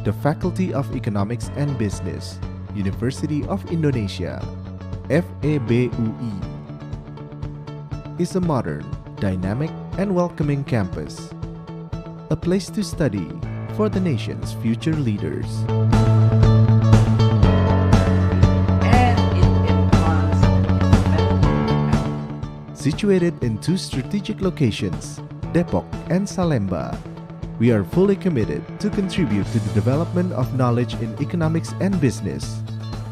The Faculty of Economics and Business, University of Indonesia, FEBUI, is a modern, dynamic, and welcoming campus, a place to study for the nation's future leaders. Situated in two strategic locations, Depok and Salemba, we are fully committed to contribute to the development of knowledge in economics and business,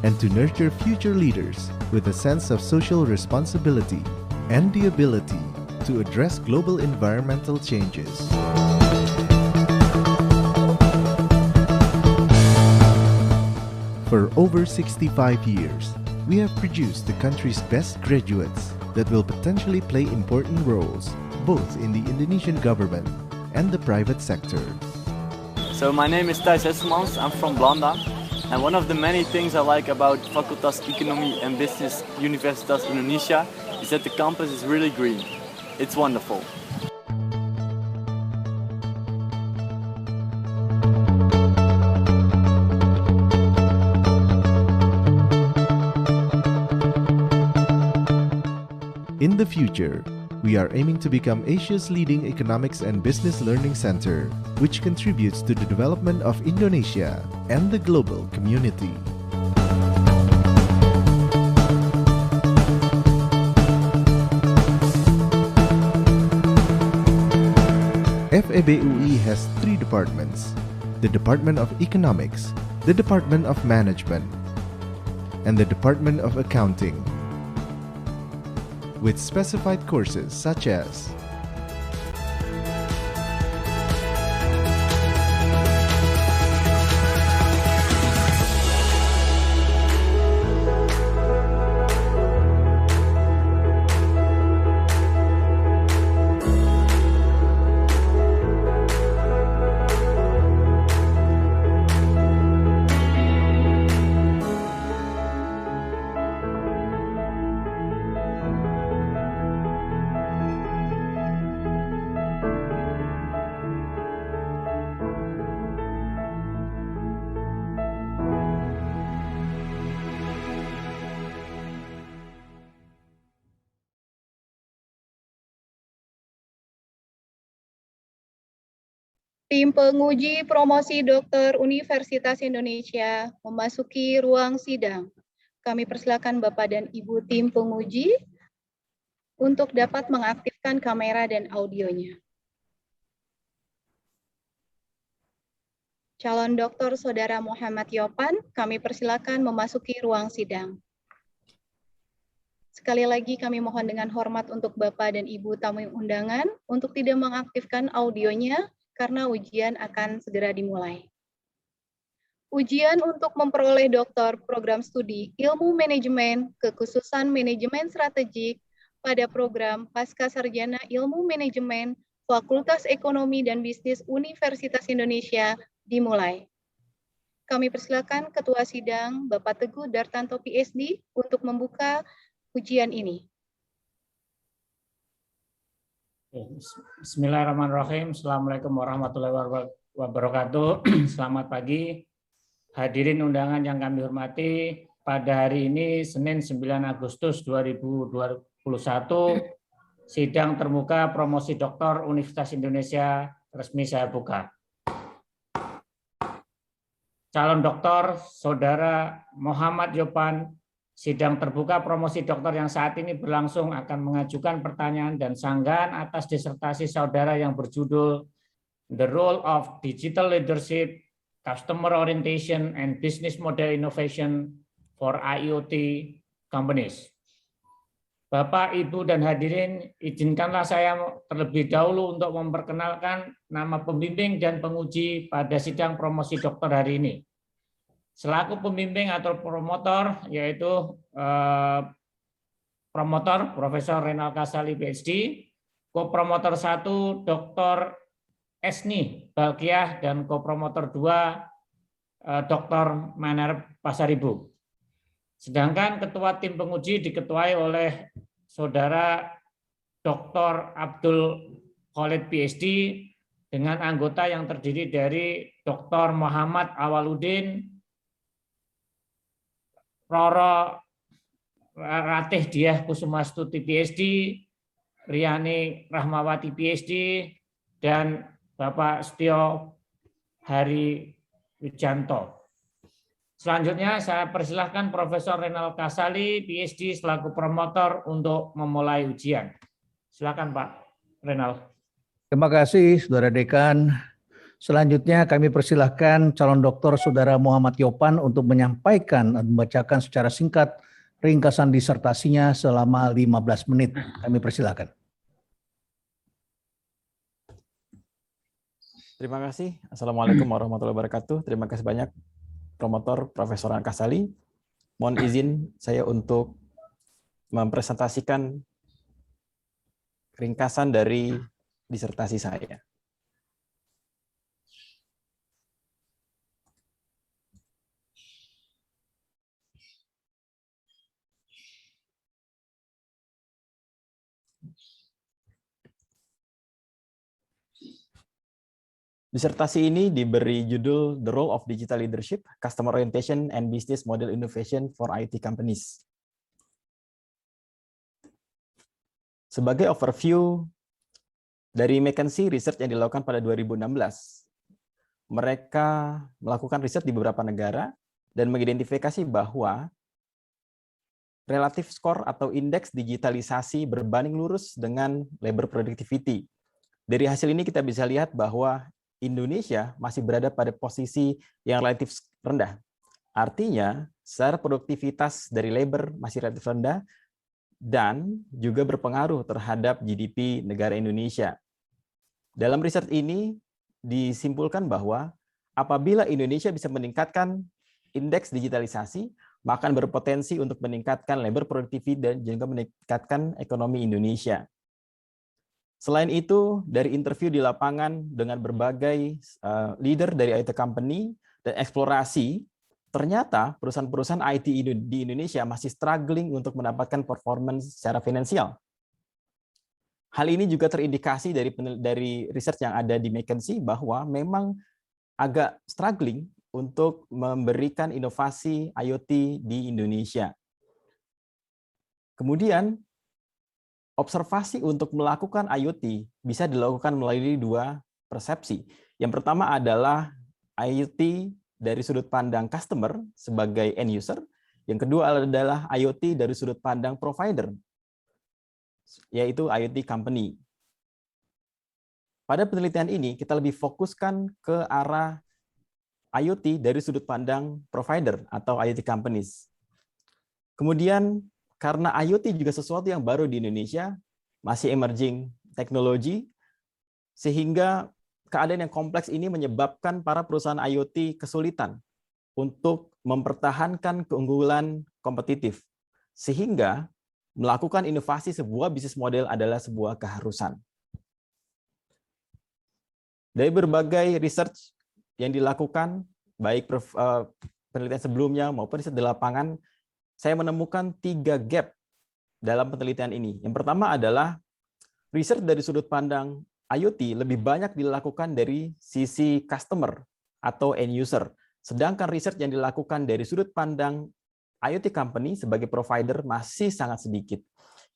and to nurture future leaders with a sense of social responsibility and the ability to address global environmental changes. For over 65 years, we have produced the country's best graduates that will potentially play important roles both in the Indonesian government and the private sector. So my name is Thijs Hesselmans, I'm from Blanda, and one of the many things I like about Fakultas Ekonomi and Business Universitas Indonesia is that the campus is really green. It's wonderful. In the future, we are aiming to become Asia's leading economics and business learning center, which contributes to the development of Indonesia and the global community. FEBUI has three departments: the Department of Economics, the Department of Management, and the Department of Accounting, with specified courses such as Tim penguji promosi dokter Universitas Indonesia memasuki ruang sidang. Kami persilakan Bapak dan Ibu tim penguji untuk dapat mengaktifkan kamera dan audionya. Calon Doktor Saudara Muhammad Yopan, kami persilakan memasuki ruang sidang. Sekali lagi kami mohon dengan hormat untuk Bapak dan Ibu tamu undangan untuk tidak mengaktifkan audionya karena ujian akan segera dimulai. Ujian untuk memperoleh doktor program studi ilmu manajemen kekhususan manajemen strategik pada program Pascasarjana Ilmu Manajemen Fakultas Ekonomi dan Bisnis Universitas Indonesia dimulai. Kami persilakan Ketua Sidang Bapak Teguh Dartanto PhD untuk membuka ujian ini. Bismillahirrahmanirrahim. Assalamualaikum warahmatullahi wabarakatuh. Selamat pagi. Hadirin undangan yang kami hormati, pada hari ini Senin 9 Agustus 2021, sidang terbuka promosi doktor Universitas Indonesia resmi saya buka. Calon doktor Saudara Muhammad Yopan, sidang terbuka promosi doktor yang saat ini berlangsung akan mengajukan pertanyaan dan sanggahan atas disertasi saudara yang berjudul The Role of Digital Leadership, Customer Orientation, and Business Model Innovation for IoT Companies. Bapak, Ibu, dan hadirin, izinkanlah saya terlebih dahulu untuk memperkenalkan nama pembimbing dan penguji pada sidang promosi doktor hari ini. Selaku pembimbing atau promotor, yaitu promotor Profesor Renal Kasali PhD, co-promotor 1 Dr. Esni Balkiah, dan co-promotor 2 Dr. Manar Pasaribu. Sedangkan ketua tim penguji diketuai oleh Saudara Dr. Abdul Khalid PhD dengan anggota yang terdiri dari Dr. Muhammad Awaludin, Roro Ratih Diah Kusumastuti PhD, Riani Rahmawati PhD, dan Bapak Setio Hari Wijanto. Selanjutnya saya persilahkan Profesor Renal Kasali, PhD, selaku promotor untuk memulai ujian. Silakan Pak Renal. Terima kasih Saudara Dekan. Selanjutnya kami persilahkan calon doktor Saudara Muhammad Yopan untuk menyampaikan dan membacakan secara singkat ringkasan disertasinya selama 15 menit. Kami persilahkan. Terima kasih. Assalamualaikum warahmatullahi wabarakatuh. Terima kasih banyak promotor Profesor Kasali. Mohon izin saya untuk mempresentasikan ringkasan dari disertasi saya. Disertasi ini diberi judul The Role of Digital Leadership, Customer Orientation and Business Model Innovation for IT Companies. Sebagai overview dari McKinsey research yang dilakukan pada 2016, mereka melakukan riset di beberapa negara dan mengidentifikasi bahwa relative score atau indeks digitalisasi berbanding lurus dengan labor productivity. Dari hasil ini kita bisa lihat bahwa Indonesia masih berada pada posisi yang relatif rendah. Artinya, secara produktivitas dari labor masih relatif rendah dan juga berpengaruh terhadap GDP negara Indonesia. Dalam riset ini disimpulkan bahwa apabila Indonesia bisa meningkatkan indeks digitalisasi, maka akan berpotensi untuk meningkatkan labor productivity dan juga meningkatkan ekonomi Indonesia. Selain itu, dari interview di lapangan dengan berbagai leader dari IT company dan eksplorasi, ternyata perusahaan-perusahaan IT di Indonesia masih struggling untuk mendapatkan performance secara finansial. Hal ini juga terindikasi dari research yang ada di McKinsey bahwa memang agak struggling untuk memberikan inovasi IoT di Indonesia. Kemudian, observasi untuk melakukan IoT bisa dilakukan melalui dua persepsi. Yang pertama adalah IoT dari sudut pandang customer sebagai end user. Yang kedua adalah IoT dari sudut pandang provider, yaitu IoT company. Pada penelitian ini, kita lebih fokuskan ke arah IoT dari sudut pandang provider atau IoT companies. Kemudian, karena IoT juga sesuatu yang baru di Indonesia, masih emerging teknologi, sehingga keadaan yang kompleks ini menyebabkan para perusahaan IoT kesulitan untuk mempertahankan keunggulan kompetitif. Sehingga melakukan inovasi sebuah bisnis model adalah sebuah keharusan. Dari berbagai research yang dilakukan, baik penelitian sebelumnya maupun riset di lapangan, saya menemukan 3 gap dalam penelitian ini. Yang pertama adalah riset dari sudut pandang IoT lebih banyak dilakukan dari sisi customer atau end user. Sedangkan riset yang dilakukan dari sudut pandang IoT company sebagai provider masih sangat sedikit.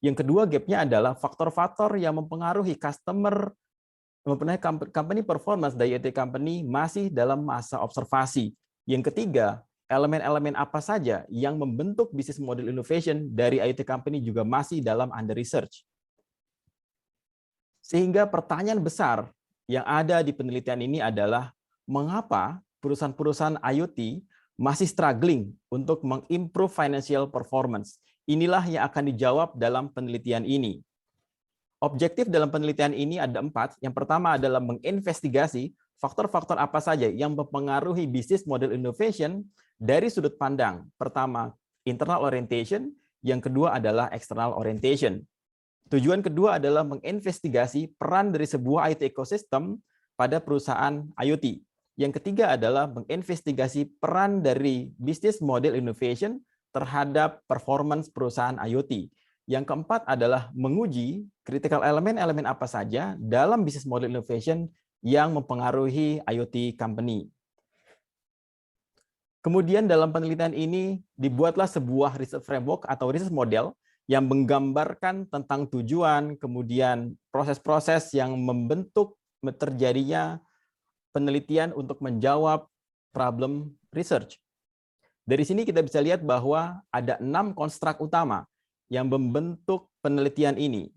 Yang kedua gapnya adalah faktor-faktor yang mempengaruhi company performance dari IoT company masih dalam masa observasi. Yang ketiga, elemen-elemen apa saja yang membentuk bisnis model innovation dari IoT company juga masih dalam under research. Sehingga pertanyaan besar yang ada di penelitian ini adalah mengapa perusahaan-perusahaan IoT masih struggling untuk mengimprove financial performance. Inilah yang akan dijawab dalam penelitian ini. Objektif dalam penelitian ini ada 4. Yang pertama adalah menginvestigasi faktor-faktor apa saja yang mempengaruhi bisnis model innovation dari sudut pandang. Pertama, internal orientation. Yang kedua adalah external orientation. Tujuan kedua adalah menginvestigasi peran dari sebuah IT ecosystem pada perusahaan IoT. Yang ketiga adalah menginvestigasi peran dari bisnis model innovation terhadap performance perusahaan IoT. Yang keempat adalah menguji critical elemen-elemen apa saja dalam bisnis model innovation yang mempengaruhi IoT company. Kemudian dalam penelitian ini dibuatlah sebuah research framework atau research model yang menggambarkan tentang tujuan, kemudian proses-proses yang membentuk terjadinya penelitian untuk menjawab problem research. Dari sini kita bisa lihat bahwa ada 6 konstruk utama yang membentuk penelitian ini.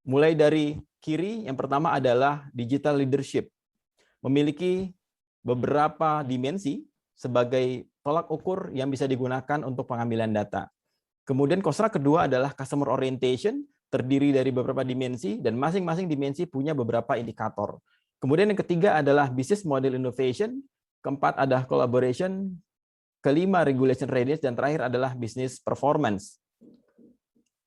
Mulai dari kiri, yang pertama adalah digital leadership. Memiliki beberapa dimensi sebagai tolak ukur yang bisa digunakan untuk pengambilan data. Kemudian konstruk kedua adalah customer orientation, terdiri dari beberapa dimensi, dan masing-masing dimensi punya beberapa indikator. Kemudian yang ketiga adalah business model innovation, keempat adalah collaboration, kelima regulation readiness, dan terakhir adalah business performance.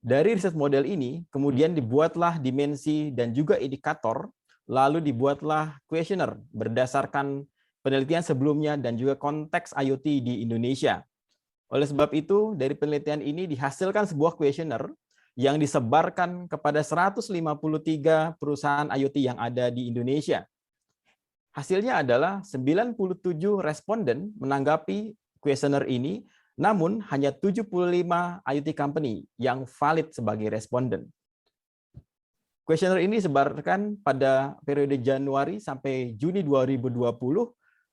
Dari riset model ini, kemudian dibuatlah dimensi dan juga indikator, lalu dibuatlah questionnaire berdasarkan penelitian sebelumnya dan juga konteks IoT di Indonesia. Oleh sebab itu, dari penelitian ini dihasilkan sebuah questionnaire yang disebarkan kepada 153 perusahaan IoT yang ada di Indonesia. Hasilnya adalah 97 responden menanggapi questionnaire ini, namun hanya 75 IoT company yang valid sebagai responden. Questionnaire ini disebarkan pada periode Januari sampai Juni 2020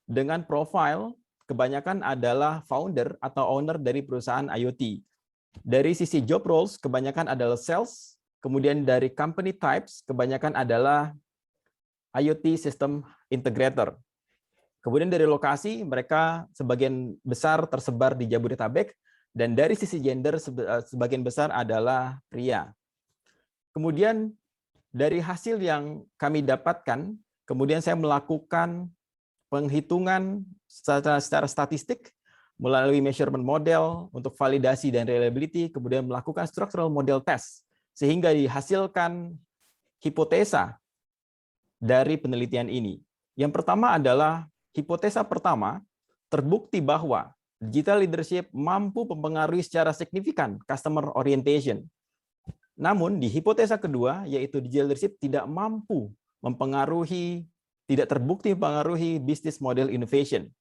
dengan profil kebanyakan adalah founder atau owner dari perusahaan IoT. Dari sisi job roles, kebanyakan adalah sales, kemudian dari company types, kebanyakan adalah IoT system integrator. Kemudian dari lokasi, mereka sebagian besar tersebar di Jabodetabek, dan dari sisi gender, sebagian besar adalah pria. Kemudian dari hasil yang kami dapatkan, kemudian saya melakukan penghitungan secara statistik melalui measurement model untuk validasi dan reliability, kemudian melakukan structural model test, sehingga dihasilkan hipotesa dari penelitian ini. Yang pertama adalah hipotesa pertama, terbukti bahwa digital leadership mampu mempengaruhi secara signifikan customer orientation. Namun di hipotesa kedua, yaitu digital leadership tidak mampu mempengaruhi, tidak terbukti mempengaruhi business model innovation.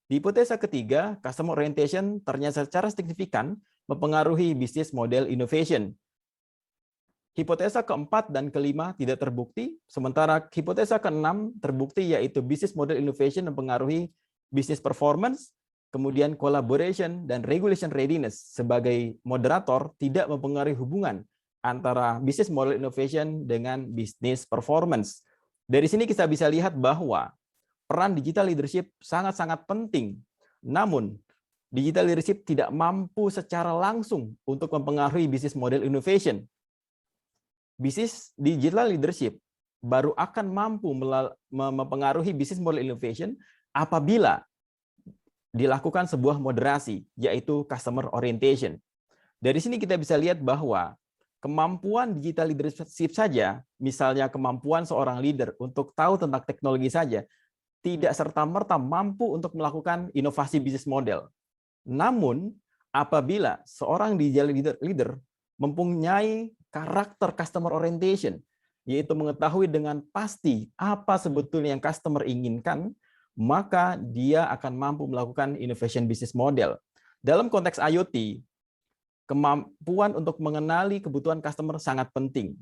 Di hipotesa ketiga, customer orientation ternyata secara signifikan mempengaruhi business model innovation. Hipotesa keempat dan kelima tidak terbukti, sementara hipotesa keenam terbukti, yaitu business model innovation mempengaruhi business performance, kemudian collaboration dan regulation readiness sebagai moderator tidak mempengaruhi hubungan antara business model innovation dengan business performance. Dari sini kita bisa lihat bahwa peran digital leadership sangat-sangat penting. Namun, digital leadership tidak mampu secara langsung untuk mempengaruhi business model innovation. Bisnis digital leadership baru akan mampu mempengaruhi business model innovation apabila dilakukan sebuah moderasi, yaitu customer orientation. Dari sini kita bisa lihat bahwa kemampuan digital leadership saja, misalnya kemampuan seorang leader untuk tahu tentang teknologi saja, tidak serta-merta mampu untuk melakukan inovasi bisnis model. Namun, apabila seorang digital leader mempunyai karakter customer orientation, yaitu mengetahui dengan pasti apa sebetulnya yang customer inginkan, maka dia akan mampu melakukan innovation business model. Dalam konteks IoT, kemampuan untuk mengenali kebutuhan customer sangat penting.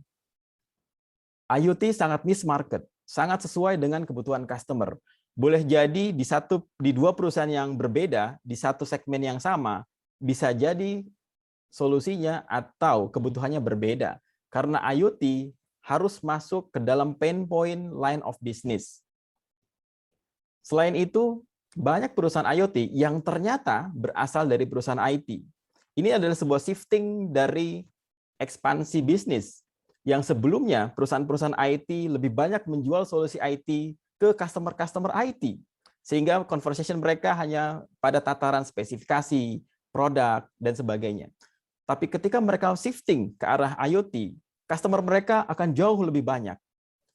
IoT sangat niche market, sangat sesuai dengan kebutuhan customer. Boleh jadi di dua perusahaan yang berbeda, di satu segmen yang sama, bisa jadi solusinya atau kebutuhannya berbeda. Karena IoT harus masuk ke dalam pain point line of business. Selain itu, banyak perusahaan IoT yang ternyata berasal dari perusahaan IT. Ini adalah sebuah shifting dari ekspansi bisnis yang sebelumnya perusahaan-perusahaan IT lebih banyak menjual solusi IT ke customer-customer IT, sehingga conversation mereka hanya pada tataran spesifikasi, produk, dan sebagainya. Tapi ketika mereka shifting ke arah IoT, customer mereka akan jauh lebih banyak.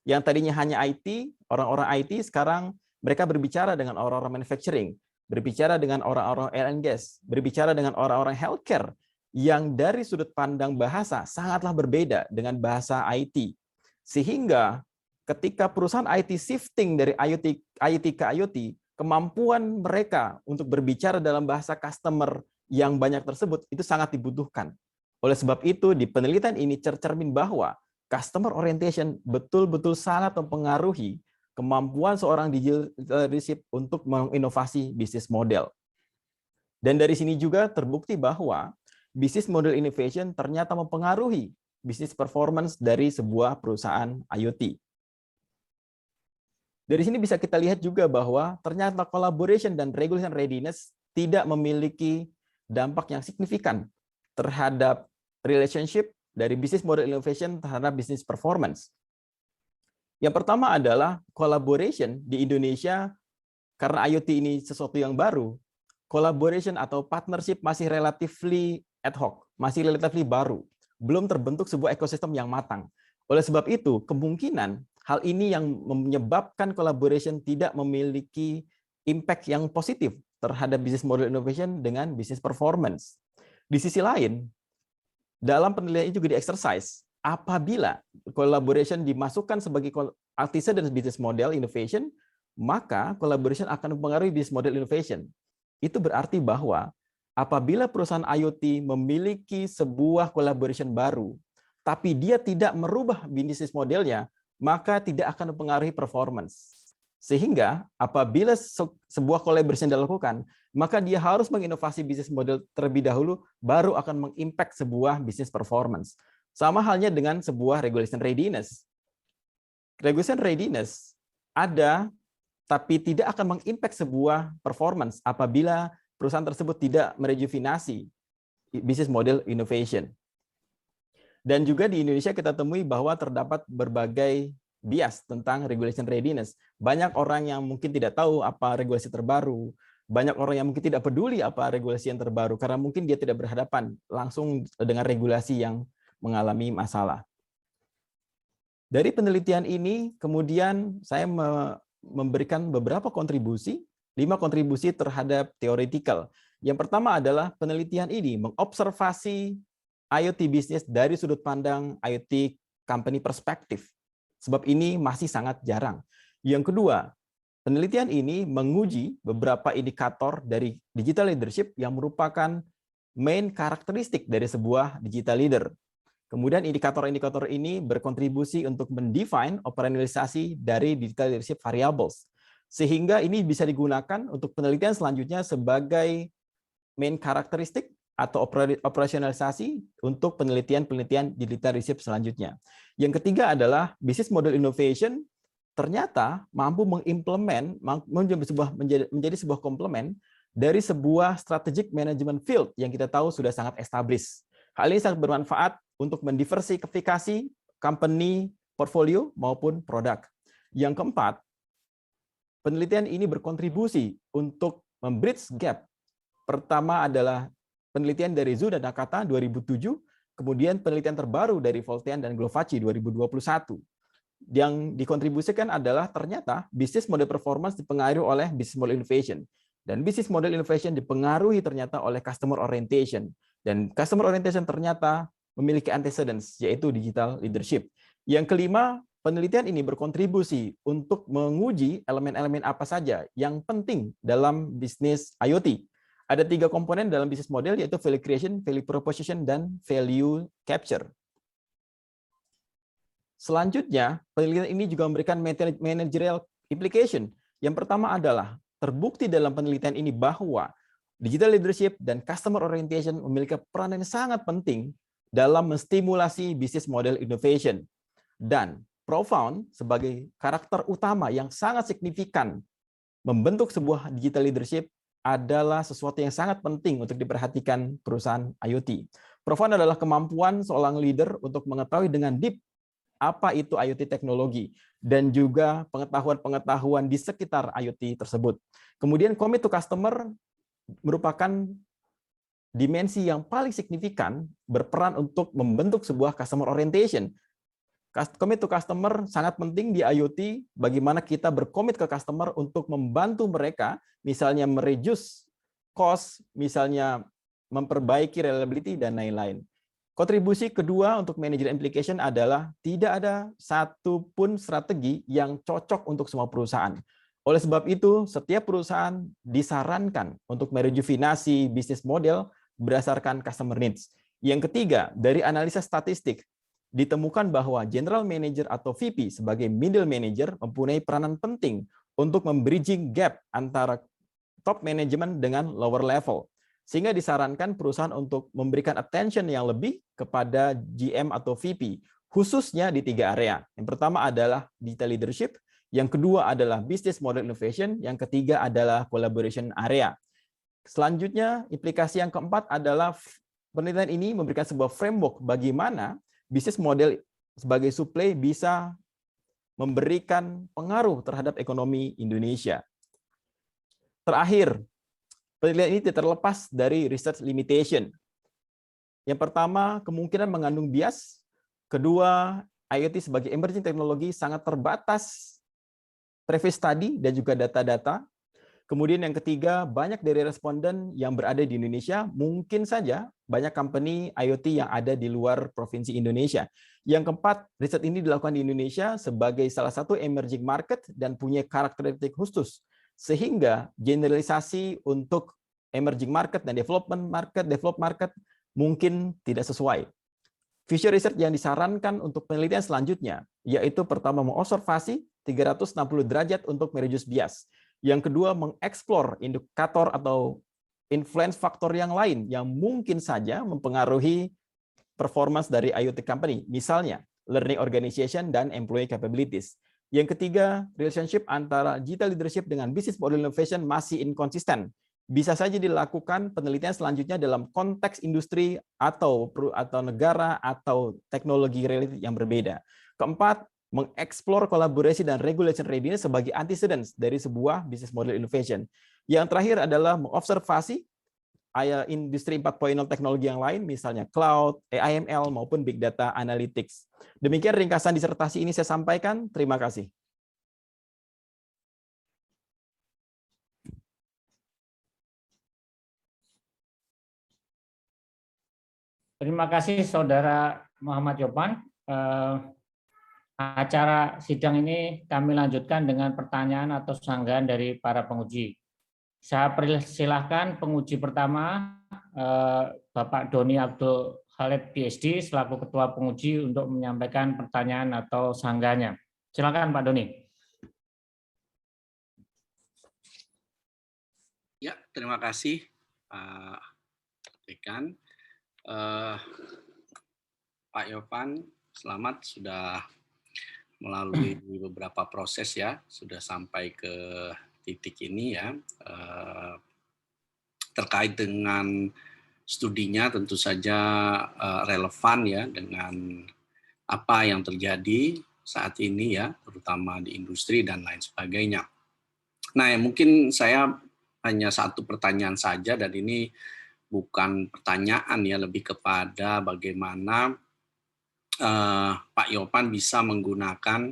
Yang tadinya hanya IT, orang-orang IT sekarang mereka berbicara dengan orang-orang manufacturing, berbicara dengan orang-orang oil and gas, berbicara dengan orang-orang healthcare, yang dari sudut pandang bahasa sangatlah berbeda dengan bahasa IT. Sehingga ketika perusahaan IT shifting dari IT ke IoT, kemampuan mereka untuk berbicara dalam bahasa customer yang banyak tersebut itu sangat dibutuhkan. Oleh sebab itu, di penelitian ini tercermin bahwa customer orientation betul-betul sangat mempengaruhi kemampuan seorang digital leadership untuk menginovasi bisnis model. Dan dari sini juga terbukti bahwa bisnis model innovation ternyata mempengaruhi bisnis performance dari sebuah perusahaan IoT. Dari sini bisa kita lihat juga bahwa ternyata collaboration dan regulation readiness tidak memiliki dampak yang signifikan terhadap relationship dari bisnis model innovation terhadap bisnis performance. Yang pertama adalah collaboration di Indonesia, karena IoT ini sesuatu yang baru, collaboration atau partnership masih relatively ad hoc, masih relatively baru, belum terbentuk sebuah ekosistem yang matang. Oleh sebab itu, kemungkinan hal ini yang menyebabkan collaboration tidak memiliki impact yang positif terhadap bisnis model innovation dengan bisnis performance. Di sisi lain, dalam penelitian itu juga di-exercise, apabila collaboration dimasukkan sebagai antecedent business model innovation, maka collaboration akan mempengaruhi business model innovation. Itu berarti bahwa apabila perusahaan IoT memiliki sebuah collaboration baru, tapi dia tidak merubah bisnis modelnya, maka tidak akan mempengaruhi performance. Sehingga apabila sebuah collaboration dilakukan, maka dia harus menginovasi bisnis model terlebih dahulu, baru akan mengimpact sebuah bisnis performance. Sama halnya dengan sebuah regulation readiness. Regulation readiness ada, tapi tidak akan mengimpact sebuah performance apabila perusahaan tersebut tidak merejuvenasi bisnis model innovation. Dan juga di Indonesia kita temui bahwa terdapat berbagai bias tentang regulation readiness. Banyak orang yang mungkin tidak tahu apa regulasi terbaru, banyak orang yang mungkin tidak peduli apa regulasi yang terbaru, karena mungkin dia tidak berhadapan langsung dengan regulasi yang mengalami masalah. Dari penelitian ini, kemudian saya memberikan beberapa kontribusi, 5 kontribusi terhadap theoretical. Yang pertama adalah penelitian ini mengobservasi IoT bisnis dari sudut pandang IoT company perspektif. Sebab ini masih sangat jarang. Yang kedua, penelitian ini menguji beberapa indikator dari digital leadership yang merupakan main karakteristik dari sebuah digital leader. Kemudian indikator-indikator ini berkontribusi untuk mendefine operasionalisasi dari digital leadership variables. Sehingga ini bisa digunakan untuk penelitian selanjutnya sebagai main karakteristik atau operasionalisasi untuk penelitian-penelitian digital leadership selanjutnya. Yang ketiga adalah business model innovation ternyata mampu menjadi sebuah komplement dari sebuah strategic management field yang kita tahu sudah sangat established. Hal ini sangat bermanfaat untuk mendiversifikasi company portfolio maupun produk. Yang keempat, penelitian ini berkontribusi untuk membridge gap. Pertama adalah penelitian dari Zhu dan Nakata 2007, kemudian penelitian terbaru dari Voltean dan Glovaci 2021. Yang dikontribusikan adalah ternyata bisnis model performance dipengaruhi oleh business model innovation. Dan business model innovation dipengaruhi ternyata oleh customer orientation. Dan customer orientation ternyata memiliki antecedents, yaitu digital leadership. Yang kelima, penelitian ini berkontribusi untuk menguji elemen-elemen apa saja yang penting dalam bisnis IoT. Ada 3 komponen dalam bisnis model, yaitu value creation, value proposition, dan value capture. Selanjutnya, penelitian ini juga memberikan managerial implication. Yang pertama adalah, terbukti dalam penelitian ini bahwa digital leadership dan customer orientation memiliki peran yang sangat penting dalam menstimulasi bisnis model innovation. Dan Profound sebagai karakter utama yang sangat signifikan membentuk sebuah digital leadership adalah sesuatu yang sangat penting untuk diperhatikan perusahaan IoT. Profound adalah kemampuan seorang leader untuk mengetahui dengan deep apa itu IoT teknologi dan juga pengetahuan-pengetahuan di sekitar IoT tersebut. Kemudian commit to customer merupakan dimensi yang paling signifikan berperan untuk membentuk sebuah customer orientation. Commit to customer sangat penting di IoT, bagaimana kita berkomit ke customer untuk membantu mereka, misalnya mereduce cost, misalnya memperbaiki reliability, dan lain-lain. Kontribusi kedua untuk manager implication adalah tidak ada satupun strategi yang cocok untuk semua perusahaan. Oleh sebab itu, setiap perusahaan disarankan untuk merejuvenasi bisnis model berdasarkan customer needs. Yang ketiga, dari analisa statistik, ditemukan bahwa general manager atau VP sebagai middle manager mempunyai peranan penting untuk membridging gap antara top management dengan lower level. Sehingga disarankan perusahaan untuk memberikan attention yang lebih kepada GM atau VP, khususnya di 3 area. Yang pertama adalah digital leadership, yang kedua adalah business model innovation, yang ketiga adalah collaboration area. Selanjutnya, implikasi yang keempat adalah penelitian ini memberikan sebuah framework bagaimana bisnis model sebagai supply bisa memberikan pengaruh terhadap ekonomi Indonesia. Terakhir, penelitian ini tidak terlepas dari research limitation. Yang pertama, kemungkinan mengandung bias. Kedua, IoT sebagai emerging teknologi sangat terbatas preface study dan juga data-data. Kemudian yang ketiga, banyak dari responden yang berada di Indonesia, mungkin saja banyak company IoT yang ada di luar provinsi Indonesia. Yang keempat, riset ini dilakukan di Indonesia sebagai salah satu emerging market dan punya karakteristik khusus. Sehingga generalisasi untuk emerging market dan developed market mungkin tidak sesuai. Future research yang disarankan untuk penelitian selanjutnya, yaitu pertama mengobservasi 360 derajat untuk mereduce bias. Yang kedua, mengeksplor indikator atau influence faktor yang lain yang mungkin saja mempengaruhi performance dari IoT company, misalnya learning organization dan employee capabilities. Yang ketiga, relationship antara digital leadership dengan business model innovation masih inkonsisten. Bisa saja dilakukan penelitian selanjutnya dalam konteks industri atau negara atau teknologi related yang berbeda. Keempat, mengeksplor kolaborasi dan regulation readiness sebagai antecedents dari sebuah business model innovation. Yang terakhir adalah mengobservasi industri 4.0 teknologi yang lain, misalnya cloud, AI/ML, maupun big data analytics. Demikian ringkasan disertasi ini saya sampaikan. Terima kasih. Terima kasih Saudara Muhammad Yopan. Acara sidang ini kami lanjutkan dengan pertanyaan atau sanggahan dari para penguji. Saya persilahkan penguji pertama, Bapak Doni Abdul Khalid PhD, selaku Ketua Penguji untuk menyampaikan pertanyaan atau sanggahannya. Silakan Pak Doni. Ya, terima kasih Pak Dekan. Pak Yopan, selamat sudah melalui beberapa proses ya, sudah sampai ke titik ini ya. Terkait dengan studinya tentu saja relevan ya dengan apa yang terjadi saat ini ya, terutama di industri dan lain sebagainya. Nah, mungkin saya hanya satu pertanyaan saja, dan ini bukan pertanyaan ya, lebih kepada bagaimana Pak Yopan bisa menggunakan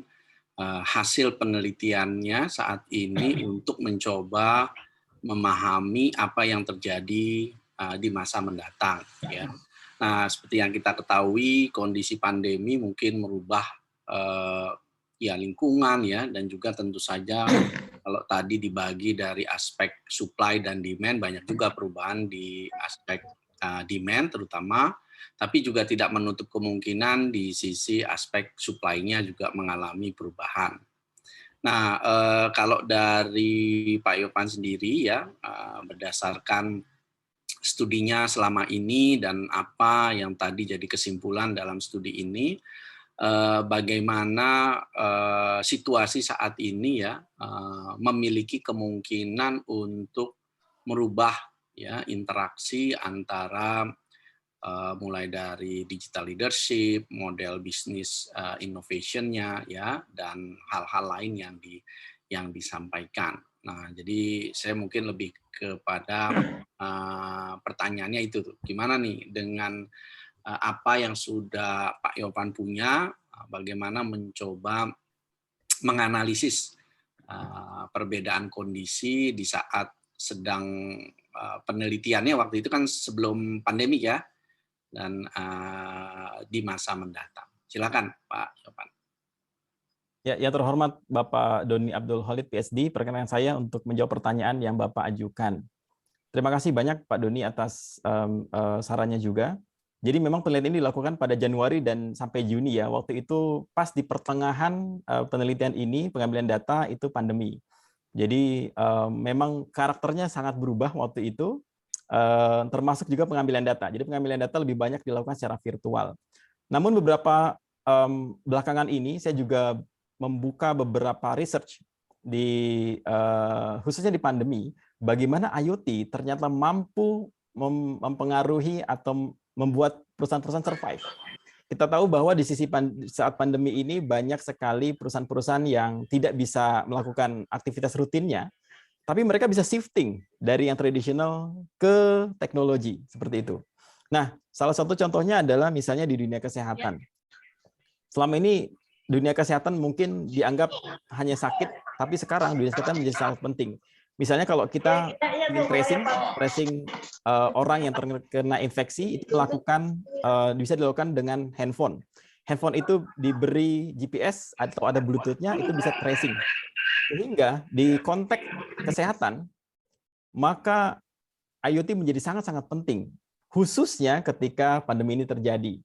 hasil penelitiannya saat ini untuk mencoba memahami apa yang terjadi di masa mendatang. Ya. Nah, seperti yang kita ketahui, kondisi pandemi mungkin merubah ya lingkungan ya, dan juga tentu saja kalau tadi dibagi dari aspek supply dan demand, banyak juga perubahan di aspek demand terutama, tapi juga tidak menutup kemungkinan di sisi aspek supply-nya juga mengalami perubahan. Nah, kalau dari Pak Yopan sendiri ya, berdasarkan studinya selama ini dan apa yang tadi jadi kesimpulan dalam studi ini, bagaimana situasi saat ini ya memiliki kemungkinan untuk merubah ya interaksi antara mulai dari digital leadership, model bisnis innovation-nya ya, dan hal-hal lain yang disampaikan. Nah, jadi saya mungkin lebih kepada pertanyaannya itu tuh, gimana nih dengan apa yang sudah Pak Yopan punya, bagaimana mencoba menganalisis perbedaan kondisi di saat sedang penelitiannya waktu itu kan sebelum pandemi ya. dan di masa mendatang. Silakan Pak Yopan. Ya, yang terhormat Bapak Doni Abdul Khalid PhD, perkenalkan saya untuk menjawab pertanyaan yang Bapak ajukan. Terima kasih banyak Pak Doni atas sarannya juga. Jadi memang penelitian ini dilakukan pada Januari dan sampai Juni ya. Waktu itu pas di pertengahan penelitian ini, pengambilan data itu pandemi. Jadi memang karakternya sangat berubah waktu itu, termasuk juga pengambilan data. Jadi pengambilan data lebih banyak dilakukan secara virtual. Namun beberapa belakangan ini saya juga membuka beberapa research di khususnya di pandemi, bagaimana IoT ternyata mampu mempengaruhi atau membuat perusahaan-perusahaan survive. Kita tahu bahwa di sisi saat pandemi ini banyak sekali perusahaan-perusahaan yang tidak bisa melakukan aktivitas rutinnya, tapi mereka bisa shifting dari yang tradisional ke teknologi seperti itu. Nah, salah satu contohnya adalah misalnya di dunia kesehatan. Selama ini dunia kesehatan mungkin dianggap hanya sakit, tapi sekarang dunia kesehatan menjadi sangat penting. Misalnya kalau kita ingin tracing orang yang terkena infeksi, itu bisa dilakukan dengan handphone. Handphone itu diberi GPS atau ada Bluetooth-nya, itu bisa tracing. Sehingga di konteks kesehatan, maka IoT menjadi sangat-sangat penting, khususnya ketika pandemi ini terjadi.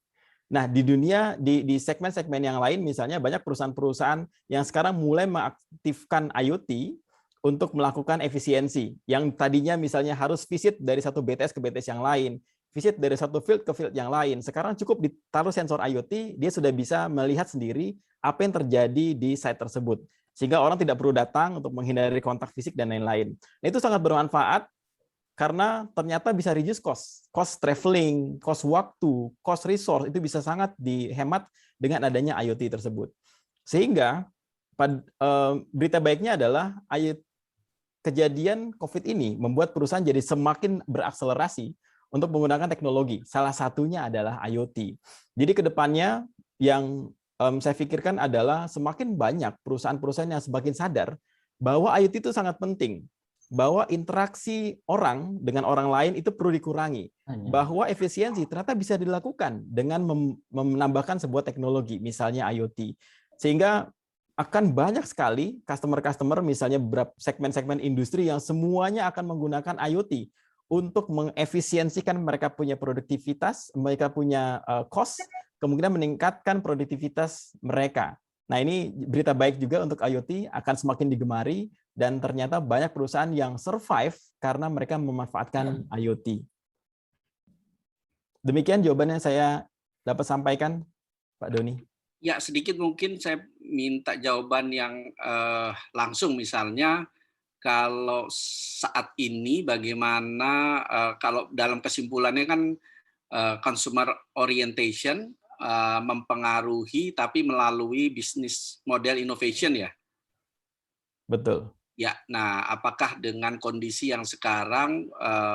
Nah, di dunia, di segmen-segmen yang lain, misalnya banyak perusahaan-perusahaan yang sekarang mulai mengaktifkan IoT untuk melakukan efisiensi. Yang tadinya misalnya harus visit dari satu BTS ke BTS yang lain, visit dari satu field ke field yang lain. Sekarang cukup ditaruh sensor IoT, dia sudah bisa melihat sendiri apa yang terjadi di site tersebut. Sehingga orang tidak perlu datang untuk menghindari kontak fisik dan lain-lain. Nah, itu sangat bermanfaat karena ternyata bisa reduce cost traveling, cost waktu, cost resource, itu bisa sangat dihemat dengan adanya IoT tersebut. Sehingga berita baiknya adalah kejadian COVID ini membuat perusahaan jadi semakin berakselerasi untuk menggunakan teknologi. Salah satunya adalah IoT. Jadi ke depannya yang saya pikirkan adalah semakin banyak perusahaan-perusahaan yang semakin sadar bahwa IoT itu sangat penting. Bahwa interaksi orang dengan orang lain itu perlu dikurangi. Bahwa efisiensi ternyata bisa dilakukan dengan menambahkan sebuah teknologi, misalnya IoT. Sehingga akan banyak sekali customer-customer, misalnya beberapa segmen-segmen industri yang semuanya akan menggunakan IoT untuk mengefisiensikan mereka punya produktivitas, mereka punya cost, kemungkinan meningkatkan produktivitas mereka. Nah, ini berita baik juga untuk IoT, akan semakin digemari, dan ternyata banyak perusahaan yang survive karena mereka memanfaatkan IoT. Demikian jawaban yang saya dapat sampaikan, Pak Doni. Ya, sedikit mungkin saya minta jawaban yang langsung, misalnya kalau saat ini bagaimana kalau dalam kesimpulannya kan consumer orientation mempengaruhi tapi melalui business model innovation ya. Betul. Ya, nah apakah dengan kondisi yang sekarang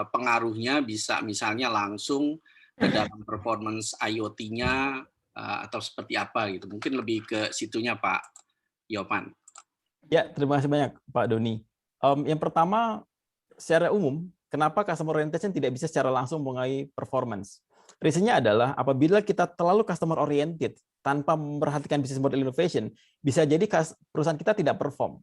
pengaruhnya bisa misalnya langsung ke dalam performance IoT-nya atau seperti apa gitu? Mungkin lebih ke situnya Pak Yopan. Ya, terima kasih banyak Pak Doni. Yang pertama, secara umum, kenapa customer orientation tidak bisa secara langsung mengenai performance? Reasonnya adalah apabila kita terlalu customer oriented tanpa memperhatikan business model innovation, bisa jadi perusahaan kita tidak perform.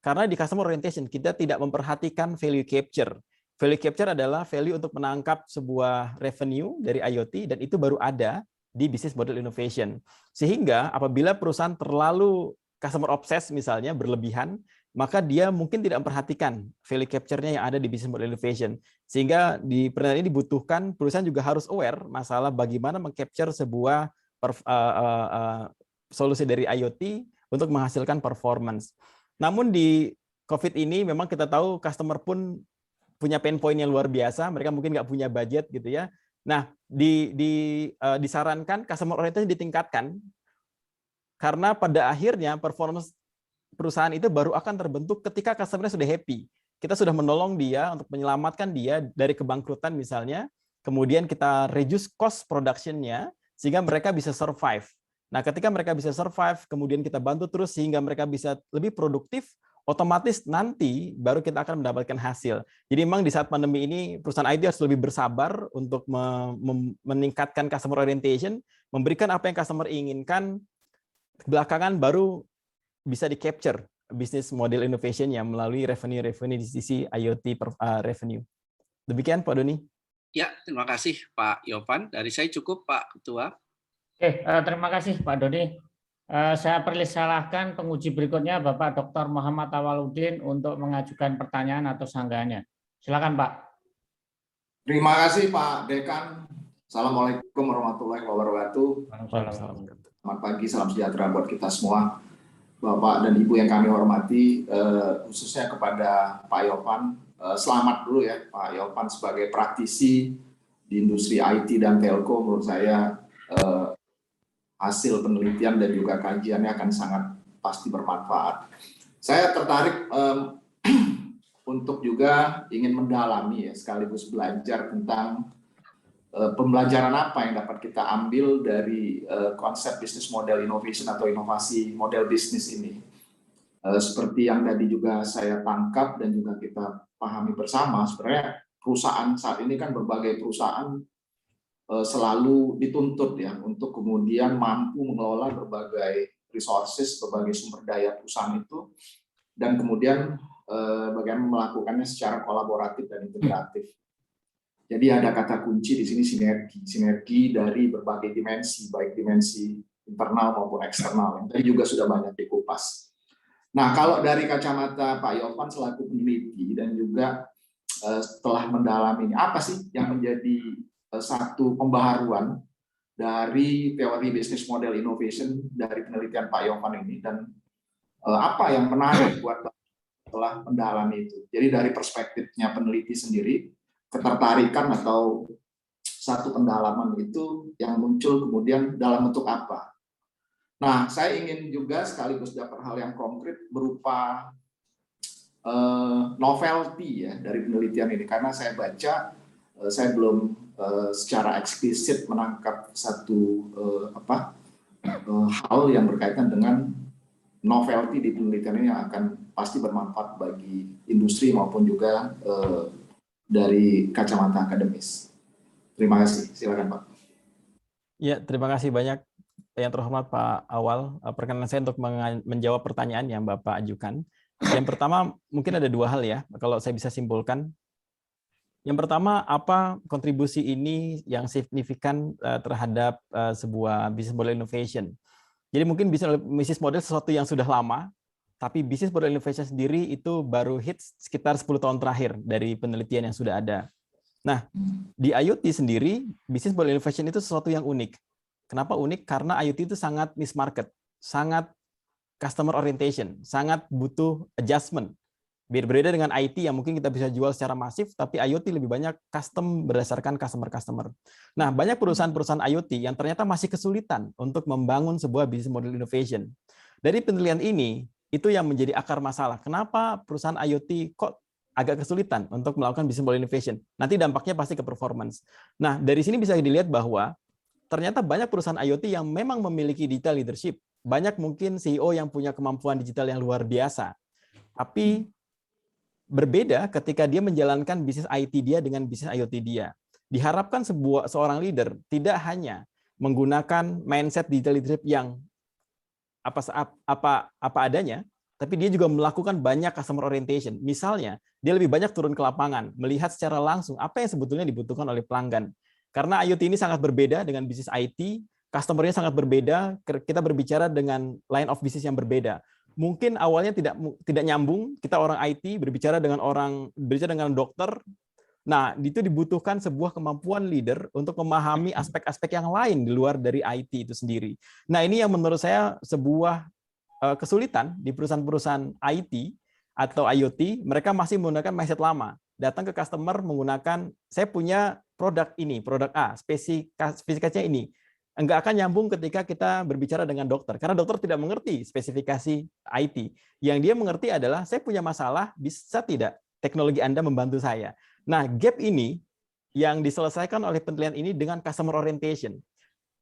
Karena di customer orientation kita tidak memperhatikan value capture. Value capture adalah value untuk menangkap sebuah revenue dari IoT, dan itu baru ada di business model innovation. Sehingga apabila perusahaan terlalu customer obsessed misalnya, berlebihan, maka dia mungkin tidak memperhatikan value capture-nya yang ada di business model innovation. Sehingga di penelitian ini dibutuhkan perusahaan juga harus aware masalah bagaimana meng-capture sebuah solusi dari IoT untuk menghasilkan performance. Namun di COVID ini memang kita tahu customer pun punya pain point yang luar biasa, mereka mungkin nggak punya budget gitu ya. Nah, disarankan customer orientation ditingkatkan karena pada akhirnya performance perusahaan itu baru akan terbentuk ketika customer-nya sudah happy. Kita sudah menolong dia untuk menyelamatkan dia dari kebangkrutan misalnya, kemudian kita reduce cost production-nya sehingga mereka bisa survive. Nah, ketika mereka bisa survive, kemudian kita bantu terus sehingga mereka bisa lebih produktif, otomatis nanti baru kita akan mendapatkan hasil. Jadi memang di saat pandemi ini perusahaan IT harus lebih bersabar untuk meningkatkan customer orientation, memberikan apa yang customer inginkan, belakangan baru bisa di-capture bisnis model innovation-nya melalui revenue di sisi IoT revenue. Demikian Pak Doni. Ya, terima kasih Pak Yopan. Dari saya cukup Pak Ketua. Oke, terima kasih Pak Doni. Saya persilahkan penguji berikutnya Bapak Dr. Muhammad Awaludin untuk mengajukan pertanyaan atau sanggahannya. Silakan Pak. Terima kasih Pak Dekan. Assalamualaikum warahmatullahi wabarakatuh. Selamat pagi, salam sejahtera buat kita semua. Bapak dan Ibu yang kami hormati, khususnya kepada Pak Yopan. Selamat dulu ya Pak Yopan sebagai praktisi di industri IT dan telco. Menurut saya hasil penelitian dan juga kajiannya akan sangat pasti bermanfaat. Saya tertarik untuk juga ingin mendalami ya, sekaligus belajar tentang pembelajaran apa yang dapat kita ambil dari konsep bisnis model innovation atau inovasi model bisnis ini. Seperti yang tadi juga saya tangkap dan juga kita pahami bersama, sebenarnya perusahaan saat ini kan berbagai perusahaan selalu dituntut ya untuk kemudian mampu mengelola berbagai resources, berbagai sumber daya perusahaan itu, dan kemudian bagaimana melakukannya secara kolaboratif dan integratif. Jadi ada kata kunci di sini sinergi dari berbagai dimensi, baik dimensi internal maupun eksternal, yang tadi juga sudah banyak dikupas. Nah, kalau dari kacamata Pak Yopan selaku peneliti dan juga setelah mendalami ini, apa sih yang menjadi satu pembaharuan dari teori bisnis model innovation dari penelitian Pak Yopan ini, dan apa yang menarik buat setelah mendalami itu. Jadi dari perspektifnya peneliti sendiri, ketertarikan atau satu pendalaman itu yang muncul kemudian dalam bentuk apa. Nah, saya ingin juga sekaligus dapat hal yang konkret berupa novelty ya dari penelitian ini, karena saya baca, saya belum secara eksplisit menangkap satu hal yang berkaitan dengan novelty di penelitian ini yang akan pasti bermanfaat bagi industri maupun juga dari kacamata akademis. Terima kasih. Silakan Pak. Ya, terima kasih banyak yang terhormat Pak Awal. Perkenan saya untuk menjawab pertanyaan yang Bapak ajukan. Yang pertama, mungkin ada dua hal ya, kalau saya bisa simpulkan. Yang pertama, apa kontribusi ini yang signifikan terhadap sebuah business model innovation? Jadi mungkin bisnis model sesuatu yang sudah lama, tapi bisnis model innovation sendiri itu baru hits sekitar 10 tahun terakhir dari penelitian yang sudah ada. Nah, di IoT sendiri, bisnis model innovation itu sesuatu yang unik. Kenapa unik? Karena IoT itu sangat niche market, sangat customer orientation, sangat butuh adjustment. Berbeda dengan IT yang mungkin kita bisa jual secara masif, tapi IoT lebih banyak custom berdasarkan customer. Nah, banyak perusahaan-perusahaan IoT yang ternyata masih kesulitan untuk membangun sebuah business model innovation. Dari penelitian ini, itu yang menjadi akar masalah. Kenapa perusahaan IoT kok agak kesulitan untuk melakukan business model innovation? Nanti dampaknya pasti ke performance. Nah, dari sini bisa dilihat bahwa ternyata banyak perusahaan IoT yang memang memiliki digital leadership. Banyak mungkin CEO yang punya kemampuan digital yang luar biasa. Tapi berbeda ketika dia menjalankan bisnis IT dia dengan bisnis IoT dia. Diharapkan seorang leader tidak hanya menggunakan mindset digital leadership yang apa adanya, tapi dia juga melakukan banyak customer orientation. Misalnya, dia lebih banyak turun ke lapangan, melihat secara langsung apa yang sebetulnya dibutuhkan oleh pelanggan. Karena IoT ini sangat berbeda dengan bisnis IT, customer-nya sangat berbeda, kita berbicara dengan line of business yang berbeda. Mungkin awalnya tidak nyambung, kita orang IT berbicara dengan dokter. Nah, itu dibutuhkan sebuah kemampuan leader untuk memahami aspek-aspek yang lain di luar dari IT itu sendiri. Nah, ini yang menurut saya sebuah kesulitan di perusahaan-perusahaan IT atau IoT, mereka masih menggunakan mindset lama. Datang ke customer menggunakan, saya punya produk ini, produk A, spesifikasinya ini. Enggak akan nyambung ketika kita berbicara dengan dokter, karena dokter tidak mengerti spesifikasi IT. Yang dia mengerti adalah, saya punya masalah, bisa tidak teknologi Anda membantu saya? Nah, gap ini yang diselesaikan oleh penelitian ini dengan customer orientation.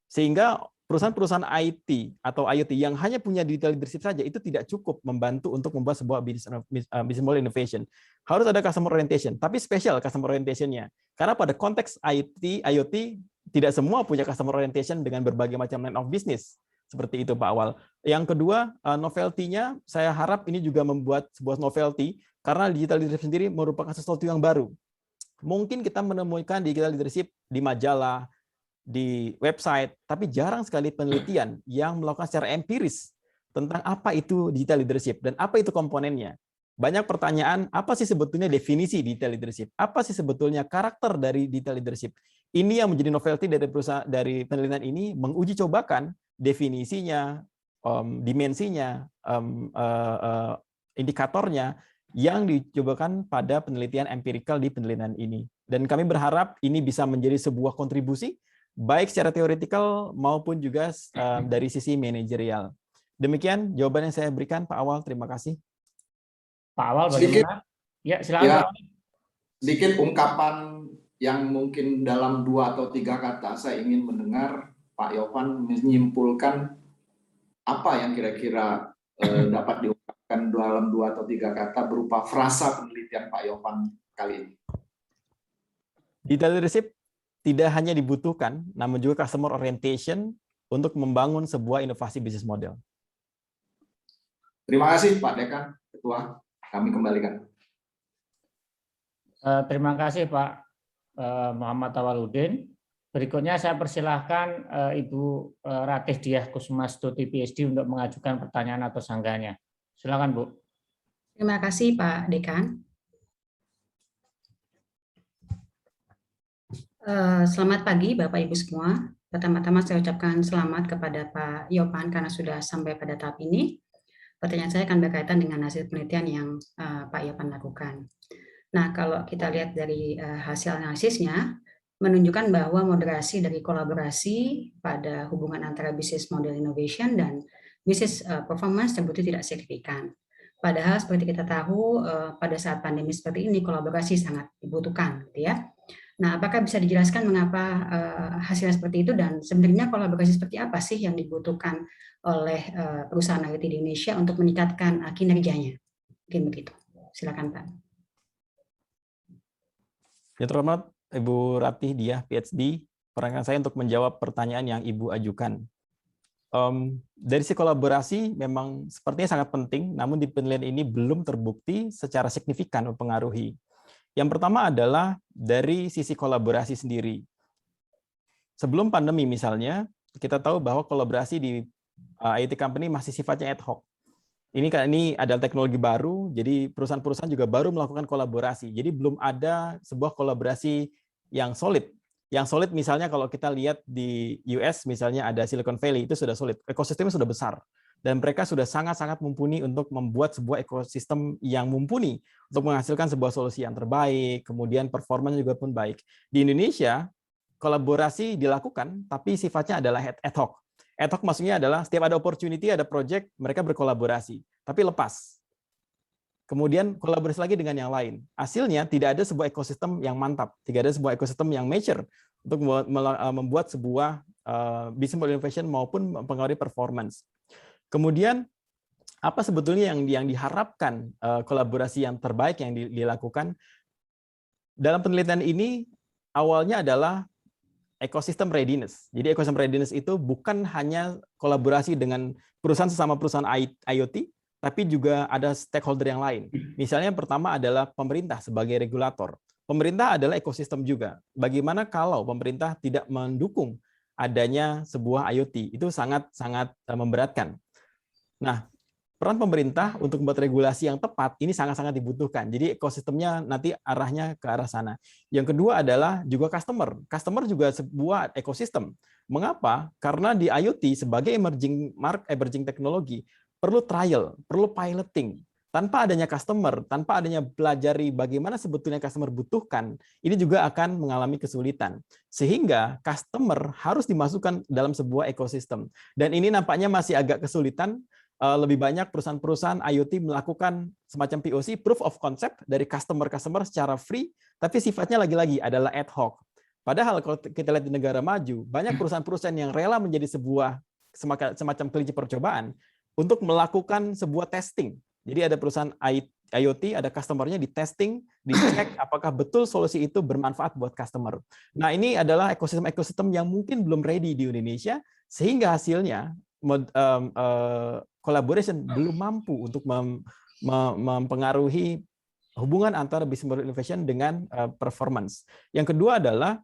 Sehingga perusahaan-perusahaan IT atau IoT yang hanya punya digital leadership saja itu tidak cukup membantu untuk membuat sebuah business model innovation. Harus ada customer orientation, tapi special customer orientation-nya. Karena pada konteks IoT tidak semua punya customer orientation dengan berbagai macam line of business. Seperti itu Pak Awal. Yang kedua, novelty-nya saya harap ini juga membuat sebuah novelty karena digital leadership sendiri merupakan sesuatu yang baru. Mungkin kita menemukan digital leadership di majalah, di website, tapi jarang sekali penelitian yang melakukan secara empiris tentang apa itu digital leadership dan apa itu komponennya. Banyak pertanyaan, apa sih sebetulnya definisi digital leadership? Apa sih sebetulnya karakter dari digital leadership? Ini yang menjadi novelty dari penelitian ini, menguji cobakan definisinya, dimensinya, indikatornya yang dicobakan pada penelitian empirikal di penelitian ini. Dan kami berharap ini bisa menjadi sebuah kontribusi baik secara teoretikal maupun juga dari sisi manajerial. Demikian jawaban yang saya berikan, Pak Awal. Terima kasih. Pak Awal, Sedikit, bagaimana? Ya, silakan. ya, Pak. sedikit ungkapan yang mungkin dalam 2 atau 3 kata saya ingin mendengar Pak Yopan menyimpulkan apa yang kira-kira dapat diungkapkan dalam 2 atau 3 kata berupa frasa penelitian Pak Yopan kali ini. Digital leadership tidak hanya dibutuhkan, namun juga customer orientation untuk membangun sebuah inovasi bisnis model. Terima kasih Pak Dekan, Ketua. Kami kembalikan. Terima kasih Pak Muhammad Awaludin. Berikutnya saya persilahkan Ibu Ratih Diah Kusmastuti PhD untuk mengajukan pertanyaan atau sanggahnya. Silakan Bu. Terima kasih Pak Dekan. Selamat pagi Bapak Ibu semua. Pertama-tama saya ucapkan selamat kepada Pak Yopan karena sudah sampai pada tahap ini. Pertanyaan saya akan berkaitan dengan hasil penelitian yang Pak Yopan lakukan. Nah, kalau kita lihat dari hasil analisisnya, menunjukkan bahwa moderasi dari kolaborasi pada hubungan antara business model innovation dan business performance terbukti tidak signifikan. Padahal seperti kita tahu, pada saat pandemi seperti ini, kolaborasi sangat dibutuhkan, gitu ya. Nah, apakah bisa dijelaskan mengapa hasilnya seperti itu dan sebenarnya kolaborasi seperti apa sih yang dibutuhkan oleh perusahaan IoT di Indonesia untuk meningkatkan kinerjanya? Mungkin begitu. Silakan Pak. Ya, terhormat Ibu Ratih Diah PhD, perankan saya untuk menjawab pertanyaan yang Ibu ajukan. Dari sisi kolaborasi memang sepertinya sangat penting, namun di penelitian ini belum terbukti secara signifikan mempengaruhi. Yang pertama adalah dari sisi kolaborasi sendiri. Sebelum pandemi misalnya, kita tahu bahwa kolaborasi di IoT company masih sifatnya ad hoc. Ini adalah teknologi baru, jadi perusahaan-perusahaan juga baru melakukan kolaborasi. Jadi belum ada sebuah kolaborasi yang solid. Yang solid misalnya kalau kita lihat di US misalnya ada Silicon Valley, itu sudah solid. Ekosistemnya sudah besar. Dan mereka sudah sangat-sangat mumpuni untuk membuat sebuah ekosistem yang mumpuni untuk menghasilkan sebuah solusi yang terbaik, kemudian performanya juga pun baik. Di Indonesia, kolaborasi dilakukan, tapi sifatnya adalah ad hoc. Ad hoc maksudnya adalah setiap ada opportunity, ada project, mereka berkolaborasi, tapi lepas. Kemudian kolaborasi lagi dengan yang lain. Hasilnya tidak ada sebuah ekosistem yang mantap, tidak ada sebuah ekosistem yang mature untuk membuat sebuah business model innovation maupun mempengaruhi performance. Kemudian apa sebetulnya yang diharapkan kolaborasi yang terbaik yang dilakukan? Dalam penelitian ini awalnya adalah ecosystem readiness. Jadi ecosystem readiness itu bukan hanya kolaborasi dengan perusahaan sesama perusahaan IoT, tapi juga ada stakeholder yang lain. Misalnya yang pertama adalah pemerintah sebagai regulator. Pemerintah adalah ekosistem juga. Bagaimana kalau pemerintah tidak mendukung adanya sebuah IoT? Itu sangat memberatkan. Nah, peran pemerintah untuk membuat regulasi yang tepat ini sangat-sangat dibutuhkan. Jadi ekosistemnya nanti arahnya ke arah sana. Yang kedua adalah juga customer. Customer juga sebuah ekosistem. Mengapa? Karena di IoT sebagai emerging teknologi perlu trial, perlu piloting. Tanpa adanya customer, tanpa adanya pelajari bagaimana sebetulnya customer butuhkan, ini juga akan mengalami kesulitan. Sehingga customer harus dimasukkan dalam sebuah ekosistem. Dan ini nampaknya masih agak kesulitan. Lebih banyak perusahaan-perusahaan IoT melakukan semacam POC, proof of concept dari customer-customer secara free, tapi sifatnya lagi-lagi adalah ad hoc. Padahal kalau kita lihat di negara maju, banyak perusahaan-perusahaan yang rela menjadi sebuah semacam kelinci percobaan untuk melakukan sebuah testing. Jadi ada perusahaan IoT, ada customer-nya di testing, dicek apakah betul solusi itu bermanfaat buat customer. Nah, ini adalah ekosistem yang mungkin belum ready di Indonesia, sehingga hasilnya collaboration belum mampu untuk mempengaruhi hubungan antara business model innovation dengan performance. Yang kedua adalah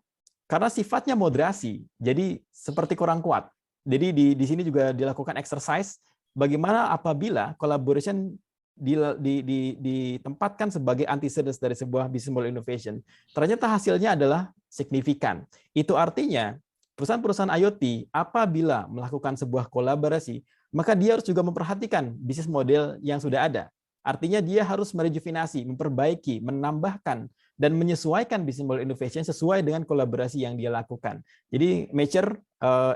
karena sifatnya moderasi, jadi seperti kurang kuat. Jadi di sini juga dilakukan exercise bagaimana apabila collaboration ditempatkan sebagai antecedent dari sebuah business model innovation. Ternyata hasilnya adalah signifikan. Itu artinya perusahaan-perusahaan IoT apabila melakukan sebuah kolaborasi, maka dia harus juga memperhatikan bisnis model yang sudah ada. Artinya dia harus merejuvenasi, memperbaiki, menambahkan, dan menyesuaikan business model innovation sesuai dengan kolaborasi yang dia lakukan. Jadi mature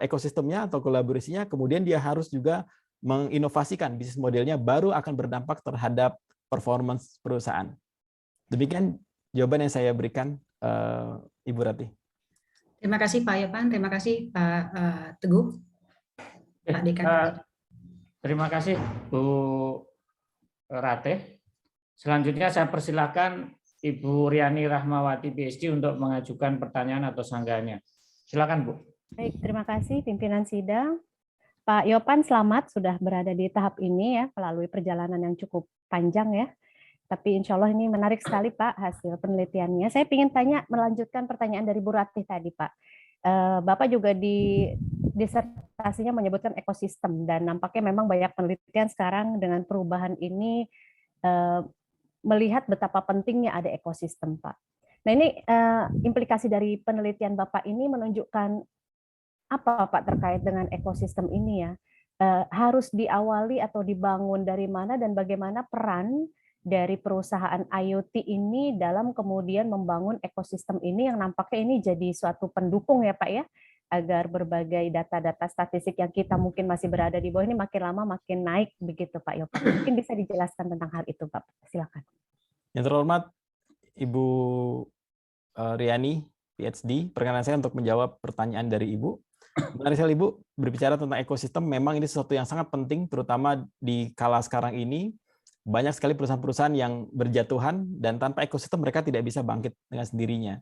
ekosistemnya atau kolaborasinya, kemudian dia harus juga menginovasikan bisnis modelnya, baru akan berdampak terhadap performance perusahaan. Demikian jawaban yang saya berikan, Ibu Ratih. Terima kasih Pak Yopan, terima kasih Pak Teguh, Pak Dekan. Terima kasih Bu Ratih. Selanjutnya saya persilahkan Ibu Riani Rahmawati PhD untuk mengajukan pertanyaan atau sanggahannya. Silakan Bu. Baik, terima kasih pimpinan sidang. Pak Yopan, selamat sudah berada di tahap ini ya, melalui perjalanan yang cukup panjang ya. Tapi insya Allah ini menarik sekali Pak hasil penelitiannya. Saya ingin tanya, melanjutkan pertanyaan dari Bu Ratih tadi Pak. Bapak juga di disertasinya menyebutkan ekosistem, dan nampaknya memang banyak penelitian sekarang dengan perubahan ini melihat betapa pentingnya ada ekosistem Pak. Nah ini implikasi dari penelitian Bapak ini menunjukkan apa Pak terkait dengan ekosistem ini ya? Harus diawali atau dibangun dari mana dan bagaimana peran dari perusahaan IoT ini dalam kemudian membangun ekosistem ini yang nampaknya ini jadi suatu pendukung ya Pak ya, agar berbagai data-data statistik yang kita mungkin masih berada di bawah ini makin lama makin naik begitu Pak Yopan. Mungkin bisa dijelaskan tentang hal itu Pak. Silakan. Yang terhormat Ibu Riani PhD, perkenan saya untuk menjawab pertanyaan dari Ibu. Menarik sekali Ibu berbicara tentang ekosistem, memang ini sesuatu yang sangat penting, terutama di kala sekarang ini. Banyak sekali perusahaan-perusahaan yang berjatuhan, dan tanpa ekosistem mereka tidak bisa bangkit dengan sendirinya.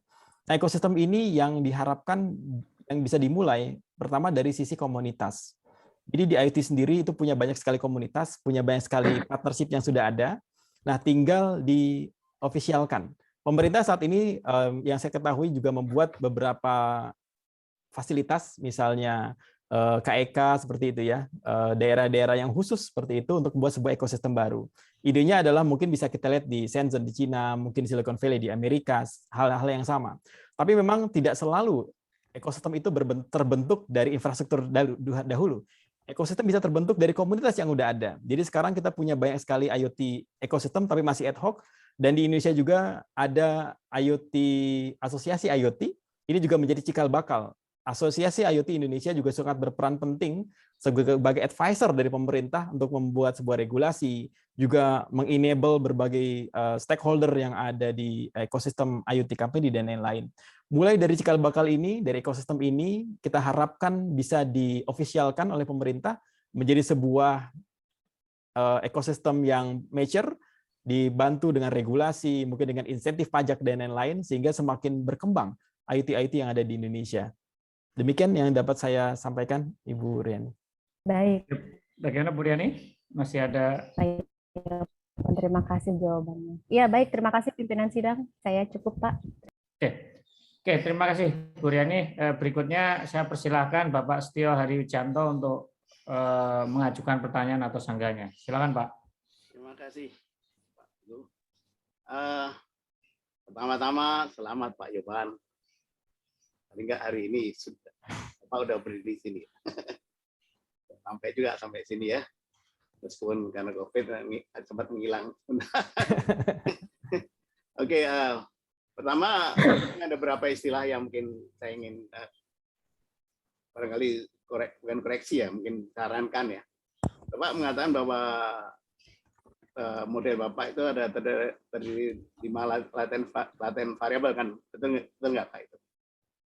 Nah, ekosistem ini yang diharapkan yang bisa dimulai, pertama dari sisi komunitas. Jadi di IoT sendiri itu punya banyak sekali komunitas, punya banyak sekali partnership yang sudah ada. Nah, tinggal diofisialkan. Pemerintah saat ini yang saya ketahui juga membuat beberapa fasilitas, misalnya KEK seperti itu ya, daerah-daerah yang khusus seperti itu untuk membuat sebuah ekosistem baru. Idenya adalah mungkin bisa kita lihat di Shenzhen di Cina, mungkin Silicon Valley di Amerika, hal-hal yang sama. Tapi memang tidak selalu ekosistem itu terbentuk dari infrastruktur dahulu. Ekosistem bisa terbentuk dari komunitas yang udah ada. Jadi sekarang kita punya banyak sekali IoT ekosistem tapi masih ad hoc, dan di Indonesia juga ada IoT, asosiasi IoT, ini juga menjadi cikal bakal. Asosiasi IoT Indonesia juga sangat berperan penting sebagai advisor dari pemerintah untuk membuat sebuah regulasi, juga mengenable berbagai stakeholder yang ada di ekosistem IoT company dan lain-lain. Mulai dari cikal bakal ini, dari ekosistem ini, kita harapkan bisa diofisialkan oleh pemerintah menjadi sebuah ekosistem yang mature, dibantu dengan regulasi, mungkin dengan insentif pajak dan lain-lain, sehingga semakin berkembang IoT yang ada di Indonesia. Demikian yang dapat saya sampaikan, Ibu Riani. Baik. Bagaimana Bu Riani? Masih ada? Baik. Terima kasih jawabannya. Iya baik, terima kasih pimpinan sidang. Saya cukup Pak. Oke, terima kasih Bu Riani. Berikutnya saya persilahkan Bapak Setio Hari Wijanto untuk mengajukan pertanyaan atau sanggahannya. Silakan Pak. Terima kasih Pak. Pertama-tama selamat Pak Yopan. Paling enggak hari ini Bapak udah berdiri di sini. Sampai sini ya. Meskipun karena COVID sempat menghilang. Oke, pertama ada beberapa istilah yang mungkin saya ingin barangkali bukan koreksi ya, mungkin sarankan ya. Bapak mengatakan bahwa model Bapak itu ada terdiri 5 latent variabel kan, betul nggak Pak itu?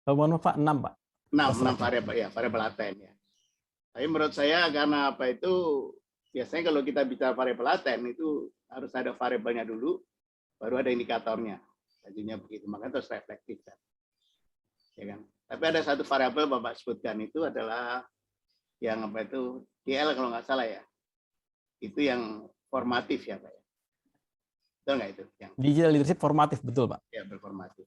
Mohon maaf Pak, 6 Pak. 6 variabel ya, variabel laten ya. Tapi menurut saya karena apa itu biasanya kalau kita bicara variabel laten itu harus ada variabelnya dulu, baru ada indikatornya. Tadinya begitu, makanya terus reflektif kan. Ya kan? Tapi ada satu variabel Bapak sebutkan itu adalah yang apa itu DL kalau nggak salah ya. Itu yang formatif ya Pak. Betul nggak itu? Yang Digital leadership formatif, betul Pak. ya berformatif.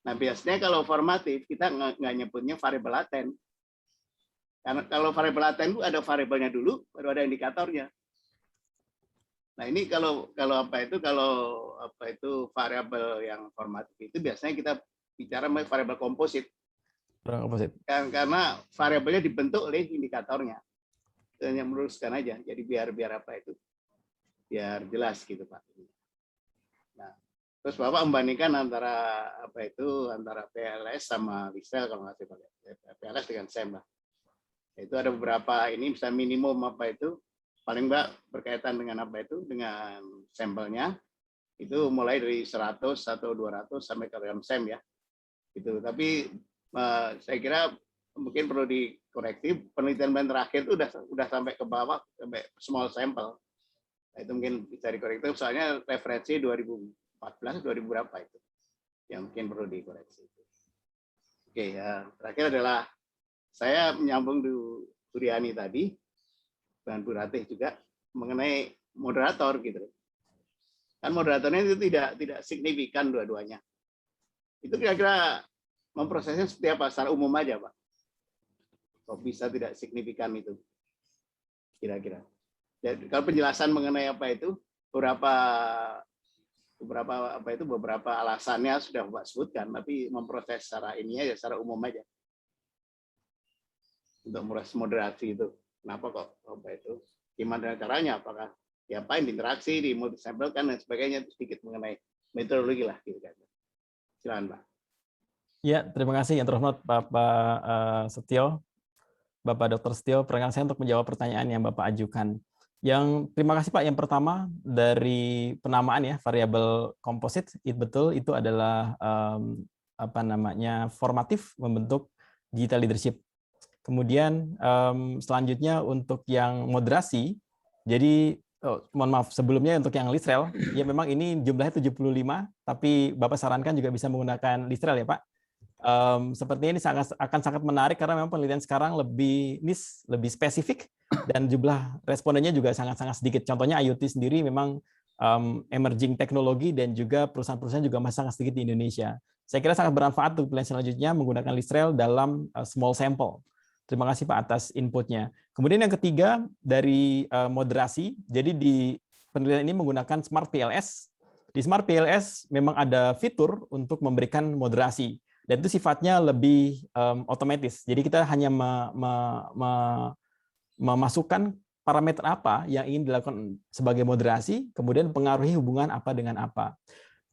Nah biasanya kalau formatif kita nggak nyebutnya variabel laten. Karena kalau variabel laten itu ada variabelnya dulu, baru ada indikatornya. Nah ini kalau apa itu variabel yang formatif itu biasanya kita bicara mengenai variabel komposit. Karena variabelnya dibentuk oleh indikatornya. Itu hanya meluruskan aja. Jadi biar apa itu, biar jelas gitu Pak. Nah, terus Bapak membandingkan antara antara PLS sama Lisel kalau nggak salah, PLS dengan SEM lah. Itu ada beberapa ini bisa minimum apa itu paling berkaitan dengan apa itu dengan sampelnya itu mulai dari 100 atau 200 sampai ke dalam SEM ya. Gitu. Tapi saya kira mungkin perlu dikoreksi, penelitian terakhir itu udah sampai ke bawah sampai small sample. Nah, itu mungkin bisa dikoreksi soalnya referensi 2014 2000 berapa itu yang mungkin perlu dikoreksi. Oke ya, terakhir adalah saya menyambung Bu Riani tadi dan Bu Ratih juga mengenai moderator gitu. Kan moderatornya itu tidak signifikan dua-duanya. Itu kira-kira memprosesnya seperti apa secara umum aja Pak? Kok bisa tidak signifikan itu? Kira-kira. Jadi, kalau penjelasan mengenai apa itu beberapa alasannya sudah Bapak sebutkan, tapi memproses secara ininya ya secara umum aja. Untuk proses moderasi itu, kenapa kok apa itu? Gimana caranya? Apakah diapain, interaksi, di multisampelkan dan sebagainya, sedikit mengenai metodologi lah gitu kan. Silakan Pak. Ya, terima kasih yang terhormat Bapak Setio, Bapak Dr. Setio, perkenalkan saya untuk menjawab pertanyaan yang Bapak ajukan. Terima kasih Pak. Yang pertama dari penamaan ya, variabel komposit, betul itu adalah formatif membentuk digital leadership. Kemudian selanjutnya untuk yang moderasi, jadi mohon maaf sebelumnya untuk yang Lisrel, ya memang ini jumlahnya 75, tapi Bapak sarankan juga bisa menggunakan Lisrel ya Pak. Sepertinya ini akan sangat menarik karena memang penelitian sekarang lebih niche, lebih spesifik, dan jumlah respondennya juga sangat-sangat sedikit. Contohnya IoT sendiri memang emerging teknologi dan juga perusahaan-perusahaan juga masih sangat sedikit di Indonesia. Saya kira sangat bermanfaat untuk penelitian selanjutnya menggunakan Lisrel dalam small sample. Terima kasih Pak atas inputnya. Kemudian yang ketiga dari moderasi, jadi di penelitian ini menggunakan Smart PLS. Di Smart PLS memang ada fitur untuk memberikan moderasi. Dan itu sifatnya lebih otomatis. Jadi kita hanya memasukkan parameter apa yang ingin dilakukan sebagai moderasi, kemudian pengaruhi hubungan apa dengan apa.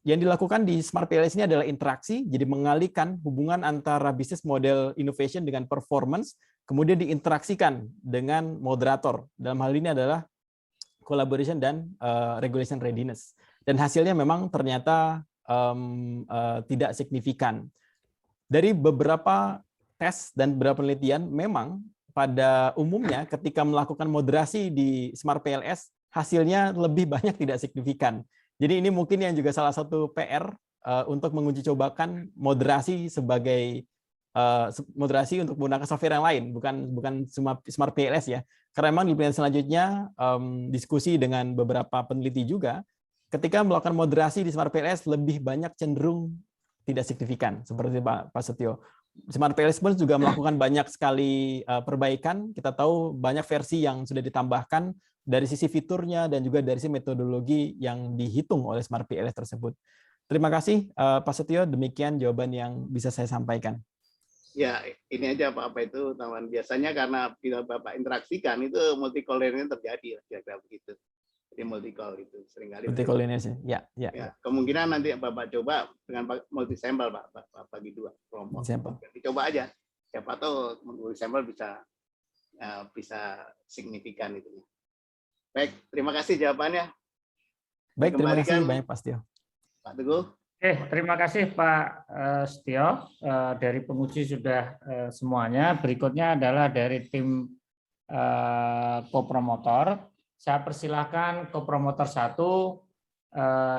Yang dilakukan di Smart PLS ini adalah interaksi, jadi mengalihkan hubungan antara bisnis model innovation dengan performance, kemudian diinteraksikan dengan moderator. Dalam hal ini adalah collaboration dan regulation readiness. Dan hasilnya memang ternyata tidak signifikan. Dari beberapa tes dan beberapa penelitian, memang pada umumnya ketika melakukan moderasi di Smart PLS, hasilnya lebih banyak tidak signifikan. Jadi ini mungkin yang juga salah satu PR untuk menguji cobakan moderasi sebagai moderasi untuk menggunakan software yang lain, bukan Smart PLS ya. Karena memang di penelitian selanjutnya diskusi dengan beberapa peneliti juga, ketika melakukan moderasi di Smart PLS lebih banyak cenderung tidak signifikan, seperti Pak Setio. Smart PLS pun juga melakukan banyak sekali perbaikan. Kita tahu banyak versi yang sudah ditambahkan dari sisi fiturnya dan juga dari sisi metodologi yang dihitung oleh Smart PLS tersebut. Terima kasih Pak Setio, demikian jawaban yang bisa saya sampaikan. Ya, ini aja Pak, apa itu teman biasanya karena bila Bapak interaksikan itu multi-call-nya terjadi, kira-kira begitu. Jadi multi-call itu seringkali. Multi-call ini sih, ya. Kemungkinan nanti Bapak coba dengan multi-sampel Pak, bagi dua kelompok. Dicoba aja, siapa tahu multi-sampel bisa signifikan itu. Baik, terima kasih jawabannya. Baik, terima kasih banyak Pak Setio. Pak Teguh. Terima kasih Pak Setio. Dari penguji sudah semuanya. Berikutnya adalah dari tim kopromotor. Saya persilahkan kopromotor 1,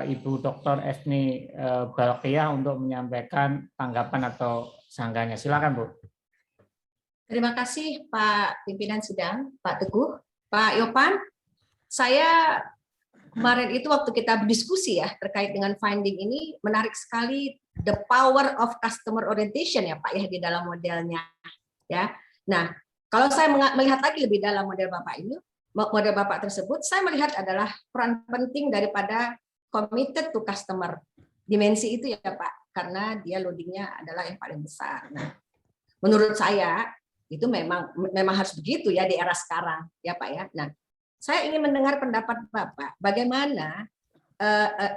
Ibu Dr. Esni Balkiah untuk menyampaikan tanggapan atau sanggahnya. Silakan Bu. Terima kasih Pak Pimpinan Sidang, Pak Teguh, Pak Yopan. Saya kemarin itu waktu kita berdiskusi ya terkait dengan finding ini, menarik sekali the power of customer orientation ya Pak ya di dalam modelnya ya. Nah, kalau saya melihat lagi lebih dalam model Bapak tersebut, saya melihat adalah peran penting daripada committed to customer. Dimensi itu ya Pak, karena dia loadingnya adalah yang paling besar. Nah, menurut saya itu memang harus begitu ya di era sekarang ya Pak ya. Nah, saya ingin mendengar pendapat Bapak, bagaimana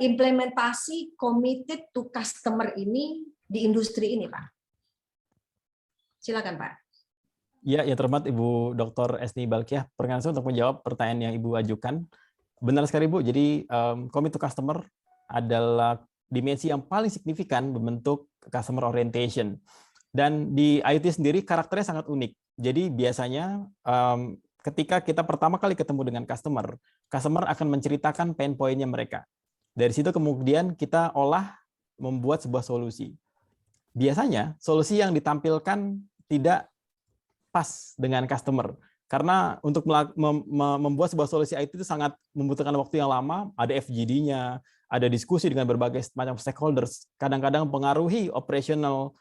implementasi committed to customer ini di industri ini, Pak. Silakan, Pak. Ya, yang terhormat Ibu Dr. Esni Balkiah, perkenalkan untuk menjawab pertanyaan yang Ibu ajukan. Benar sekali, Bu. Jadi, commit to customer adalah dimensi yang paling signifikan membentuk customer orientation. Dan di IoT sendiri karakternya sangat unik. Jadi, biasanya ketika kita pertama kali ketemu dengan customer akan menceritakan pain point-nya mereka. Dari situ kemudian kita olah membuat sebuah solusi. Biasanya solusi yang ditampilkan tidak pas dengan customer. Karena untuk membuat sebuah solusi IT itu sangat membutuhkan waktu yang lama, ada FGD-nya, ada diskusi dengan berbagai macam stakeholders, kadang-kadang mempengaruhi operational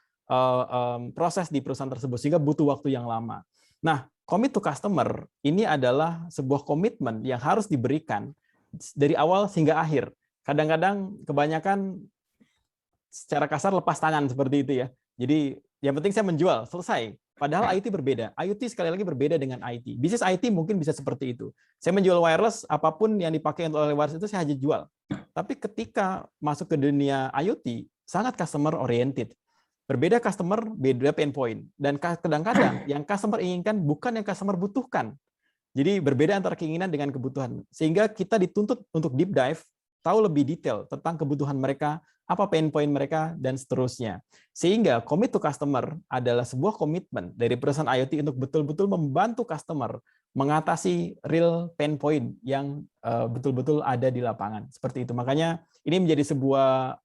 proses di perusahaan tersebut, sehingga butuh waktu yang lama. Nah, commit to customer ini adalah sebuah komitmen yang harus diberikan dari awal hingga akhir. Kadang-kadang kebanyakan secara kasar lepas tangan seperti itu ya. Jadi yang penting saya menjual, selesai. Padahal IoT berbeda. IoT sekali lagi berbeda dengan IT. Bisnis IT mungkin bisa seperti itu. Saya menjual wireless, apapun yang dipakai oleh wireless itu saya hanya jual. Tapi ketika masuk ke dunia IoT, sangat customer oriented. Berbeda customer, beda pain point. Dan kadang-kadang yang customer inginkan bukan yang customer butuhkan. Jadi berbeda antara keinginan dengan kebutuhan. Sehingga kita dituntut untuk deep dive, tahu lebih detail tentang kebutuhan mereka, apa pain point mereka, dan seterusnya. Sehingga commit to customer adalah sebuah komitmen dari perusahaan IoT untuk betul-betul membantu customer mengatasi real pain point yang betul-betul ada di lapangan. Seperti itu. Makanya ini menjadi sebuah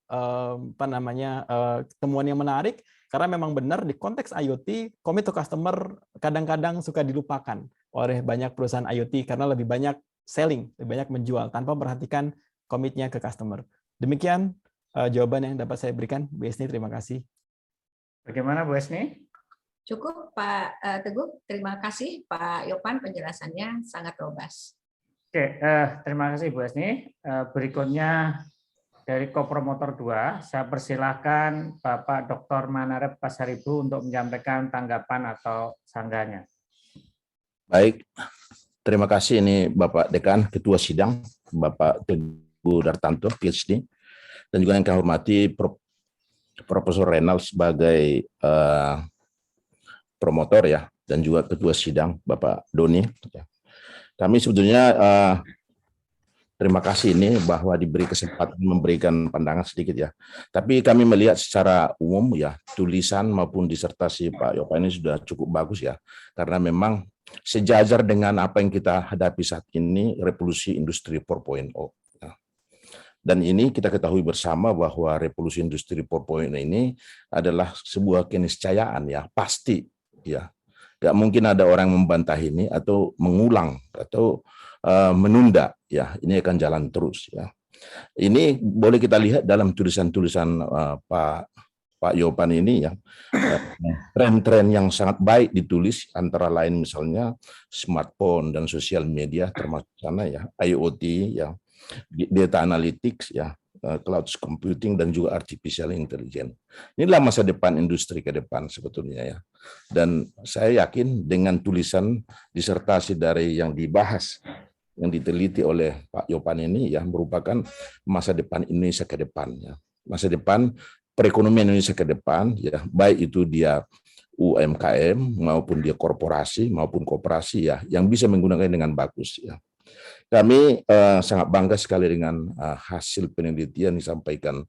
temuan yang menarik, karena memang benar di konteks IoT, commit to customer kadang-kadang suka dilupakan oleh banyak perusahaan IoT karena lebih banyak selling, lebih banyak menjual tanpa memperhatikan komitnya ke customer. Demikian jawaban yang dapat saya berikan. Bu Esni, terima kasih. Bagaimana Bu Esni? Cukup Pak Teguh, terima kasih Pak Yopan, penjelasannya sangat robust. Oke, terima kasih Bu Esni. Berikutnya dari kopromotor 2, saya persilahkan Bapak Dr. Manarep Pasaribu untuk menyampaikan tanggapan atau sanggahnya. Baik, terima kasih. Ini Bapak Dekan, Ketua Sidang, Bapak Teguh Dartanto, PhD, dan juga yang kami hormati Profesor Renal sebagai promotor ya, dan juga Ketua Sidang Bapak Doni. Kami sebetulnya terima kasih ini bahwa diberi kesempatan memberikan pandangan sedikit ya. Tapi kami melihat secara umum ya, tulisan maupun disertasi Pak Yopan ini sudah cukup bagus ya. Karena memang sejajar dengan apa yang kita hadapi saat ini, revolusi industri 4.0. Dan ini kita ketahui bersama bahwa revolusi industri 4.0 ini adalah sebuah keniscayaan ya, pasti ya. Gak mungkin ada orang membantah ini atau mengulang atau menunda ya, ini akan jalan terus ya. Ini boleh kita lihat dalam tulisan-tulisan Pak Yopan ini ya, tren-tren yang sangat baik ditulis, antara lain misalnya smartphone dan sosial media termasuk sana ya, IoT ya, data analytics ya, cloud computing dan juga artificial intelligence. Inilah masa depan industri ke depan sebetulnya ya. Dan saya yakin dengan tulisan disertasi dari yang dibahas, yang diteliti oleh Pak Yopan ini ya, merupakan masa depan Indonesia ke depan ya. Masa depan perekonomian Indonesia ke depan ya, baik itu dia UMKM maupun dia korporasi maupun koperasi ya, yang bisa menggunakan dengan bagus ya. Kami sangat bangga sekali dengan hasil penelitian disampaikan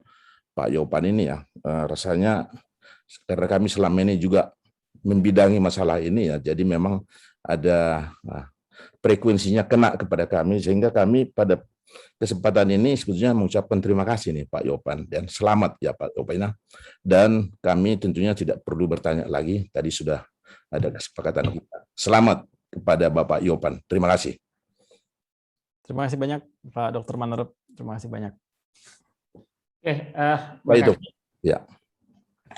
Pak Yopan ini ya, rasanya karena kami selama ini juga membidangi masalah ini ya, jadi memang ada frekuensinya kena kepada kami, sehingga kami pada kesempatan ini sebetulnya mengucapkan terima kasih nih Pak Yopan, dan selamat ya Pak Yopan. Dan kami tentunya tidak perlu bertanya lagi, tadi sudah ada kesepakatan kita. Selamat kepada Bapak Yopan. Terima kasih. Terima kasih banyak Pak Dr. Manerep. Terima kasih banyak. Oke, Baik, Dok. Ya.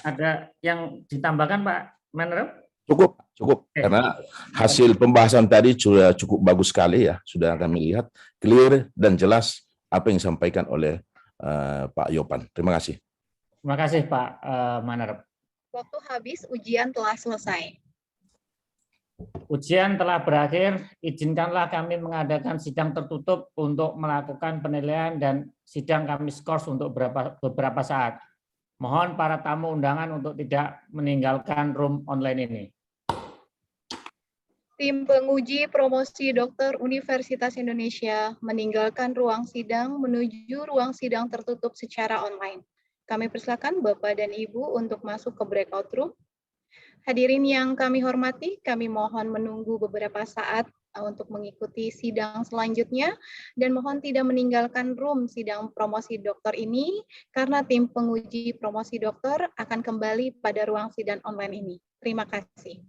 Ada yang ditambahkan Pak Manerep? Cukup. Karena hasil pembahasan tadi sudah cukup bagus sekali ya. Sudah kami lihat clear dan jelas apa yang disampaikan oleh Pak Yopan. Terima kasih. Terima kasih Pak Manerep. Waktu habis, ujian telah selesai. Ujian telah berakhir, izinkanlah kami mengadakan sidang tertutup untuk melakukan penilaian dan sidang kami skors untuk beberapa saat. Mohon para tamu undangan untuk tidak meninggalkan room online ini. Tim penguji promosi dokter Universitas Indonesia meninggalkan ruang sidang menuju ruang sidang tertutup secara online. Kami persilakan Bapak dan Ibu untuk masuk ke breakout room. Hadirin yang kami hormati, kami mohon menunggu beberapa saat untuk mengikuti sidang selanjutnya dan mohon tidak meninggalkan room sidang promosi dokter ini karena tim penguji promosi dokter akan kembali pada ruang sidang online ini. Terima kasih.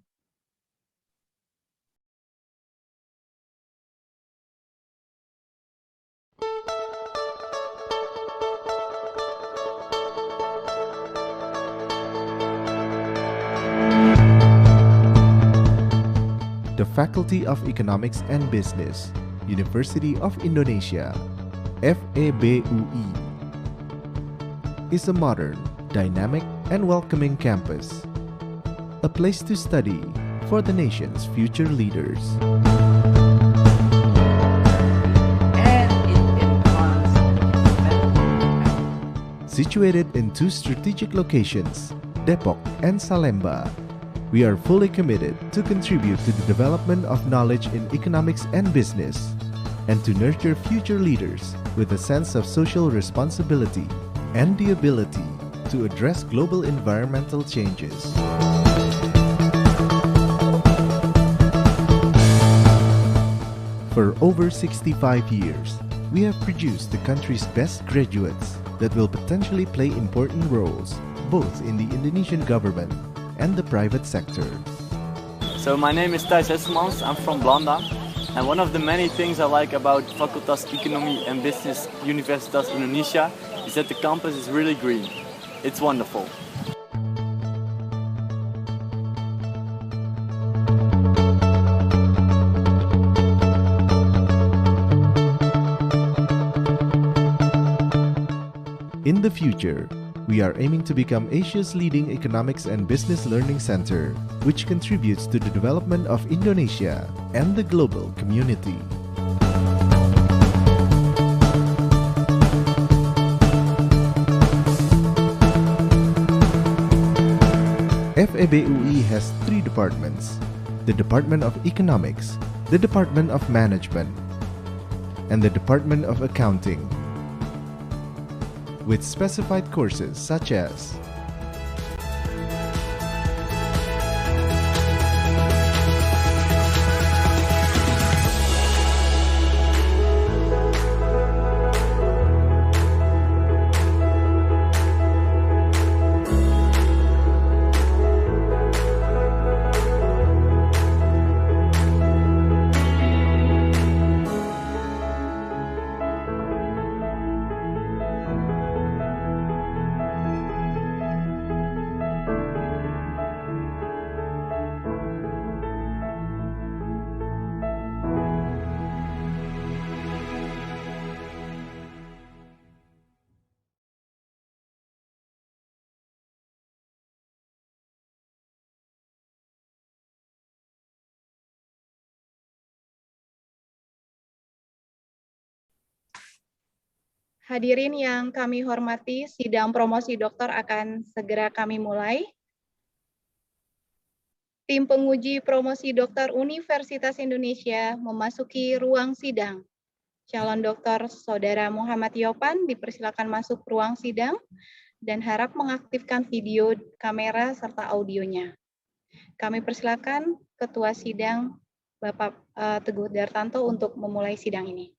The Faculty of Economics and Business, University of Indonesia, FEBUI, is a modern, dynamic, and welcoming campus, a place to study for the nation's future leaders. Situated in two strategic locations, Depok and Salemba, we are fully committed to contribute to the development of knowledge in economics and business, and to nurture future leaders with a sense of social responsibility and the ability to address global environmental changes. For over 65 years, we have produced the country's best graduates that will potentially play important roles both in the Indonesian government and the private sector. So my name is Thijs Hesselmans, I'm from Blanda, and one of the many things I like about Fakultas Ekonomi and Business Universitas Indonesia is that the campus is really green. It's wonderful. In the future, we are aiming to become Asia's leading economics and business learning center, which contributes to the development of Indonesia and the global community. FEBUI has three departments: the Department of Economics, the Department of Management, and the Department of Accounting, with specified courses such as Hadirin yang kami hormati, sidang promosi dokter akan segera kami mulai. Tim penguji promosi dokter Universitas Indonesia memasuki ruang sidang. Calon dokter Saudara Muhammad Yopan dipersilakan masuk ruang sidang dan harap mengaktifkan video, kamera, serta audionya. Kami persilakan Ketua Sidang Bapak Teguh Dartanto untuk memulai sidang ini.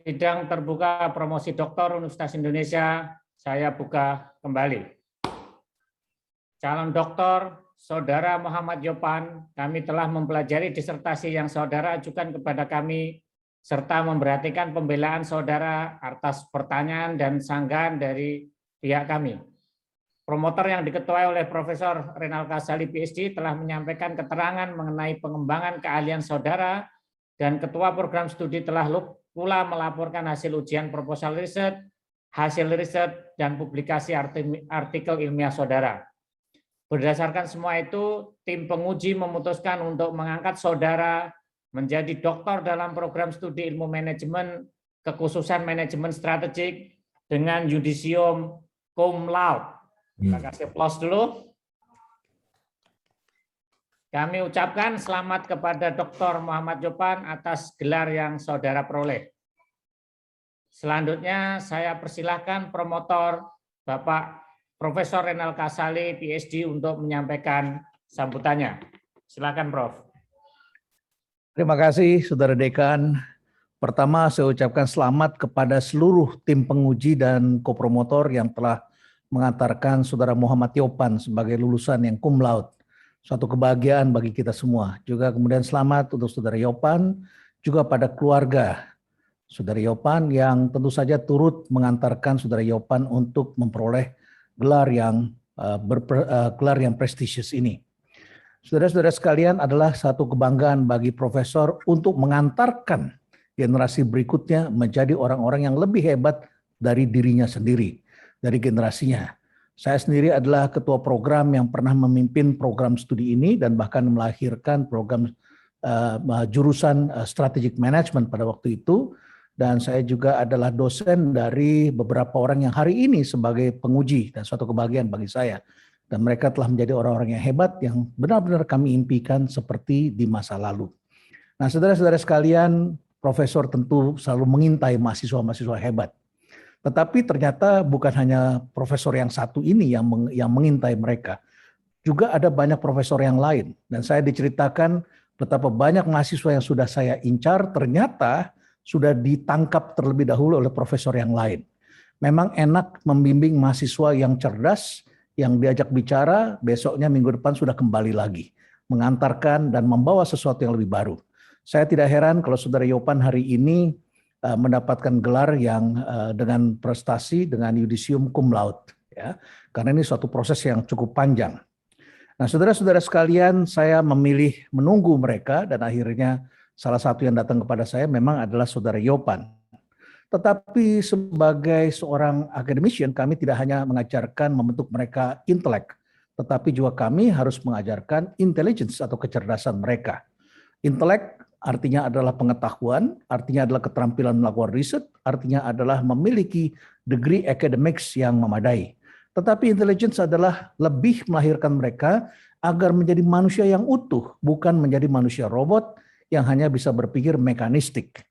Sidang terbuka promosi doktor Universitas Indonesia, saya buka kembali. Calon doktor Saudara Muhammad Yopan, kami telah mempelajari disertasi yang saudara ajukan kepada kami, serta memperhatikan pembelaan saudara atas pertanyaan dan sanggahan dari pihak kami. Promotor yang diketuai oleh Profesor Renal Kasali, PhD, telah menyampaikan keterangan mengenai pengembangan keahlian saudara, dan Ketua Program Studi telah pula melaporkan hasil ujian proposal riset, hasil riset, dan publikasi artikel ilmiah saudara. Berdasarkan semua itu, tim penguji memutuskan untuk mengangkat saudara menjadi doktor dalam program studi ilmu manajemen, kekhususan manajemen strategik dengan yudisium cum laude. Kita kasih aplaus dulu. Kami ucapkan selamat kepada Dr. Muhammad Yopan atas gelar yang saudara peroleh. Selanjutnya saya persilahkan promotor Bapak Profesor Renal Kasali, PhD, untuk menyampaikan sambutannya. Silakan, Prof. Terima kasih, Saudara Dekan. Pertama, saya ucapkan selamat kepada seluruh tim penguji dan kopromotor yang telah mengantarkan Saudara Muhammad Yopan sebagai lulusan yang cum laude. Suatu kebahagiaan bagi kita semua. Juga kemudian selamat untuk Saudara Yopan, juga pada keluarga Saudara Yopan yang tentu saja turut mengantarkan Saudara Yopan untuk memperoleh gelar yang prestisius ini. Saudara-saudara sekalian, adalah satu kebanggaan bagi profesor untuk mengantarkan generasi berikutnya menjadi orang-orang yang lebih hebat dari dirinya sendiri, dari generasinya. Saya sendiri adalah ketua program yang pernah memimpin program studi ini dan bahkan melahirkan program jurusan strategic management pada waktu itu. Dan saya juga adalah dosen dari beberapa orang yang hari ini sebagai penguji, dan suatu kebahagiaan bagi saya. Dan mereka telah menjadi orang-orang yang hebat yang benar-benar kami impikan seperti di masa lalu. Nah, saudara-saudara sekalian, profesor tentu selalu mengintai mahasiswa-mahasiswa hebat. Tetapi ternyata bukan hanya profesor yang satu ini yang mengintai mereka. Juga ada banyak profesor yang lain. Dan saya diceritakan betapa banyak mahasiswa yang sudah saya incar ternyata sudah ditangkap terlebih dahulu oleh profesor yang lain. Memang enak membimbing mahasiswa yang cerdas, yang diajak bicara, besoknya minggu depan sudah kembali lagi. Mengantarkan dan membawa sesuatu yang lebih baru. Saya tidak heran kalau Saudara Yopan hari ini mendapatkan gelar yang dengan prestasi dengan yudisium cum laude, ya, karena ini suatu proses yang cukup panjang. Nah, saudara-saudara sekalian, saya memilih menunggu mereka dan akhirnya salah satu yang datang kepada saya memang adalah Saudara Yopan. Tetapi sebagai seorang academician, kami tidak hanya mengajarkan membentuk mereka intelek, tetapi juga kami harus mengajarkan intelligence atau kecerdasan mereka. Intelek artinya adalah pengetahuan, artinya adalah keterampilan melakukan riset, artinya adalah memiliki degree academics yang memadai. Tetapi intelligence adalah lebih melahirkan mereka agar menjadi manusia yang utuh, bukan menjadi manusia robot yang hanya bisa berpikir mekanistik.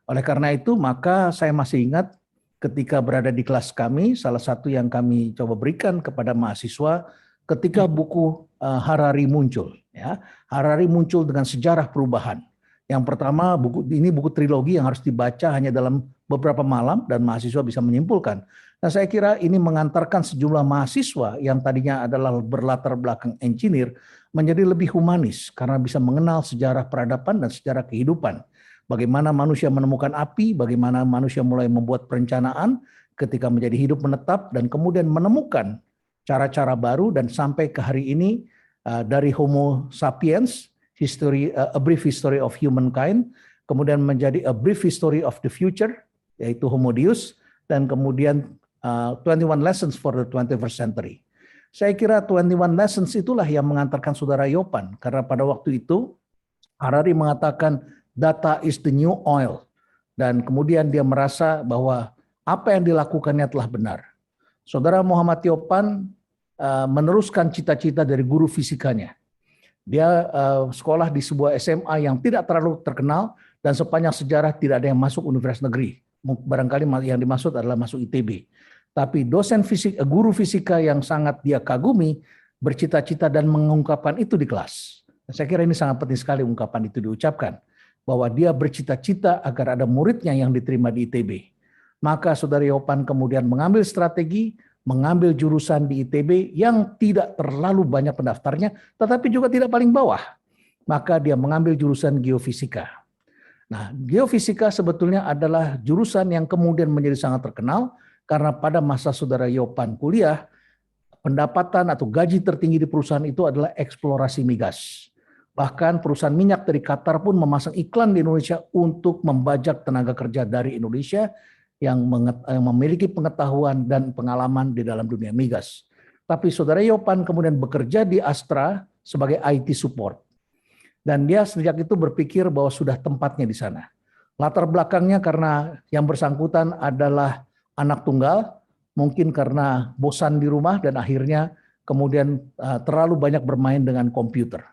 Oleh karena itu, maka saya masih ingat ketika berada di kelas kami, salah satu yang kami coba berikan kepada mahasiswa ketika buku Harari muncul. Ya, Harari muncul dengan sejarah perubahan. Yang pertama, buku trilogi yang harus dibaca hanya dalam beberapa malam dan mahasiswa bisa menyimpulkan. Nah, saya kira ini mengantarkan sejumlah mahasiswa yang tadinya adalah berlatar belakang engineer menjadi lebih humanis karena bisa mengenal sejarah peradaban dan sejarah kehidupan. Bagaimana manusia menemukan api, bagaimana manusia mulai membuat perencanaan ketika menjadi hidup menetap dan kemudian menemukan cara-cara baru dan sampai ke hari ini dari Homo sapiens, a brief history of humankind, kemudian menjadi a brief history of the future, yaitu Homo Deus, dan kemudian 21 lessons for the 21st century. Saya kira 21 lessons itulah yang mengantarkan Saudara Yopan, karena pada waktu itu Harari mengatakan data is the new oil, dan kemudian dia merasa bahwa apa yang dilakukannya telah benar. Saudara Muhammad Yopan meneruskan cita-cita dari guru fisikanya. Dia sekolah di sebuah SMA yang tidak terlalu terkenal dan sepanjang sejarah tidak ada yang masuk universitas negeri. barangkali yang dimaksud adalah masuk ITB. Tapi guru fisika yang sangat dia kagumi, bercita-cita dan mengungkapkan itu di kelas. Saya kira ini sangat penting sekali ungkapan itu diucapkan, bahwa dia bercita-cita agar ada muridnya yang diterima di ITB. Maka Saudara Yopan kemudian mengambil strategi, mengambil jurusan di ITB yang tidak terlalu banyak pendaftarnya, tetapi juga tidak paling bawah. Maka dia mengambil jurusan geofisika. Nah, geofisika sebetulnya adalah jurusan yang kemudian menjadi sangat terkenal, karena pada masa Saudara Yopan kuliah, pendapatan atau gaji tertinggi di perusahaan itu adalah eksplorasi migas. Bahkan perusahaan minyak dari Qatar pun memasang iklan di Indonesia untuk membajak tenaga kerja dari Indonesia yang memiliki pengetahuan dan pengalaman di dalam dunia migas. Tapi Saudara Yopan kemudian bekerja di Astra sebagai IT support. Dan dia sejak itu berpikir bahwa sudah tempatnya di sana. Latar belakangnya karena yang bersangkutan adalah anak tunggal, mungkin karena bosan di rumah dan akhirnya kemudian terlalu banyak bermain dengan komputer,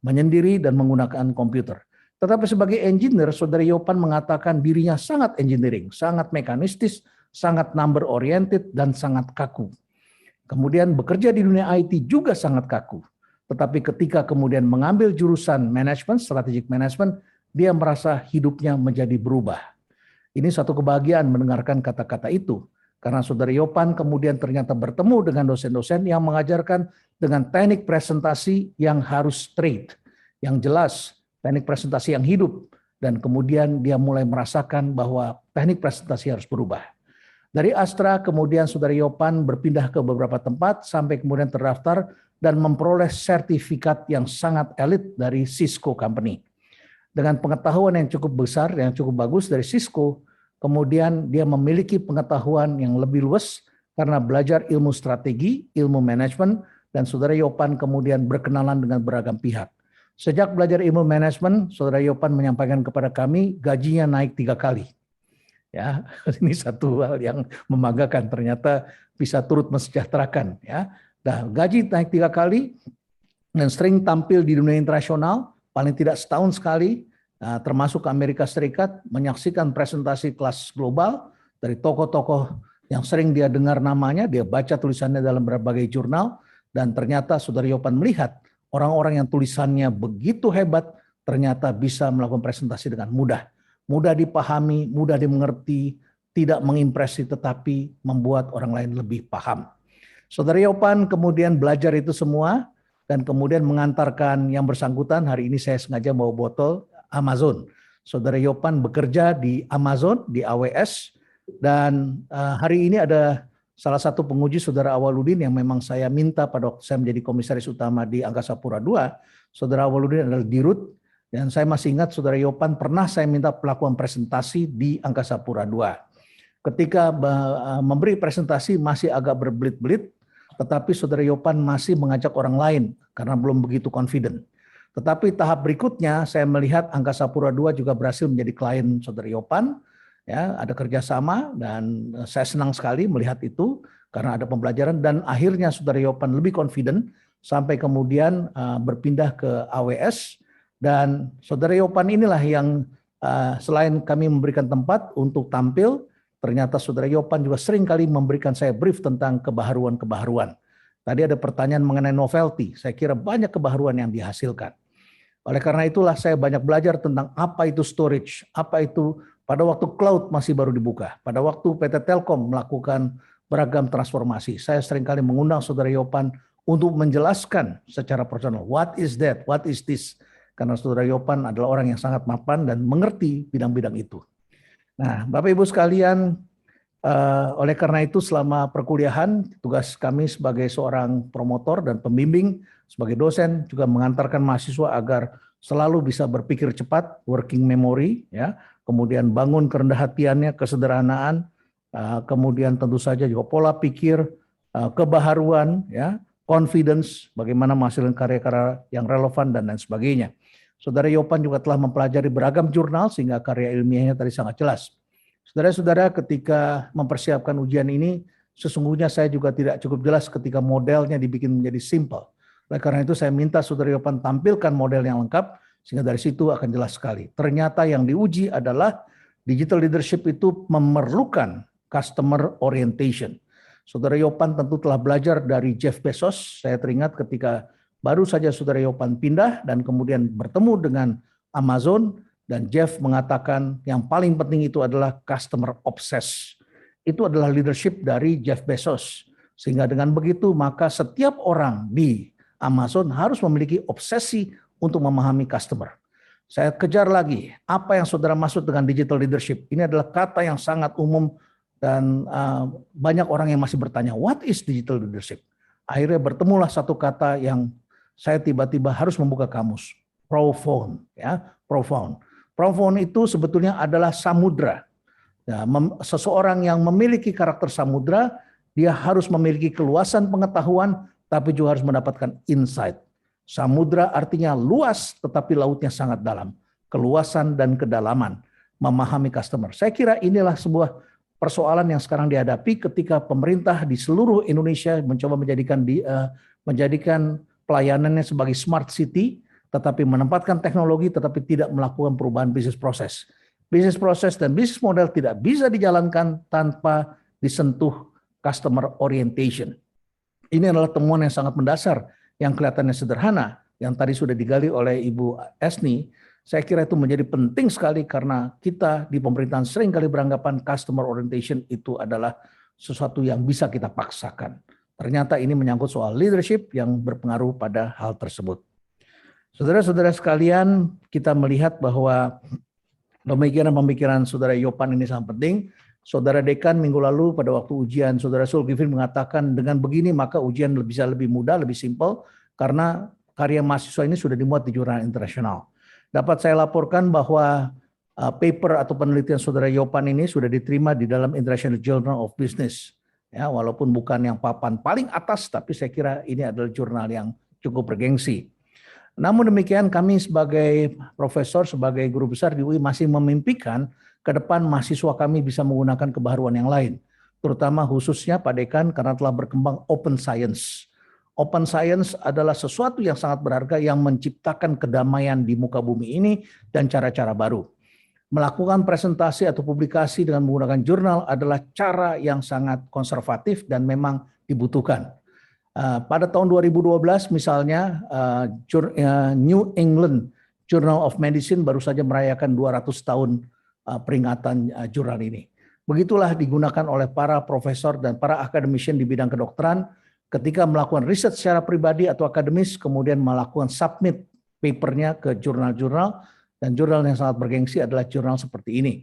menyendiri dan menggunakan komputer. Tetapi sebagai engineer, Saudara Yopan mengatakan dirinya sangat engineering, sangat mekanistis, sangat number oriented, dan sangat kaku. Kemudian bekerja di dunia IT juga sangat kaku. Tetapi ketika kemudian mengambil jurusan manajemen, strategic management, dia merasa hidupnya menjadi berubah. Ini satu kebahagiaan mendengarkan kata-kata itu. Karena Saudara Yopan kemudian ternyata bertemu dengan dosen-dosen yang mengajarkan dengan teknik presentasi yang harus straight, yang jelas, teknik presentasi yang hidup, dan kemudian dia mulai merasakan bahwa teknik presentasi harus berubah. Dari Astra kemudian Saudara Yopan berpindah ke beberapa tempat sampai kemudian terdaftar dan memperoleh sertifikat yang sangat elit dari Cisco Company. Dengan pengetahuan yang cukup besar, yang cukup bagus dari Cisco, kemudian dia memiliki pengetahuan yang lebih luas karena belajar ilmu strategi, ilmu manajemen, dan Saudara Yopan kemudian berkenalan dengan beragam pihak. Sejak belajar ilmu manajemen, Saudara Yopan menyampaikan kepada kami gajinya naik 3 kali. Ya, ini satu hal yang membanggakan, ternyata bisa turut mensejahterakan. Ya, nah, gaji naik 3 kali dan sering tampil di dunia internasional, paling tidak setahun sekali, termasuk Amerika Serikat, menyaksikan presentasi kelas global dari tokoh-tokoh yang sering dia dengar namanya, dia baca tulisannya dalam berbagai jurnal, dan ternyata Saudara Yopan melihat orang-orang yang tulisannya begitu hebat ternyata bisa melakukan presentasi dengan mudah. Mudah dipahami, mudah dimengerti, tidak mengimpresi tetapi membuat orang lain lebih paham. Saudara Yopan kemudian belajar itu semua dan kemudian mengantarkan yang bersangkutan. Hari ini saya sengaja bawa botol Amazon. Saudara Yopan bekerja di Amazon, di AWS, dan hari ini ada salah satu penguji Saudara Awaludin yang memang saya minta pada waktu saya menjadi komisaris utama di Angkasa Pura II. Saudara Awaludin adalah Dirut, dan saya masih ingat Saudara Yopan pernah saya minta melakukan presentasi di Angkasa Pura II. Ketika memberi presentasi masih agak berbelit-belit, tetapi Saudara Yopan masih mengajak orang lain karena belum begitu confident. Tetapi tahap berikutnya saya melihat Angkasa Pura II juga berhasil menjadi klien Saudara Yopan. Ya, ada kerjasama dan saya senang sekali melihat itu karena ada pembelajaran dan akhirnya Saudara Yopan lebih confident sampai kemudian berpindah ke AWS dan Saudara Yopan inilah yang selain kami memberikan tempat untuk tampil, ternyata Saudara Yopan juga sering kali memberikan saya brief tentang kebaharuan-kebaharuan. Tadi ada pertanyaan mengenai novelty, saya kira banyak kebaharuan yang dihasilkan. Oleh karena itulah saya banyak belajar tentang apa itu storage, apa itu pada waktu cloud masih baru dibuka, pada waktu PT Telkom melakukan beragam transformasi. Saya seringkali mengundang Saudara Yopan untuk menjelaskan secara personal, what is that, what is this? Karena Saudara Yopan adalah orang yang sangat mapan dan mengerti bidang-bidang itu. Nah, Bapak Ibu sekalian, oleh karena itu selama perkuliahan, tugas kami sebagai seorang promotor dan pembimbing, sebagai dosen juga mengantarkan mahasiswa agar selalu bisa berpikir cepat, working memory, ya, kemudian bangun kerendah hatiannya, kesederhanaan, kemudian tentu saja juga pola pikir, kebaharuan, ya, confidence, bagaimana menghasilkan karya-karya yang relevan dan lain sebagainya. Saudara Yopan juga telah mempelajari beragam jurnal sehingga karya ilmiahnya tadi sangat jelas. Saudara-saudara, ketika mempersiapkan ujian ini, sesungguhnya saya juga tidak cukup jelas ketika modelnya dibikin menjadi simple. Oleh karena itu saya minta Saudara Yopan tampilkan model yang lengkap, sehingga dari situ akan jelas sekali. Ternyata yang diuji adalah Digital leadership itu memerlukan customer orientation. Saudara Yopan tentu telah belajar dari Jeff Bezos. Saya teringat ketika baru saja Saudara Yopan pindah dan kemudian bertemu dengan Amazon, dan Jeff mengatakan yang paling penting itu adalah customer obsess. Itu adalah leadership dari Jeff Bezos. Sehingga dengan begitu maka setiap orang di Amazon harus memiliki obsesi untuk memahami customer. Saya kejar lagi, apa yang saudara maksud dengan digital leadership? Ini adalah kata yang sangat umum dan banyak orang yang masih bertanya, what is digital leadership? Akhirnya bertemulah satu kata yang saya tiba-tiba harus membuka kamus, profound. Ya, profound. Profound itu sebetulnya adalah samudra. Ya, seseorang yang memiliki karakter samudra, dia harus memiliki keluasan pengetahuan, tapi juga harus mendapatkan insight. Samudra artinya luas, tetapi lautnya sangat dalam. Keluasan dan kedalaman, memahami customer. Saya kira inilah sebuah persoalan yang sekarang dihadapi ketika pemerintah di seluruh Indonesia mencoba menjadikan pelayanannya sebagai smart city, tetapi menempatkan teknologi, tetapi tidak melakukan perubahan bisnis proses. Bisnis proses dan bisnis model tidak bisa dijalankan tanpa disentuh customer orientation. Ini adalah temuan yang sangat mendasar, yang kelihatannya sederhana, yang tadi sudah digali oleh Ibu Esni. Saya kira itu menjadi penting sekali karena kita di pemerintahan sering kali beranggapan customer orientation itu adalah sesuatu yang bisa kita paksakan. Ternyata ini menyangkut soal leadership yang berpengaruh pada hal tersebut. Saudara-saudara sekalian, kita melihat bahwa pemikiran-pemikiran Saudara Yopan ini sangat penting. Saudara Dekan minggu lalu pada waktu ujian, Saudara Zulkifli mengatakan dengan begini maka ujian bisa lebih mudah, lebih simpel karena karya mahasiswa ini sudah dimuat di jurnal internasional. Dapat saya laporkan bahwa paper atau penelitian Saudara Yopan ini sudah diterima di dalam International Journal of Business. Ya, walaupun bukan yang papan paling atas, tapi saya kira ini adalah jurnal yang cukup bergengsi. Namun demikian kami sebagai profesor, sebagai guru besar di UI masih memimpikan ke depan mahasiswa kami bisa menggunakan kebaharuan yang lain. Terutama khususnya Pak Dekan karena telah berkembang open science. Open science adalah sesuatu yang sangat berharga yang menciptakan kedamaian di muka bumi ini dan cara-cara baru. Melakukan presentasi atau publikasi dengan menggunakan jurnal adalah cara yang sangat konservatif dan memang dibutuhkan. Pada tahun 2012 misalnya New England Journal of Medicine baru saja merayakan 200 tahun peringatan jurnal ini. Begitulah digunakan oleh para profesor dan para akademisi di bidang kedokteran ketika melakukan riset secara pribadi atau akademis, kemudian melakukan submit papernya ke jurnal-jurnal, dan jurnal yang sangat bergengsi adalah jurnal seperti ini.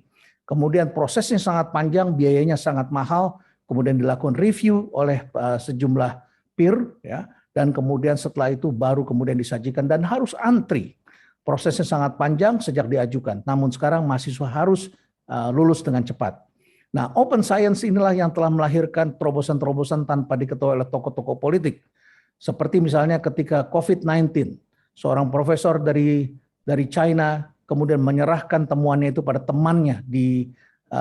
Kemudian prosesnya sangat panjang, biayanya sangat mahal, kemudian dilakukan review oleh sejumlah peer, ya, dan kemudian setelah itu baru kemudian disajikan dan harus antri. Prosesnya sangat panjang sejak diajukan, namun sekarang mahasiswa harus lulus dengan cepat. Nah, open science inilah yang telah melahirkan terobosan-terobosan tanpa diketahui oleh tokoh-tokoh politik. Seperti misalnya ketika COVID-19, seorang profesor dari China kemudian menyerahkan temuannya itu pada temannya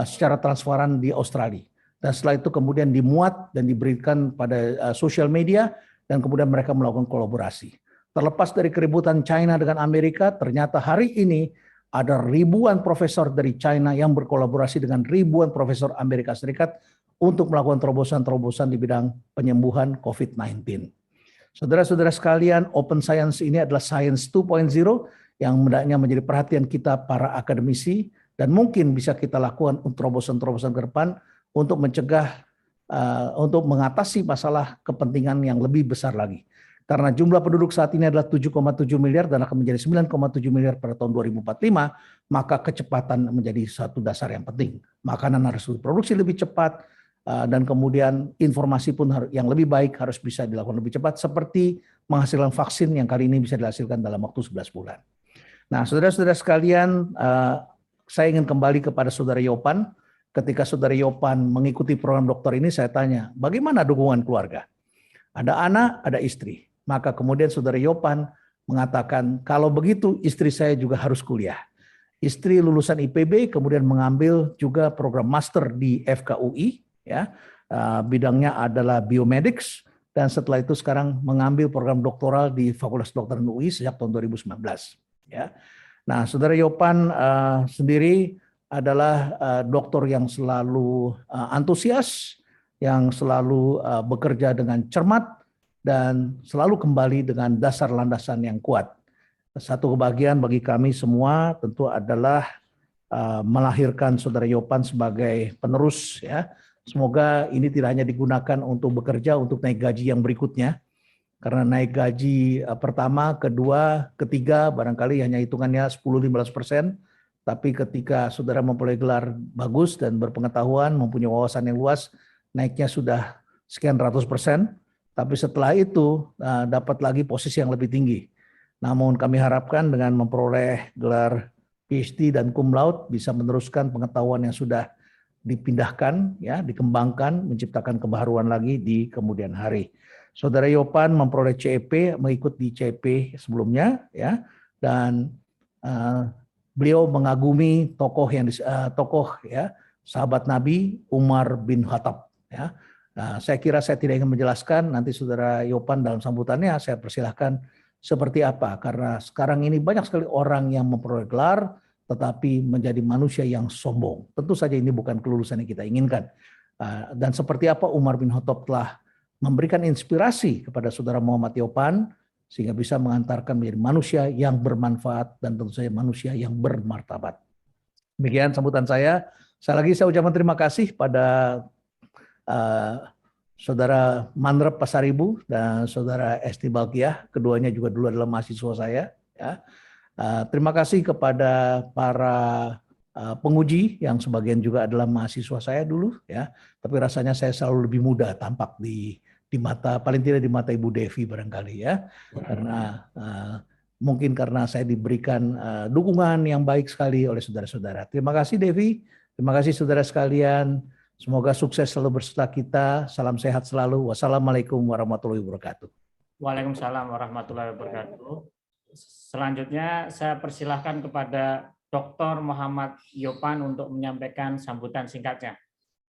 secara transparan di Australia. Dan setelah itu kemudian dimuat dan diberikan pada sosial media dan kemudian mereka melakukan kolaborasi. Terlepas dari keributan China dengan Amerika, ternyata hari ini ada ribuan profesor dari China yang berkolaborasi dengan ribuan profesor Amerika Serikat untuk melakukan terobosan-terobosan di bidang penyembuhan COVID-19. Saudara-saudara sekalian, open science ini adalah science 2.0 yang hendaknya menjadi perhatian kita para akademisi dan mungkin bisa kita lakukan untuk terobosan-terobosan ke depan untuk mencegah, untuk mengatasi masalah kepentingan yang lebih besar lagi. Karena jumlah penduduk saat ini adalah 7,7 miliar dan akan menjadi 9,7 miliar pada tahun 2045, maka kecepatan menjadi satu dasar yang penting. Makanan harus diproduksi lebih cepat, dan kemudian informasi pun yang lebih baik harus bisa dilakukan lebih cepat, seperti menghasilkan vaksin yang kali ini bisa dihasilkan dalam waktu 11 bulan. Nah, saudara-saudara sekalian, saya ingin kembali kepada Saudara Yopan. Ketika Saudara Yopan mengikuti program dokter ini, saya tanya, bagaimana dukungan keluarga? Ada anak, ada istri. Maka kemudian Saudara Yopan mengatakan, kalau begitu istri saya juga harus kuliah. Istri lulusan IPB, kemudian mengambil juga program master di FKUI, ya, bidangnya adalah biomedics, dan setelah itu sekarang mengambil program doktoral di Fakultas Kedokteran UI sejak tahun 2019. Ya. Nah, Saudara Yopan sendiri adalah dokter yang selalu antusias, yang selalu bekerja dengan cermat, dan selalu kembali dengan dasar landasan yang kuat. Satu kebahagiaan bagi kami semua tentu adalah melahirkan Saudara Yopan sebagai penerus, ya. Semoga ini tidak hanya digunakan untuk bekerja untuk naik gaji yang berikutnya, karena naik gaji pertama, kedua, ketiga barangkali hanya hitungannya 10-15%, tapi ketika saudara memperoleh gelar bagus dan berpengetahuan, mempunyai wawasan yang luas, naiknya sudah sekian ratus persen, tapi setelah itu dapat lagi posisi yang lebih tinggi. Namun kami harapkan dengan memperoleh gelar PhD dan cum laude bisa meneruskan pengetahuan yang sudah dipindahkan, ya, dikembangkan, menciptakan kebaharuan lagi di kemudian hari. Saudara Yopan memperoleh CEP, mengikuti CEP sebelumnya, ya, dan beliau mengagumi tokoh ya, sahabat Nabi Umar bin Khattab, ya. Nah, saya kira saya tidak ingin menjelaskan, nanti Saudara Yopan dalam sambutannya saya persilahkan seperti apa, karena sekarang ini banyak sekali orang yang memperoleh gelar tetapi menjadi manusia yang sombong. Tentu saja ini bukan kelulusan yang kita inginkan. Dan seperti apa Umar bin Khattab telah memberikan inspirasi kepada Saudara Muhammad Yopan sehingga bisa mengantarkan menjadi manusia yang bermanfaat dan tentu saja manusia yang bermartabat. Demikian sambutan saya. Saya ucapkan terima kasih pada Saudara Manrep Pasaribu dan Saudara Esti Balkiah, keduanya juga dulu adalah mahasiswa saya, ya. Terima kasih kepada para penguji yang sebagian juga adalah mahasiswa saya dulu, ya. Tapi rasanya saya selalu lebih muda tampak di mata, paling tidak di mata Ibu Devi barangkali, ya. Karena mungkin karena saya diberikan dukungan yang baik sekali oleh saudara-saudara. Terima kasih Devi, terima kasih saudara sekalian. Semoga sukses selalu berserta kita. Salam sehat selalu. Wassalamualaikum warahmatullahi wabarakatuh. Waalaikumsalam warahmatullahi wabarakatuh. Selanjutnya saya persilahkan kepada Dr. Muhammad Yopan untuk menyampaikan sambutan singkatnya.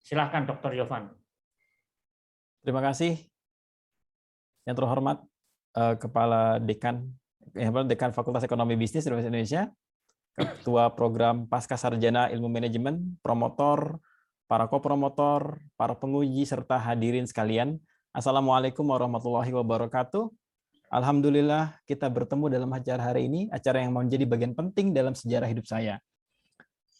Silahkan Dr. Yopan. Terima kasih yang terhormat Kepala Dekan Fakultas Ekonomi Bisnis Universitas Indonesia, Ketua Program Pasca Sarjana Ilmu Manajemen, promotor, para kopromotor, para penguji, serta hadirin sekalian. Assalamualaikum warahmatullahi wabarakatuh. Alhamdulillah kita bertemu dalam acara hari ini, acara yang menjadi bagian penting dalam sejarah hidup saya.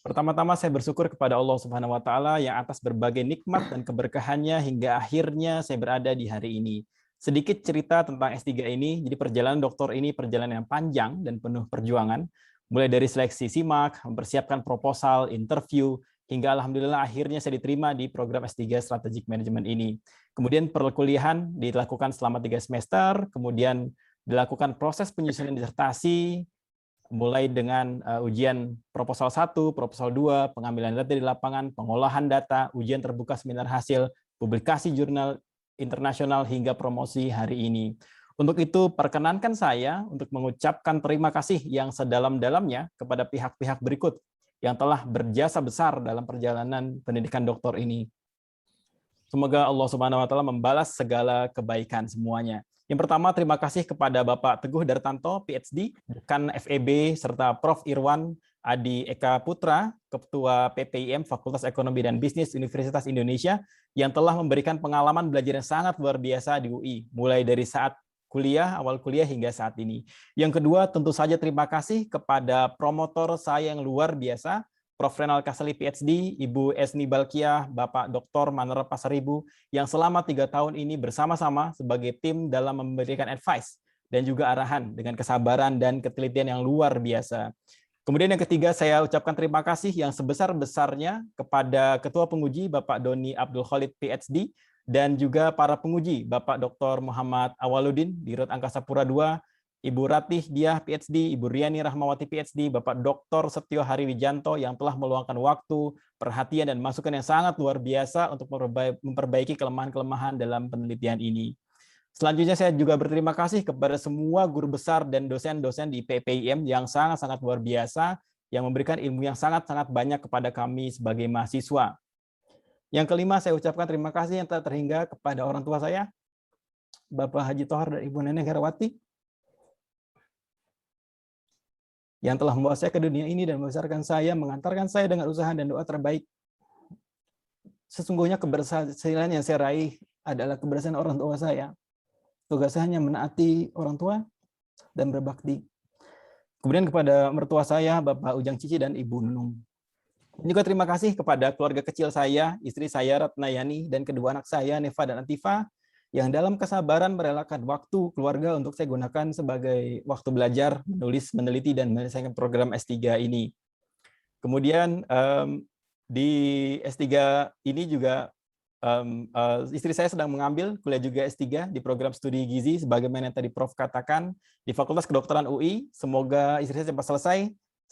Pertama-tama saya bersyukur kepada Allah Subhanahu wa taala yang atas berbagai nikmat dan keberkahannya hingga akhirnya saya berada di hari ini. Sedikit cerita tentang S3 ini, jadi perjalanan doktor ini perjalanan yang panjang dan penuh perjuangan, mulai dari seleksi SIMAK, mempersiapkan proposal, interview, hingga alhamdulillah akhirnya saya diterima di program S3 Strategic Management ini. Kemudian perkuliahan dilakukan selama 3 semester, kemudian dilakukan proses penyusunan disertasi, mulai dengan ujian proposal 1, proposal 2, pengambilan data di lapangan, pengolahan data, ujian terbuka seminar hasil, publikasi jurnal internasional, hingga promosi hari ini. Untuk itu, perkenankan saya untuk mengucapkan terima kasih yang sedalam-dalamnya kepada pihak-pihak berikut yang telah berjasa besar dalam perjalanan pendidikan doktor ini. Semoga Allah Subhanahu wa taala membalas segala kebaikan semuanya. Yang pertama, terima kasih kepada Bapak Teguh Dartanto, PhD, Dekan FEB, serta Prof. Irwan Adi Eka Putra, Ketua PPIM Fakultas Ekonomi dan Bisnis Universitas Indonesia, yang telah memberikan pengalaman belajar yang sangat luar biasa di UI, mulai dari saat kuliah, awal kuliah hingga saat ini. Yang kedua, tentu saja terima kasih kepada promotor saya yang luar biasa, Prof. Renal Kasali PhD, Ibu Esni Balkiah, Bapak Dr. Manrep Pasaribu, yang selama 3 tahun ini bersama-sama sebagai tim dalam memberikan advice dan juga arahan dengan kesabaran dan ketelitian yang luar biasa. Kemudian yang ketiga, saya ucapkan terima kasih yang sebesar-besarnya kepada Ketua Penguji Bapak Doni Abdul Khalid PhD, dan juga para penguji Bapak Dr. Muhammad Awaludin, Dirut Angkasa Pura II, Ibu Ratih Diah PhD, Ibu Riani Rahmawati PhD, Bapak Dr. Setio Hari Wijanto yang telah meluangkan waktu, perhatian, dan masukan yang sangat luar biasa untuk memperbaiki kelemahan-kelemahan dalam penelitian ini. Selanjutnya saya juga berterima kasih kepada semua guru besar dan dosen-dosen di PPIM yang sangat-sangat luar biasa, yang memberikan ilmu yang sangat-sangat banyak kepada kami sebagai mahasiswa. Yang kelima, saya ucapkan terima kasih yang tak terhingga kepada orang tua saya, Bapak Haji Tohar dan Ibu Nenek Herawati, yang telah membawa saya ke dunia ini dan membesarkan saya, mengantarkan saya dengan usaha dan doa terbaik. Sesungguhnya keberhasilan yang saya raih adalah keberhasilan orang tua saya. Tugas saya hanya menaati orang tua dan berbakti. Kemudian kepada mertua saya, Bapak Ujang Cici dan Ibu Nunung. Juga terima kasih kepada keluarga kecil saya, istri saya Ratnayani, dan kedua anak saya, Neva dan Atifa, yang dalam kesabaran merelakan waktu keluarga untuk saya gunakan sebagai waktu belajar, menulis, meneliti, dan menyelesaikan program S3 ini. Kemudian di S3 ini juga istri saya sedang mengambil kuliah juga S3 di program studi gizi, sebagaimana yang tadi Prof katakan, di Fakultas Kedokteran UI. Semoga istri saya cepat selesai,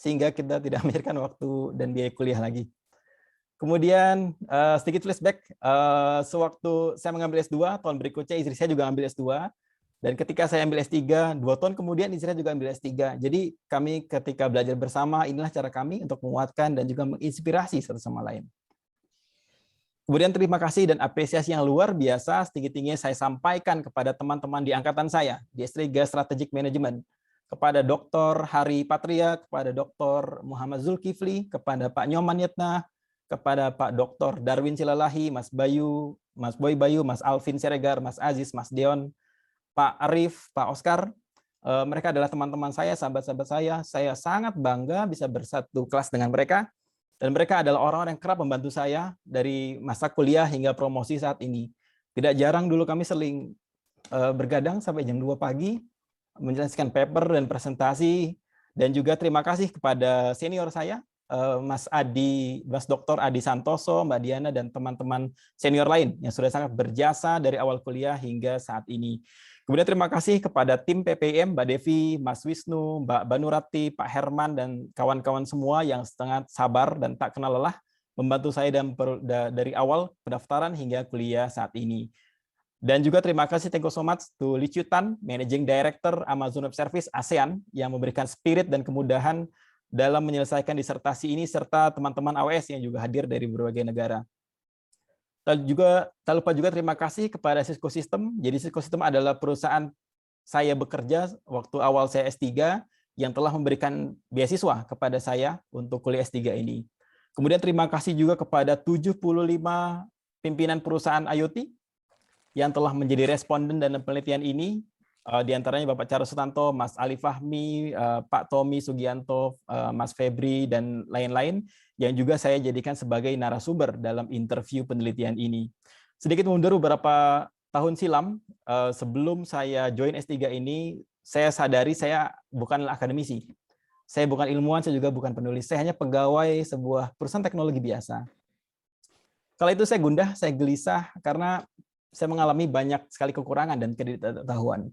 sehingga kita tidak memikirkan waktu dan biaya kuliah lagi. Kemudian sedikit flashback, sewaktu saya mengambil S2, tahun berikutnya istri saya juga ambil S2, dan ketika saya ambil S3, 2 tahun kemudian istri saya juga ambil S3. Jadi kami ketika belajar bersama, inilah cara kami untuk menguatkan dan juga menginspirasi satu sama lain. Kemudian terima kasih dan apresiasi yang luar biasa setinggi-tingginya saya sampaikan kepada teman-teman di angkatan saya, di S3 Strategic Management, kepada Dr. Hari Patria, kepada Dr. Muhammad Zulkifli, kepada Pak Nyoman Yetna, kepada Pak Dr. Darwin Silalahi, Mas Bayu, Mas Boy Bayu, Mas Alvin Siregar, Mas Aziz, Mas Dion, Pak Arif, Pak Oscar. Mereka adalah teman-teman saya, sahabat-sahabat saya. Saya sangat bangga bisa bersatu kelas dengan mereka. Dan mereka adalah orang-orang yang kerap membantu saya dari masa kuliah hingga promosi saat ini. Tidak jarang dulu kami sering bergadang sampai jam 2 pagi, menjelaskan paper dan presentasi. Dan juga terima kasih kepada senior saya, Mas Adi, Mas Dr. Adi Santoso, Mbak Diana, dan teman-teman senior lain yang sudah sangat berjasa dari awal kuliah hingga saat ini. Kemudian terima kasih kepada tim PPM, Mbak Devi, Mas Wisnu, Mbak Banurati, Pak Herman, dan kawan-kawan semua yang sangat sabar dan tak kenal lelah membantu saya dari awal pendaftaran hingga kuliah saat ini. Dan juga terima kasih thank you so much to Li Chutan, Managing Director Amazon Web Service ASEAN, yang memberikan spirit dan kemudahan dalam menyelesaikan disertasi ini, serta teman-teman AWS yang juga hadir dari berbagai negara. Tak lupa juga terima kasih kepada Cisco System. Jadi Cisco System adalah perusahaan saya bekerja waktu awal saya S3 yang telah memberikan beasiswa kepada saya untuk kuliah S3 ini. Kemudian terima kasih juga kepada 75 pimpinan perusahaan IoT yang telah menjadi responden dalam penelitian ini. Di antaranya Bapak Charles Sutanto, Mas Ali Fahmi, Pak Tommy Sugianto, Mas Febri, dan lain-lain, yang juga saya jadikan sebagai narasumber dalam interview penelitian ini. Sedikit mundur beberapa tahun silam, sebelum saya join S3 ini, saya sadari saya bukanlah akademisi. Saya bukan ilmuwan, saya juga bukan penulis. Saya hanya pegawai sebuah perusahaan teknologi biasa. Kala itu saya gundah, saya gelisah, karena saya mengalami banyak sekali kekurangan dan ketidaktahuan.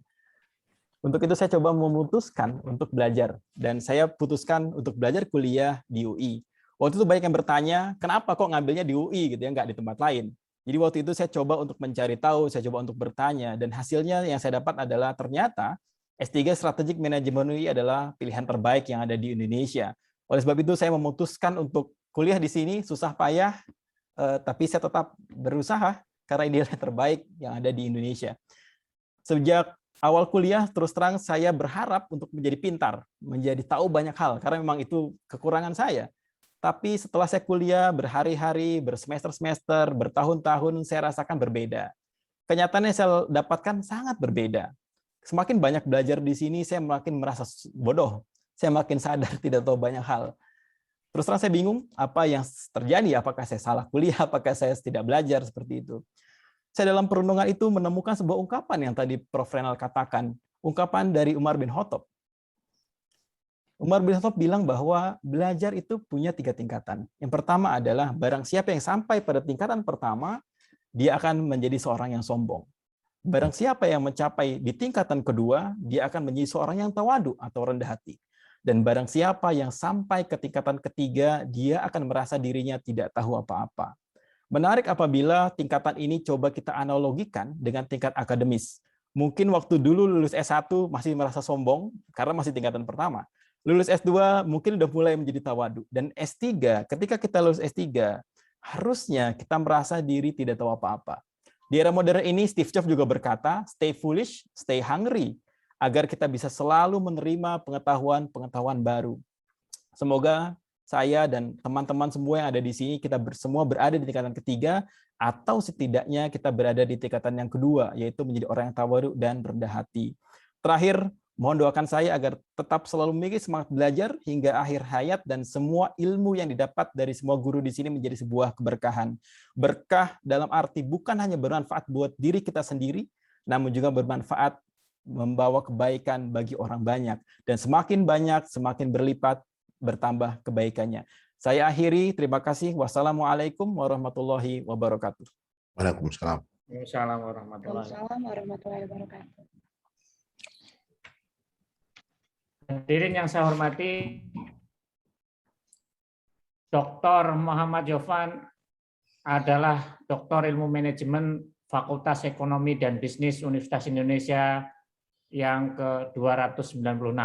Untuk itu saya coba memutuskan untuk belajar, dan saya putuskan untuk belajar kuliah di UI. Waktu itu banyak yang bertanya, kenapa kok ngambilnya di UI gitu ya, nggak di tempat lain. Jadi waktu itu saya coba untuk mencari tahu, saya coba untuk bertanya, dan hasilnya yang saya dapat adalah ternyata S3 Strategic Management UI adalah pilihan terbaik yang ada di Indonesia. Oleh sebab itu saya memutuskan untuk kuliah di sini, susah payah, tapi saya tetap berusaha karena ini adalah terbaik yang ada di Indonesia. Sejak awal kuliah, terus terang saya berharap untuk menjadi pintar, menjadi tahu banyak hal, karena memang itu kekurangan saya. Tapi setelah saya kuliah berhari-hari, bersemester-semester, bertahun-tahun, saya rasakan berbeda. Kenyataannya saya dapatkan sangat berbeda. Semakin banyak belajar di sini, saya makin merasa bodoh. Saya makin sadar tidak tahu banyak hal. Terus terang saya bingung apa yang terjadi, apakah saya salah kuliah, apakah saya tidak belajar, seperti itu. Saya dalam perenungan itu menemukan sebuah ungkapan yang tadi Prof. Renal katakan, ungkapan dari Umar bin Khattab. Umar bin Khattab bilang bahwa belajar itu punya 3 tingkatan. Yang pertama adalah barang siapa yang sampai pada tingkatan pertama, dia akan menjadi seorang yang sombong. Barang siapa yang mencapai di tingkatan kedua, dia akan menjadi seorang yang tawadu atau rendah hati. Dan barang siapa yang sampai ke tingkatan ketiga, dia akan merasa dirinya tidak tahu apa-apa. Menarik apabila tingkatan ini coba kita analogikan dengan tingkat akademis. Mungkin waktu dulu lulus S1 masih merasa sombong karena masih tingkatan pertama. Lulus S2 mungkin udah mulai menjadi tawadu. Dan S3, ketika kita lulus S3, harusnya kita merasa diri tidak tahu apa-apa. Di era modern ini, Steve Jobs juga berkata, stay foolish, stay hungry, agar kita bisa selalu menerima pengetahuan-pengetahuan baru. Semoga saya dan teman-teman semua yang ada di sini, kita semua berada di tingkatan ketiga, atau setidaknya kita berada di tingkatan yang kedua, yaitu menjadi orang yang tawadhu dan rendah hati. Terakhir, mohon doakan saya agar tetap selalu memiliki semangat belajar hingga akhir hayat, dan semua ilmu yang didapat dari semua guru di sini menjadi sebuah keberkahan. Berkah dalam arti bukan hanya bermanfaat buat diri kita sendiri, namun juga bermanfaat membawa kebaikan bagi orang banyak. Dan semakin banyak, semakin berlipat, bertambah kebaikannya. Saya akhiri, terima kasih. Wassalamualaikum warahmatullahi wabarakatuh. Waalaikumsalam. Waalaikumsalam warahmatullahi wabarakatuh. Hadirin yang saya hormati, Dr. Muhammad Yofan adalah Doktor Ilmu Manajemen Fakultas Ekonomi dan Bisnis Universitas Indonesia yang ke-296.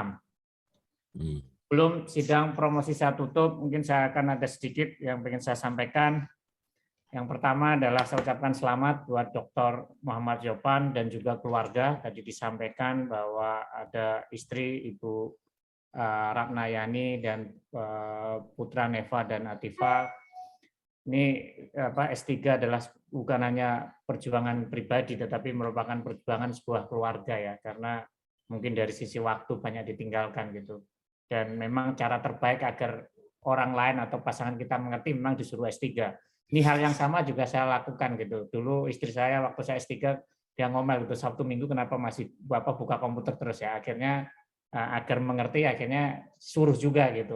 Belum sidang promosi saya tutup, mungkin saya akan ada sedikit yang ingin saya sampaikan. Yang pertama adalah saya ucapkan selamat buat Dr. Muhammad Yofan dan juga keluarga. Tadi disampaikan bahwa ada istri Ibu Ratnayani dan putra Neva dan Atifa. Ini S3 adalah bukan hanya perjuangan pribadi, tetapi merupakan perjuangan sebuah keluarga ya, karena mungkin dari sisi waktu banyak ditinggalkan gitu. Dan memang cara terbaik agar orang lain atau pasangan kita mengerti memang disuruh S3. Ini hal yang sama juga saya lakukan gitu. Dulu istri saya waktu saya S3 dia ngomel gitu, Sabtu Minggu kenapa masih Bapak buka komputer terus ya. Akhirnya agar mengerti akhirnya suruh juga gitu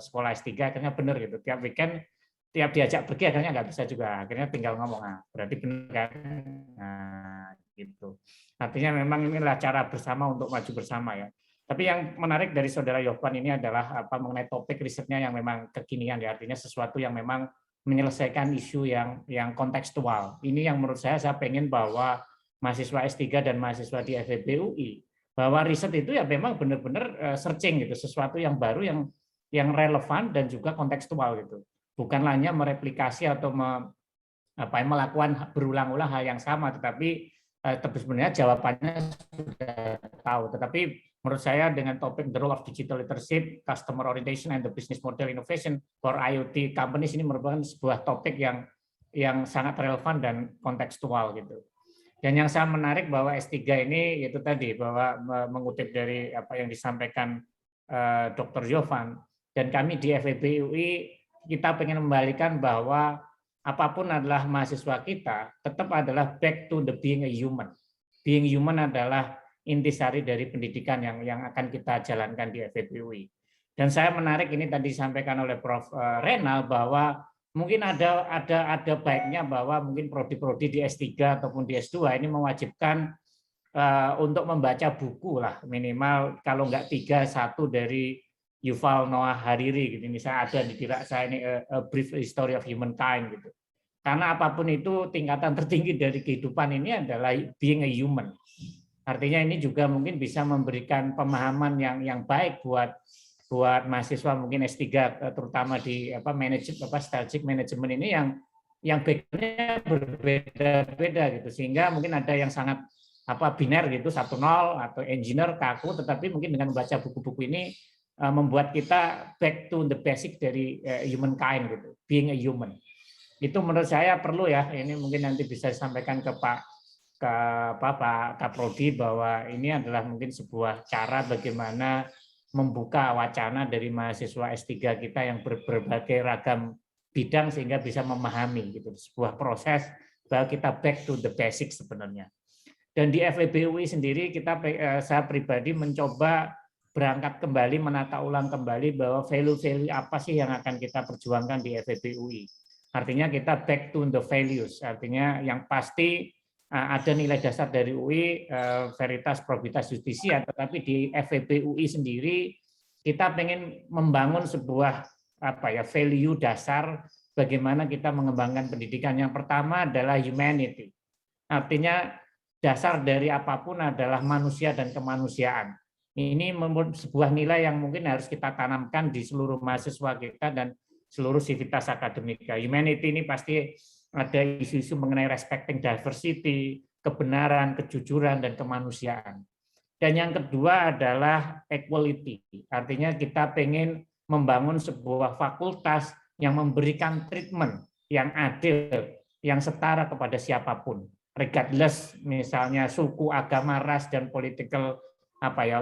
sekolah S3, akhirnya benar gitu. Tiap weekend tiap diajak pergi akhirnya nggak bisa juga. Akhirnya tinggal ngomong, berarti benar kan. Nah, gitu. Artinya memang inilah cara bersama untuk maju bersama ya. Tapi yang menarik dari Saudara Yofan ini adalah mengenai topik risetnya yang memang kekinian ya, artinya sesuatu yang memang menyelesaikan isu yang kontekstual. Ini yang menurut saya pengen bahwa mahasiswa S3 dan mahasiswa di FEB UI bahwa riset itu ya memang benar-benar searching gitu, sesuatu yang baru yang relevan dan juga kontekstual gitu. Bukan hanya mereplikasi atau melakukan berulang-ulang hal yang sama, tetapi sebenarnya jawabannya sudah tahu. Tetapi menurut saya dengan topik The Role of Digital Leadership, Customer Orientation and the Business Model Innovation for IoT Companies ini merupakan sebuah topik yang sangat relevan dan kontekstual gitu. Dan yang sangat menarik bahwa S3 ini yaitu tadi bahwa mengutip dari apa yang disampaikan Dr. Yofan dan kami di FEB UI kita ingin membalikan bahwa apapun adalah mahasiswa kita tetap adalah back to the being a human. Being human adalah intisari dari pendidikan yang akan kita jalankan di FEB UI. Dan saya menarik ini tadi disampaikan oleh Prof. Renal bahwa mungkin ada baiknya bahwa mungkin prodi-prodi di S3 ataupun di S2 ini mewajibkan untuk membaca buku lah minimal kalau nggak 3, 1 dari Yuval Noah Harari gitu. Misalnya ada di tirak saya ini A Brief History of Humankind gitu. Karena apapun itu tingkatan tertinggi dari kehidupan ini adalah being a human. Artinya ini juga mungkin bisa memberikan pemahaman yang baik buat mahasiswa mungkin S3 terutama di strategic management ini yang background-nya berbeda-beda gitu. Sehingga mungkin ada yang sangat biner gitu 1-0 atau engineer kaku, tetapi mungkin dengan membaca buku-buku ini membuat kita back to the basic dari humankind gitu, being a human. Itu menurut saya perlu ya, ini mungkin nanti bisa disampaikan ke Pak Kaprodi bahwa ini adalah mungkin sebuah cara bagaimana membuka wacana dari mahasiswa S3 kita yang berbagai ragam bidang sehingga bisa memahami gitu sebuah proses bahwa kita back to the basic sebenarnya. Dan di FEB UI sendiri saya pribadi mencoba berangkat kembali, menata ulang kembali bahwa value-value apa sih yang akan kita perjuangkan di FEB UI. Artinya kita back to the values, artinya yang pasti ada nilai dasar dari UI, veritas, probitas, justisia, tetapi di FEB UI sendiri kita pengen membangun sebuah value dasar bagaimana kita mengembangkan pendidikan. Yang pertama adalah humanity, artinya dasar dari apapun adalah manusia dan kemanusiaan. Ini sebuah nilai yang mungkin harus kita tanamkan di seluruh mahasiswa kita dan seluruh sivitas akademika. Humanity ini pasti ada isu-isu mengenai respecting diversity, kebenaran, kejujuran, dan kemanusiaan. Dan yang kedua adalah equality. Artinya kita pengen membangun sebuah fakultas yang memberikan treatment yang adil, yang setara kepada siapapun, regardless misalnya suku, agama, ras, dan political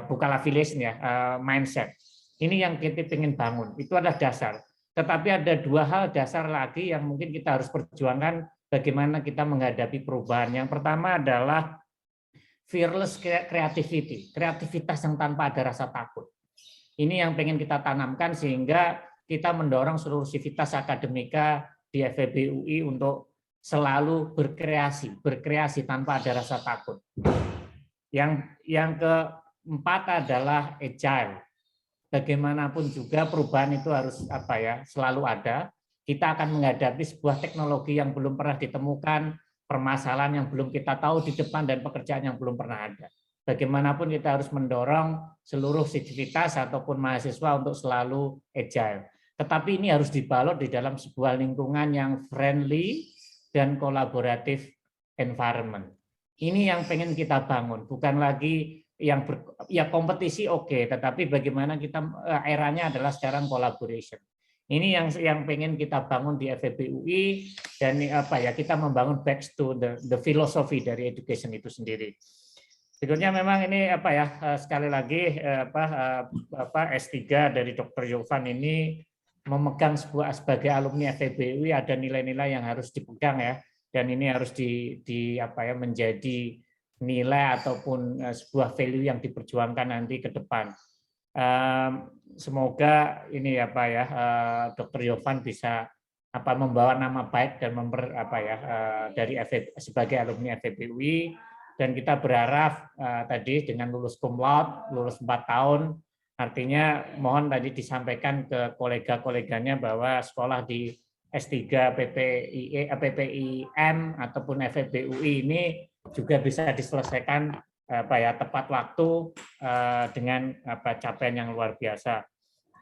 bukan affiliation ya, mindset. Ini yang kita ingin bangun. Itu adalah dasar. Tetapi ada dua hal dasar lagi yang mungkin kita harus perjuangkan bagaimana kita menghadapi perubahan. Yang pertama adalah fearless creativity, kreativitas yang tanpa ada rasa takut. Ini yang pengen kita tanamkan sehingga kita mendorong seluruh sivitas akademika di FEB UI untuk selalu berkreasi tanpa ada rasa takut. Yang keempat adalah agile. Bagaimanapun juga perubahan itu harus selalu ada. Kita akan menghadapi sebuah teknologi yang belum pernah ditemukan, permasalahan yang belum kita tahu di depan, dan pekerjaan yang belum pernah ada. Bagaimanapun kita harus mendorong seluruh sivitas ataupun mahasiswa untuk selalu agile. Tetapi ini harus dibalut di dalam sebuah lingkungan yang friendly dan kolaboratif environment. Ini yang pengen kita bangun, bukan lagi yang kompetisi oke, tetapi bagaimana kita eranya adalah sekarang collaboration. Ini yang pengen kita bangun di FEB UI, dan kita membangun back to the philosophy dari education itu sendiri. Berikutnya memang ini sekali lagi S3 dari Dr. Yovan ini memegang sebagai alumni FEB UI ada nilai-nilai yang harus dipegang ya, dan ini harus menjadi nilai ataupun sebuah value yang diperjuangkan nanti ke depan. Semoga ini Dr. Yovan bisa membawa nama baik dan dari sebagai alumni FEB UI. Dan kita berharap tadi dengan lulus cum laude, lulus 4 tahun, artinya mohon tadi disampaikan ke kolega-koleganya bahwa sekolah di S3 PPIM ataupun FEB UI ini juga bisa diselesaikan tepat waktu dengan capaian yang luar biasa.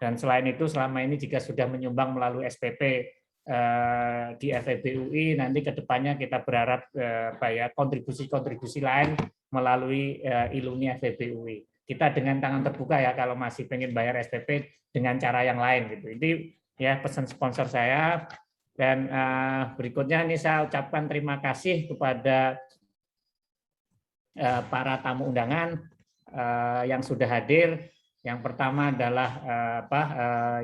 Dan selain itu selama ini jika sudah menyumbang melalui SPP di FEB UI, nanti ke depannya kita berharap kontribusi-kontribusi lain melalui iluni FEB UI. Kita dengan tangan terbuka ya kalau masih pengen bayar SPP dengan cara yang lain gitu. Ini ya pesan sponsor saya. Dan berikutnya ini saya ucapkan terima kasih kepada para tamu undangan yang sudah hadir. Yang pertama adalah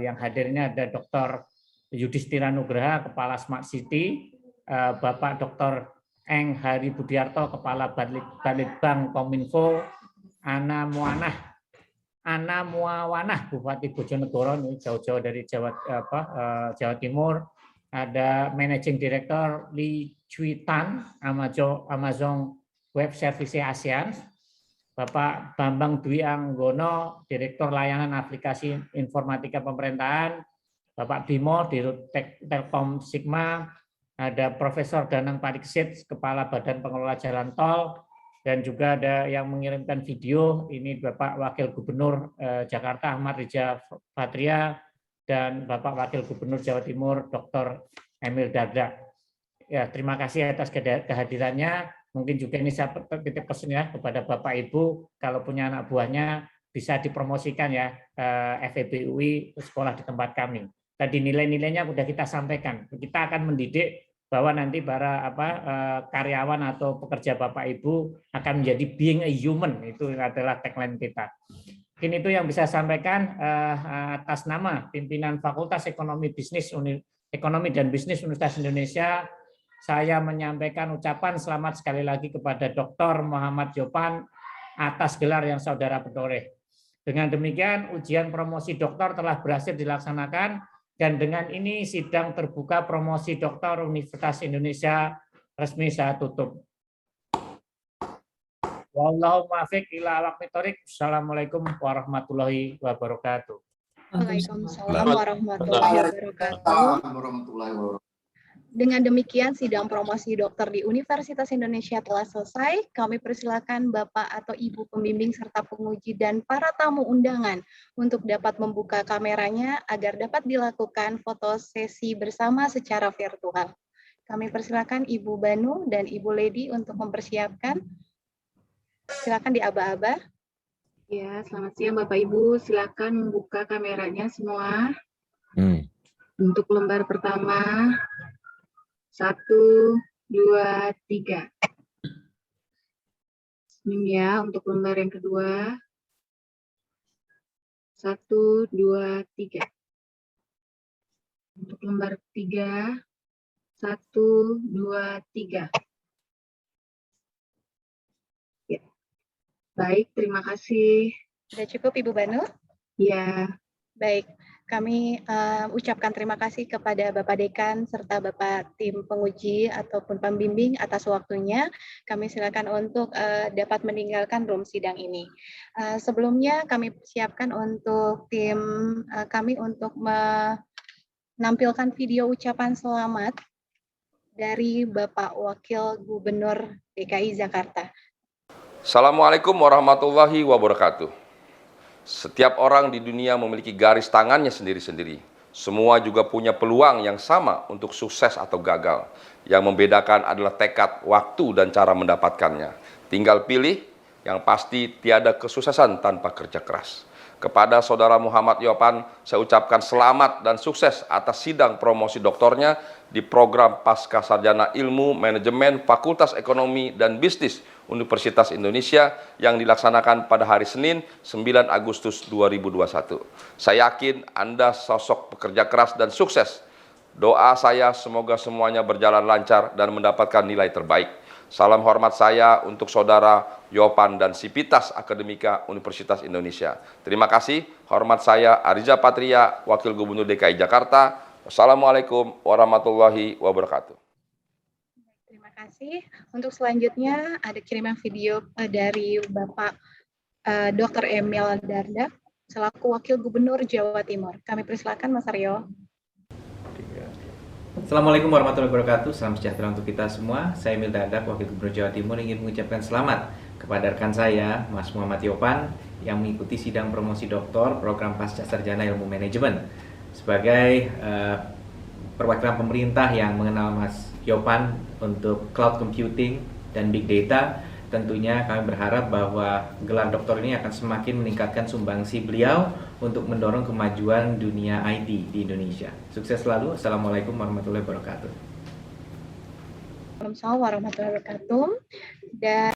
yang hadirnya ada Dr. Yudhistira Nugraha, Kepala Smart City, Bapak Dr. Eng Hari Budiarto, Kepala Balitbank Kominfo, Ana Muawanah, Bupati Bojonegoro, ini jauh-jauh dari Jawa Timur. Ada Managing Director Lee Cui Tan, Amazon Web Service ASEAN, Bapak Bambang Dwi Anggono, Direktur Layanan Aplikasi Informatika Pemerintahan, Bapak Bimo, Dirut Telkom Sigma, ada Profesor Danang Pariksit, Kepala Badan Pengelola Jalan Tol, dan juga ada yang mengirimkan video, ini Bapak Wakil Gubernur Jakarta Ahmad Riza Patria, dan Bapak Wakil Gubernur Jawa Timur Dr. Emil Dardak. Ya, terima kasih atas kehadirannya. Mungkin juga ini saya titip pesan ya kepada Bapak Ibu, kalau punya anak buahnya bisa dipromosikan ya FEB UI sekolah di tempat kami. Tadi nilai-nilainya sudah kita sampaikan. Kita akan mendidik bahwa nanti para karyawan atau pekerja Bapak Ibu akan menjadi being a human. Itu adalah tagline kita. Mungkin itu yang bisa saya sampaikan atas nama pimpinan Fakultas Ekonomi dan Bisnis Universitas Indonesia. Saya menyampaikan ucapan selamat sekali lagi kepada Dr. Muhammad Yopan atas gelar yang saudara peroleh. Dengan demikian ujian promosi doktor telah berhasil dilaksanakan. Dan dengan ini sidang terbuka promosi doktor Universitas Indonesia resmi saya tutup. Wallahu muwaffiq ila aqwamit thoriq. Assalamualaikum warahmatullahi wabarakatuh. Waalaikumsalam warahmatullahi wabarakatuh. Dengan demikian sidang promosi dokter di Universitas Indonesia telah selesai. Kami persilakan Bapak atau Ibu pembimbing serta penguji dan para tamu undangan untuk dapat membuka kameranya agar dapat dilakukan foto sesi bersama secara virtual. Kami persilakan Ibu Banu dan Ibu Lady untuk mempersiapkan. Silakan diaba-aba. Ya, selamat siang Bapak Ibu. Silakan membuka kameranya semua. Untuk lembar pertama, 1, 2, 3. Senyum ya. Untuk lembar yang kedua, 1, 2, 3. Untuk lembar ketiga, 1, 2, 3. Ya. Baik, terima kasih. Sudah cukup Ibu Banu? Ya. Baik, kami ucapkan terima kasih kepada Bapak Dekan serta Bapak tim penguji ataupun pembimbing atas waktunya. Kami silakan untuk dapat meninggalkan room sidang ini. Sebelumnya kami siapkan untuk tim kami untuk menampilkan video ucapan selamat dari Bapak Wakil Gubernur DKI Jakarta. Assalamualaikum warahmatullahi wabarakatuh. Setiap orang di dunia memiliki garis tangannya sendiri-sendiri. Semua juga punya peluang yang sama untuk sukses atau gagal. Yang membedakan adalah tekad, waktu, dan cara mendapatkannya. Tinggal pilih, yang pasti tiada kesuksesan tanpa kerja keras. Kepada Saudara Muhammad Yopan, saya ucapkan selamat dan sukses atas sidang promosi doktornya di program Pasca Sarjana Ilmu Manajemen Fakultas Ekonomi dan Bisnis Universitas Indonesia yang dilaksanakan pada hari Senin 9 Agustus 2021. Saya yakin Anda sosok pekerja keras dan sukses. Doa saya semoga semuanya berjalan lancar dan mendapatkan nilai terbaik. Salam hormat saya untuk Saudara Yopan dan Sivitas Akademika Universitas Indonesia. Terima kasih. Hormat saya Ariza Patria, Wakil Gubernur DKI Jakarta. Wassalamualaikum warahmatullahi wabarakatuh. Terima kasih. Untuk selanjutnya ada kiriman video dari Bapak Dr. Emil Dardak selaku Wakil Gubernur Jawa Timur. Kami persilakan Mas Aryo. Assalamualaikum warahmatullahi wabarakatuh. Salam sejahtera untuk kita semua. Saya Emil Dardak, Wakil Gubernur Jawa Timur, ingin mengucapkan selamat kepada rekan saya, Mas Muhammad Yopan, yang mengikuti sidang promosi doktor program Pasca Sarjana Ilmu Manajemen. Sebagai perwakilan pemerintah yang mengenal Mas Yopan untuk cloud computing dan big data, tentunya kami berharap bahwa gelar doktor ini akan semakin meningkatkan sumbangsi beliau untuk mendorong kemajuan dunia IT di Indonesia. Sukses selalu. Assalamualaikum warahmatullahi wabarakatuh. Waalaikumsalam warahmatullahi wabarakatuh. Dan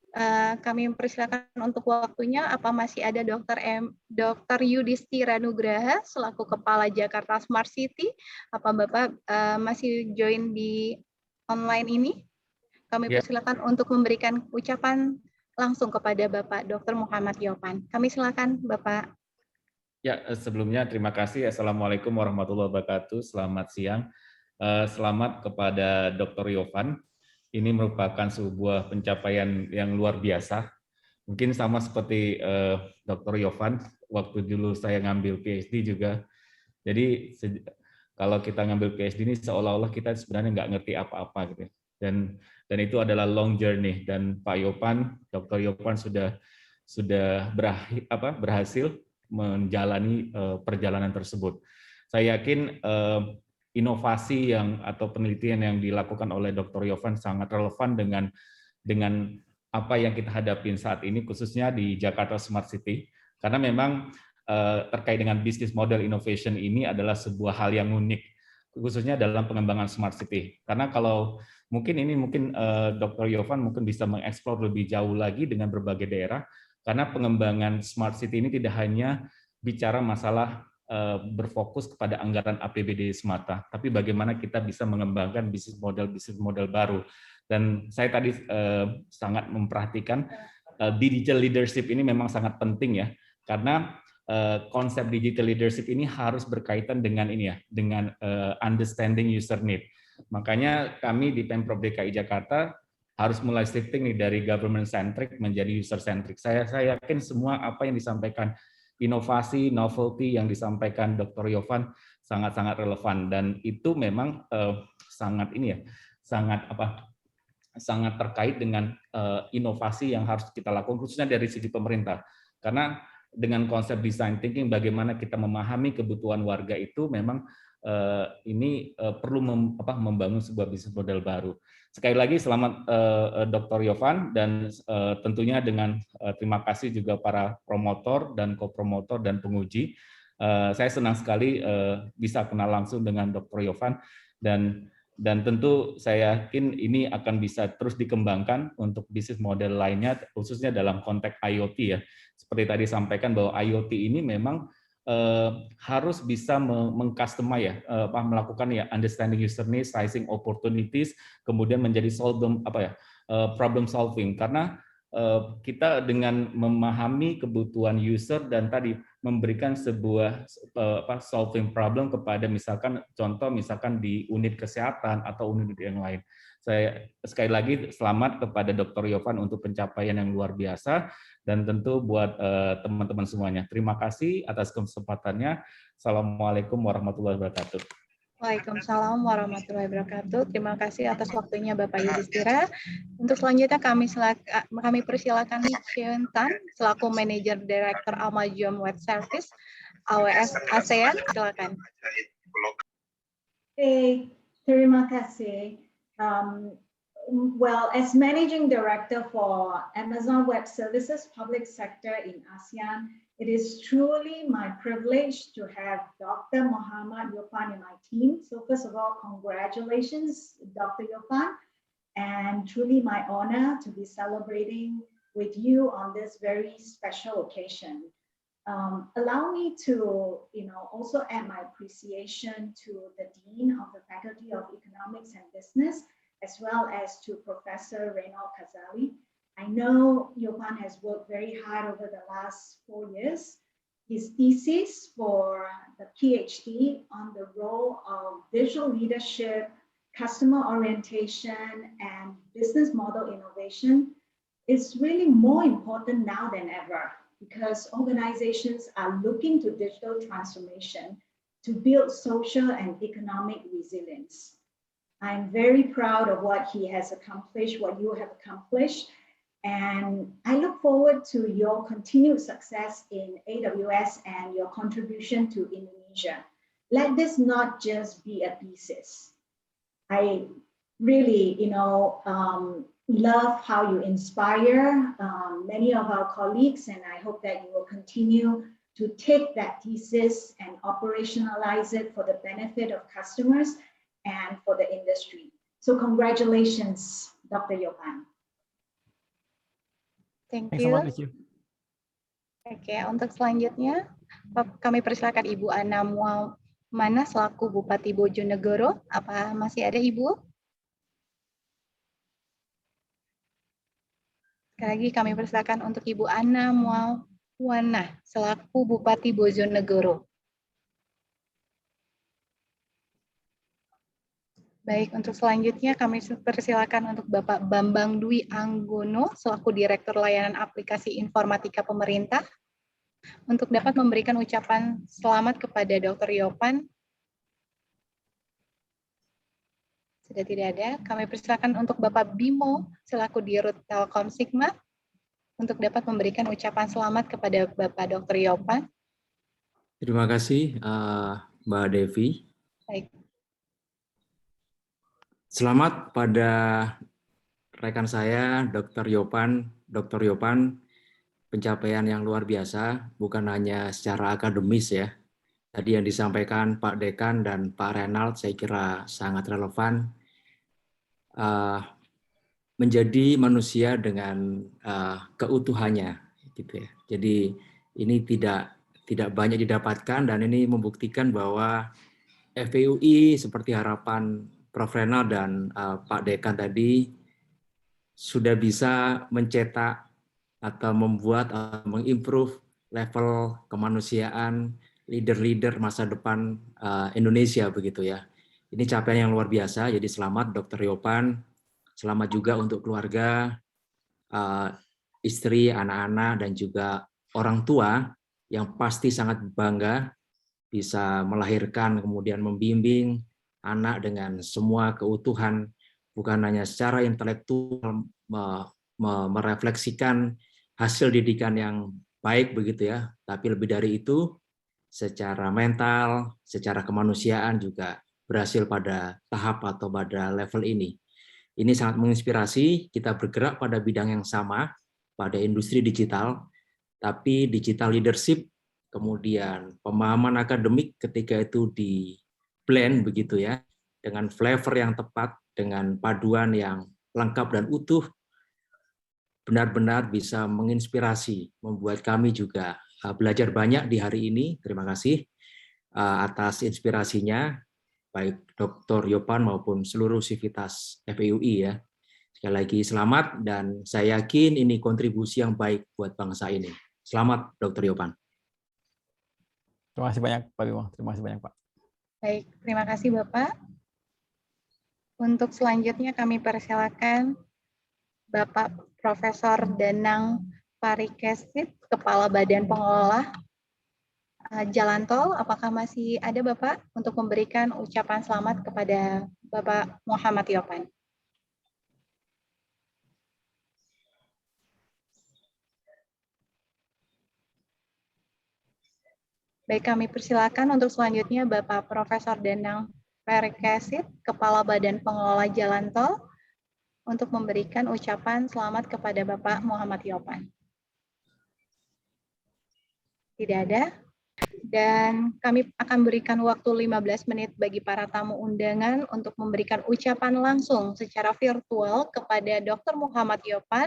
kami mempersilakan untuk waktunya. Apa masih ada Dr. Yudhistira Nugraha selaku Kepala Jakarta Smart City? Apa Bapak masih join di online ini? Kami persilakan untuk memberikan ucapan langsung kepada Bapak Dr. Muhammad Yopan. Kami silakan Bapak. Ya, sebelumnya terima kasih. Assalamualaikum warahmatullahi wabarakatuh. Selamat siang. Selamat kepada Dr. Yopan. Ini merupakan sebuah pencapaian yang luar biasa. Mungkin sama seperti Dr. Yopan, waktu dulu saya ngambil PhD juga. Jadi kalau kita ngambil PhD ini seolah-olah kita sebenarnya nggak ngerti apa-apa gitu. Dan itu adalah long journey, dan Pak Yopan, Dr. Yopan sudah berhasil menjalani perjalanan tersebut. Saya yakin inovasi atau penelitian yang dilakukan oleh Dr. Yopan sangat relevan dengan apa yang kita hadapin saat ini, khususnya di Jakarta Smart City, karena memang terkait dengan business model innovation ini adalah sebuah hal yang unik, khususnya dalam pengembangan smart city. Karena kalau mungkin Dr. Yopan mungkin bisa mengeksplor lebih jauh lagi dengan berbagai daerah, karena pengembangan smart city ini tidak hanya bicara masalah berfokus kepada anggaran APBD semata, tapi bagaimana kita bisa mengembangkan bisnis model baru. Dan saya tadi sangat memperhatikan digital leadership ini memang sangat penting ya, karena konsep digital leadership ini harus berkaitan dengan dengan understanding user need. Makanya kami di Pemprov DKI Jakarta harus mulai shifting nih dari government centric menjadi user centric. Saya yakin semua apa yang disampaikan, inovasi, novelty yang disampaikan Dr. Yopan sangat-sangat relevan, dan itu memang sangat terkait dengan inovasi yang harus kita lakukan khususnya dari sisi pemerintah. Karena dengan konsep design thinking, bagaimana kita memahami kebutuhan warga itu memang ini perlu membangun sebuah bisnis model baru. Sekali lagi selamat Dr. Yovan, dan tentunya dengan terima kasih juga para promotor dan kopromotor dan penguji. Saya senang sekali bisa kenal langsung dengan Dr. Yovan, dan tentu saya yakin ini akan bisa terus dikembangkan untuk bisnis model lainnya, khususnya dalam konteks IoT ya. Seperti tadi sampaikan bahwa IoT ini memang harus bisa mengcustomize ya, melakukan ya understanding user needs, sizing opportunities, kemudian menjadi problem solving, karena kita dengan memahami kebutuhan user dan tadi memberikan sebuah solving problem kepada misalkan di unit kesehatan atau unit yang lain. Saya sekali lagi selamat kepada Dr. Yovan untuk pencapaian yang luar biasa, dan tentu buat teman-teman semuanya. Terima kasih atas kesempatannya. Assalamualaikum warahmatullahi wabarakatuh. Waalaikumsalam warahmatullahi wabarakatuh. Terima kasih atas waktunya Bapak Yudhistira. Untuk selanjutnya kami persilakan Cheon Tan selaku Manager Director Amazon Web Service AWS ASEAN. Silakan. Terima kasih. Well, as Managing Director for Amazon Web Services Public Sector in ASEAN, it is truly my privilege to have Dr. Mohammad Yopan in my team. So first of all, congratulations, Dr. Yopan, and truly my honor to be celebrating with you on this very special occasion. Allow me to, also add my appreciation to the Dean of the Faculty of Economics and Business, as well as to Professor Reynald Kazali. I know Yopan has worked very hard over the last 4 years. His thesis for the PhD on the role of visual leadership, customer orientation, and business model innovation is really more important now than ever, because organizations are looking to digital transformation to build social and economic resilience. I'm very proud of what he has accomplished, what you have accomplished, and I look forward to your continued success in AWS and your contribution to Indonesia. Let this not just be a thesis. I really, love how you inspire many of our colleagues, and I hope that you will continue to take that thesis and operationalize it for the benefit of customers and for the industry. So congratulations, Dr. Yopan. Thank you. Oke, untuk selanjutnya kami persilakan Ibu Ana Muamana selaku Bupati Bojonegoro. Apa masih ada Ibu? Sekali lagi kami persilakan untuk Ibu Ana Muamana selaku Bupati Bojonegoro. Baik, untuk selanjutnya kami persilakan untuk Bapak Bambang Dwi Anggono selaku Direktur Layanan Aplikasi Informatika Pemerintah untuk dapat memberikan ucapan selamat kepada Dr. Yopan. Sudah tidak ada, kami persilakan untuk Bapak Bimo selaku Dirut Telkom Sigma untuk dapat memberikan ucapan selamat kepada Bapak Dr. Yopan. Terima kasih Mbak Devi. Baik. Selamat pada rekan saya, Dr. Yopan. Dr. Yopan, pencapaian yang luar biasa, bukan hanya secara akademis ya. Tadi yang disampaikan Pak Dekan dan Pak Reynald saya kira sangat relevan. Menjadi manusia dengan keutuhannya, gitu ya. Jadi ini tidak banyak didapatkan, dan ini membuktikan bahwa FEUI seperti harapan Prof. Reynald dan Pak Dekan tadi sudah bisa mencetak atau membuat mengimprove level kemanusiaan leader-leader masa depan Indonesia begitu ya. Ini capaian yang luar biasa. Jadi selamat Dr. Yopan, selamat juga untuk keluarga, istri, anak-anak, dan juga orang tua yang pasti sangat bangga bisa melahirkan kemudian membimbing anak dengan semua keutuhan, bukan hanya secara intelektual merefleksikan hasil didikan yang baik begitu ya, tapi lebih dari itu secara mental, secara kemanusiaan juga berhasil pada tahap atau pada level ini. Ini sangat menginspirasi, kita bergerak pada bidang yang sama, pada industri digital, tapi digital leadership, kemudian pemahaman akademik ketika itu di blend begitu ya, dengan flavor yang tepat, dengan paduan yang lengkap dan utuh, benar-benar bisa menginspirasi, membuat kami juga belajar banyak di hari ini. Terima kasih atas inspirasinya, baik Dr. Yopan maupun seluruh sivitas FEUI ya. Sekali lagi selamat, dan saya yakin ini kontribusi yang baik buat bangsa ini. Selamat Dr. Yopan. Terima kasih banyak Pak Bimo, terima kasih banyak Pak. Baik, terima kasih Bapak. Untuk selanjutnya kami persilakan Bapak Profesor Danang Parikesit, Kepala Badan Pengelola Jalan Tol. Apakah masih ada Bapak untuk memberikan ucapan selamat kepada Bapak Muhammad Yopan? Baik, kami persilakan untuk selanjutnya Bapak Profesor Danang Parikesit, Kepala Badan Pengelola Jalan Tol, untuk memberikan ucapan selamat kepada Bapak Muhammad Yopan. Tidak ada. Dan kami akan berikan waktu 15 menit bagi para tamu undangan untuk memberikan ucapan langsung secara virtual kepada Dr. Muhammad Yopan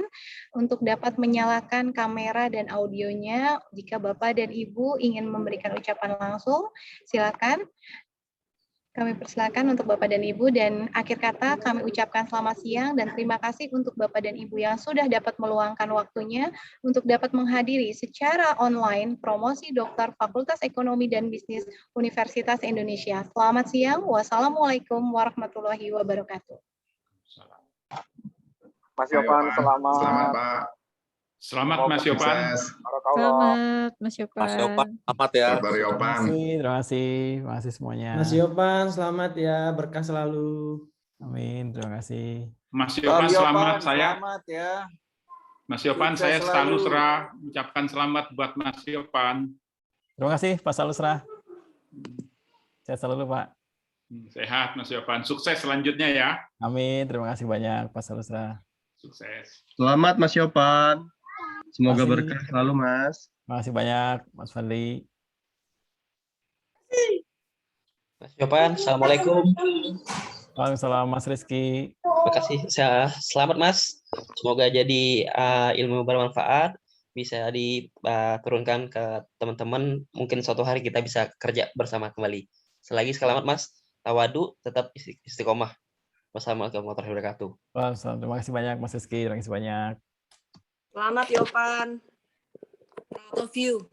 untuk dapat menyalakan kamera dan audionya. Jika Bapak dan Ibu ingin memberikan ucapan langsung, silakan. Kami persilakan untuk Bapak dan Ibu, dan akhir kata kami ucapkan selamat siang dan terima kasih untuk Bapak dan Ibu yang sudah dapat meluangkan waktunya untuk dapat menghadiri secara online promosi doktor Fakultas Ekonomi dan Bisnis Universitas Indonesia. Selamat siang. Wassalamualaikum warahmatullahi wabarakatuh. Mas Yopan, selamat. Selamat Pak. Selamat Mas Yopan. Selamat Mas Yopan. Mas Yopan, selamat ya. Dr. Yopan. Terima kasih semuanya. Mas Yopan, selamat ya, berkah selalu. Amin, terima kasih. Mas Yopan, selamat saya. Selamat ya. Mas Yopan, saya Salusra ucapkan selamat buat Mas Yopan. Terima kasih Pak Salusra. Sehat selalu Pak. Sehat Mas Yopan. Sukses selanjutnya ya. Amin, terima kasih banyak Pak Salusra. Sukses. Selamat Mas Yopan. Semoga berkah selalu Mas. Terima kasih banyak Mas Fadli. Mas Yopan, Assalamualaikum. Waalaikumsalam Mas Rizky. Terima kasih. Selamat Mas. Semoga jadi ilmu bermanfaat, bisa diturunkan ke teman-teman. Mungkin suatu hari kita bisa kerja bersama kembali. Selagi selamat Mas. Tawadu, tetap istiqomah. Wassalamualaikum warahmatullahi wabarakatuh. Waalaikumsalam. Terima kasih banyak Mas Rizky. Terima kasih banyak. Selamat Yopan. Proud of you.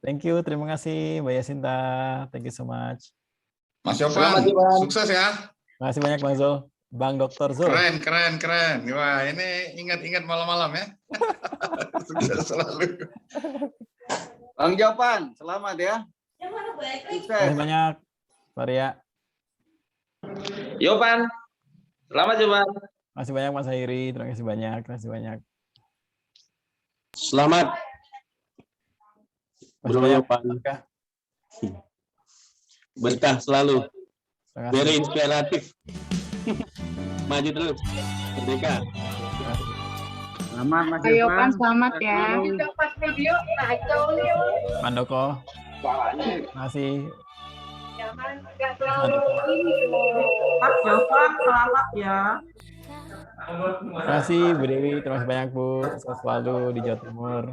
Thank you. Terima kasih Mbak Yasinta. Thank you so much. Mas Yopan, sukses ya. Terima kasih banyak Bang Zul. Bang Dr. Zul. Keren. Wah, ini ingat-ingat malam-malam ya. Sukses selalu. Bang Yopan, selamat ya. Terima kasih banyak Maria. Yopan, selamat Yopan. Terima kasih banyak Mas Hairi. Terima kasih banyak. Terima kasih banyak. Selamat. Bro Yopan. Berkah selalu. Very inspiratif. Maju terus. Merdeka. Selamat Mas Yopan, selamat ya. Mandoko. Terima kasih. Mas Yopan, selamat ya. Terima kasih Bu Dewi, terima kasih banyak Bu. Sukses selalu di Jawa Timur.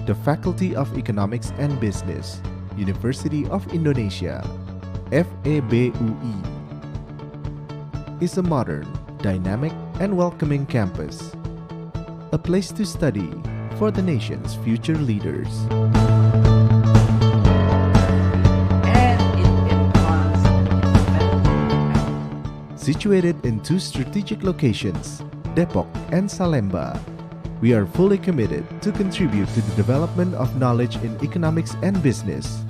The Faculty of Economics and Business, University of Indonesia, FEBUI, is a modern, dynamic, and welcoming campus, a place to study for the nation's future leaders. Situated in two strategic locations, Depok and Salemba, We are fully committed to contribute to the development of knowledge in economics and business,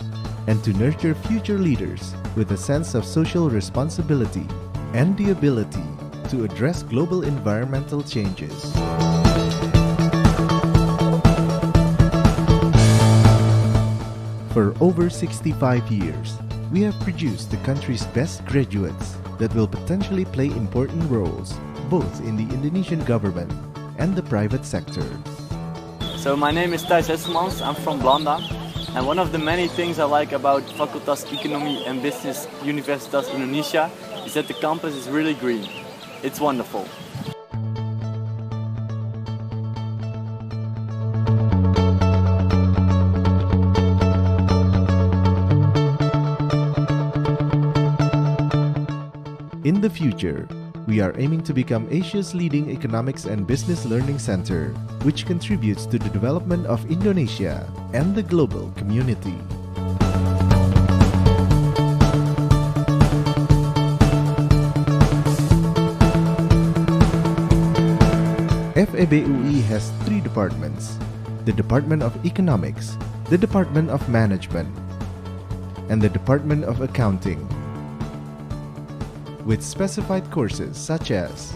and to nurture future leaders with a sense of social responsibility and the ability to address global environmental changes. For over 65 years, we have produced the country's best graduates that will potentially play important roles both in the Indonesian government and the private sector. So my name is Thijs Hesselmans, I'm from Blanda, and one of the many things I like about Fakultas Ekonomi and Business Universitas Indonesia is that the campus is really green. It's wonderful. In the future, we are aiming to become Asia's leading economics and business learning center, which contributes to the development of Indonesia and the global community. FEBUI has 3 departments: the Department of Economics, the Department of Management, and the Department of Accounting, with specified courses such as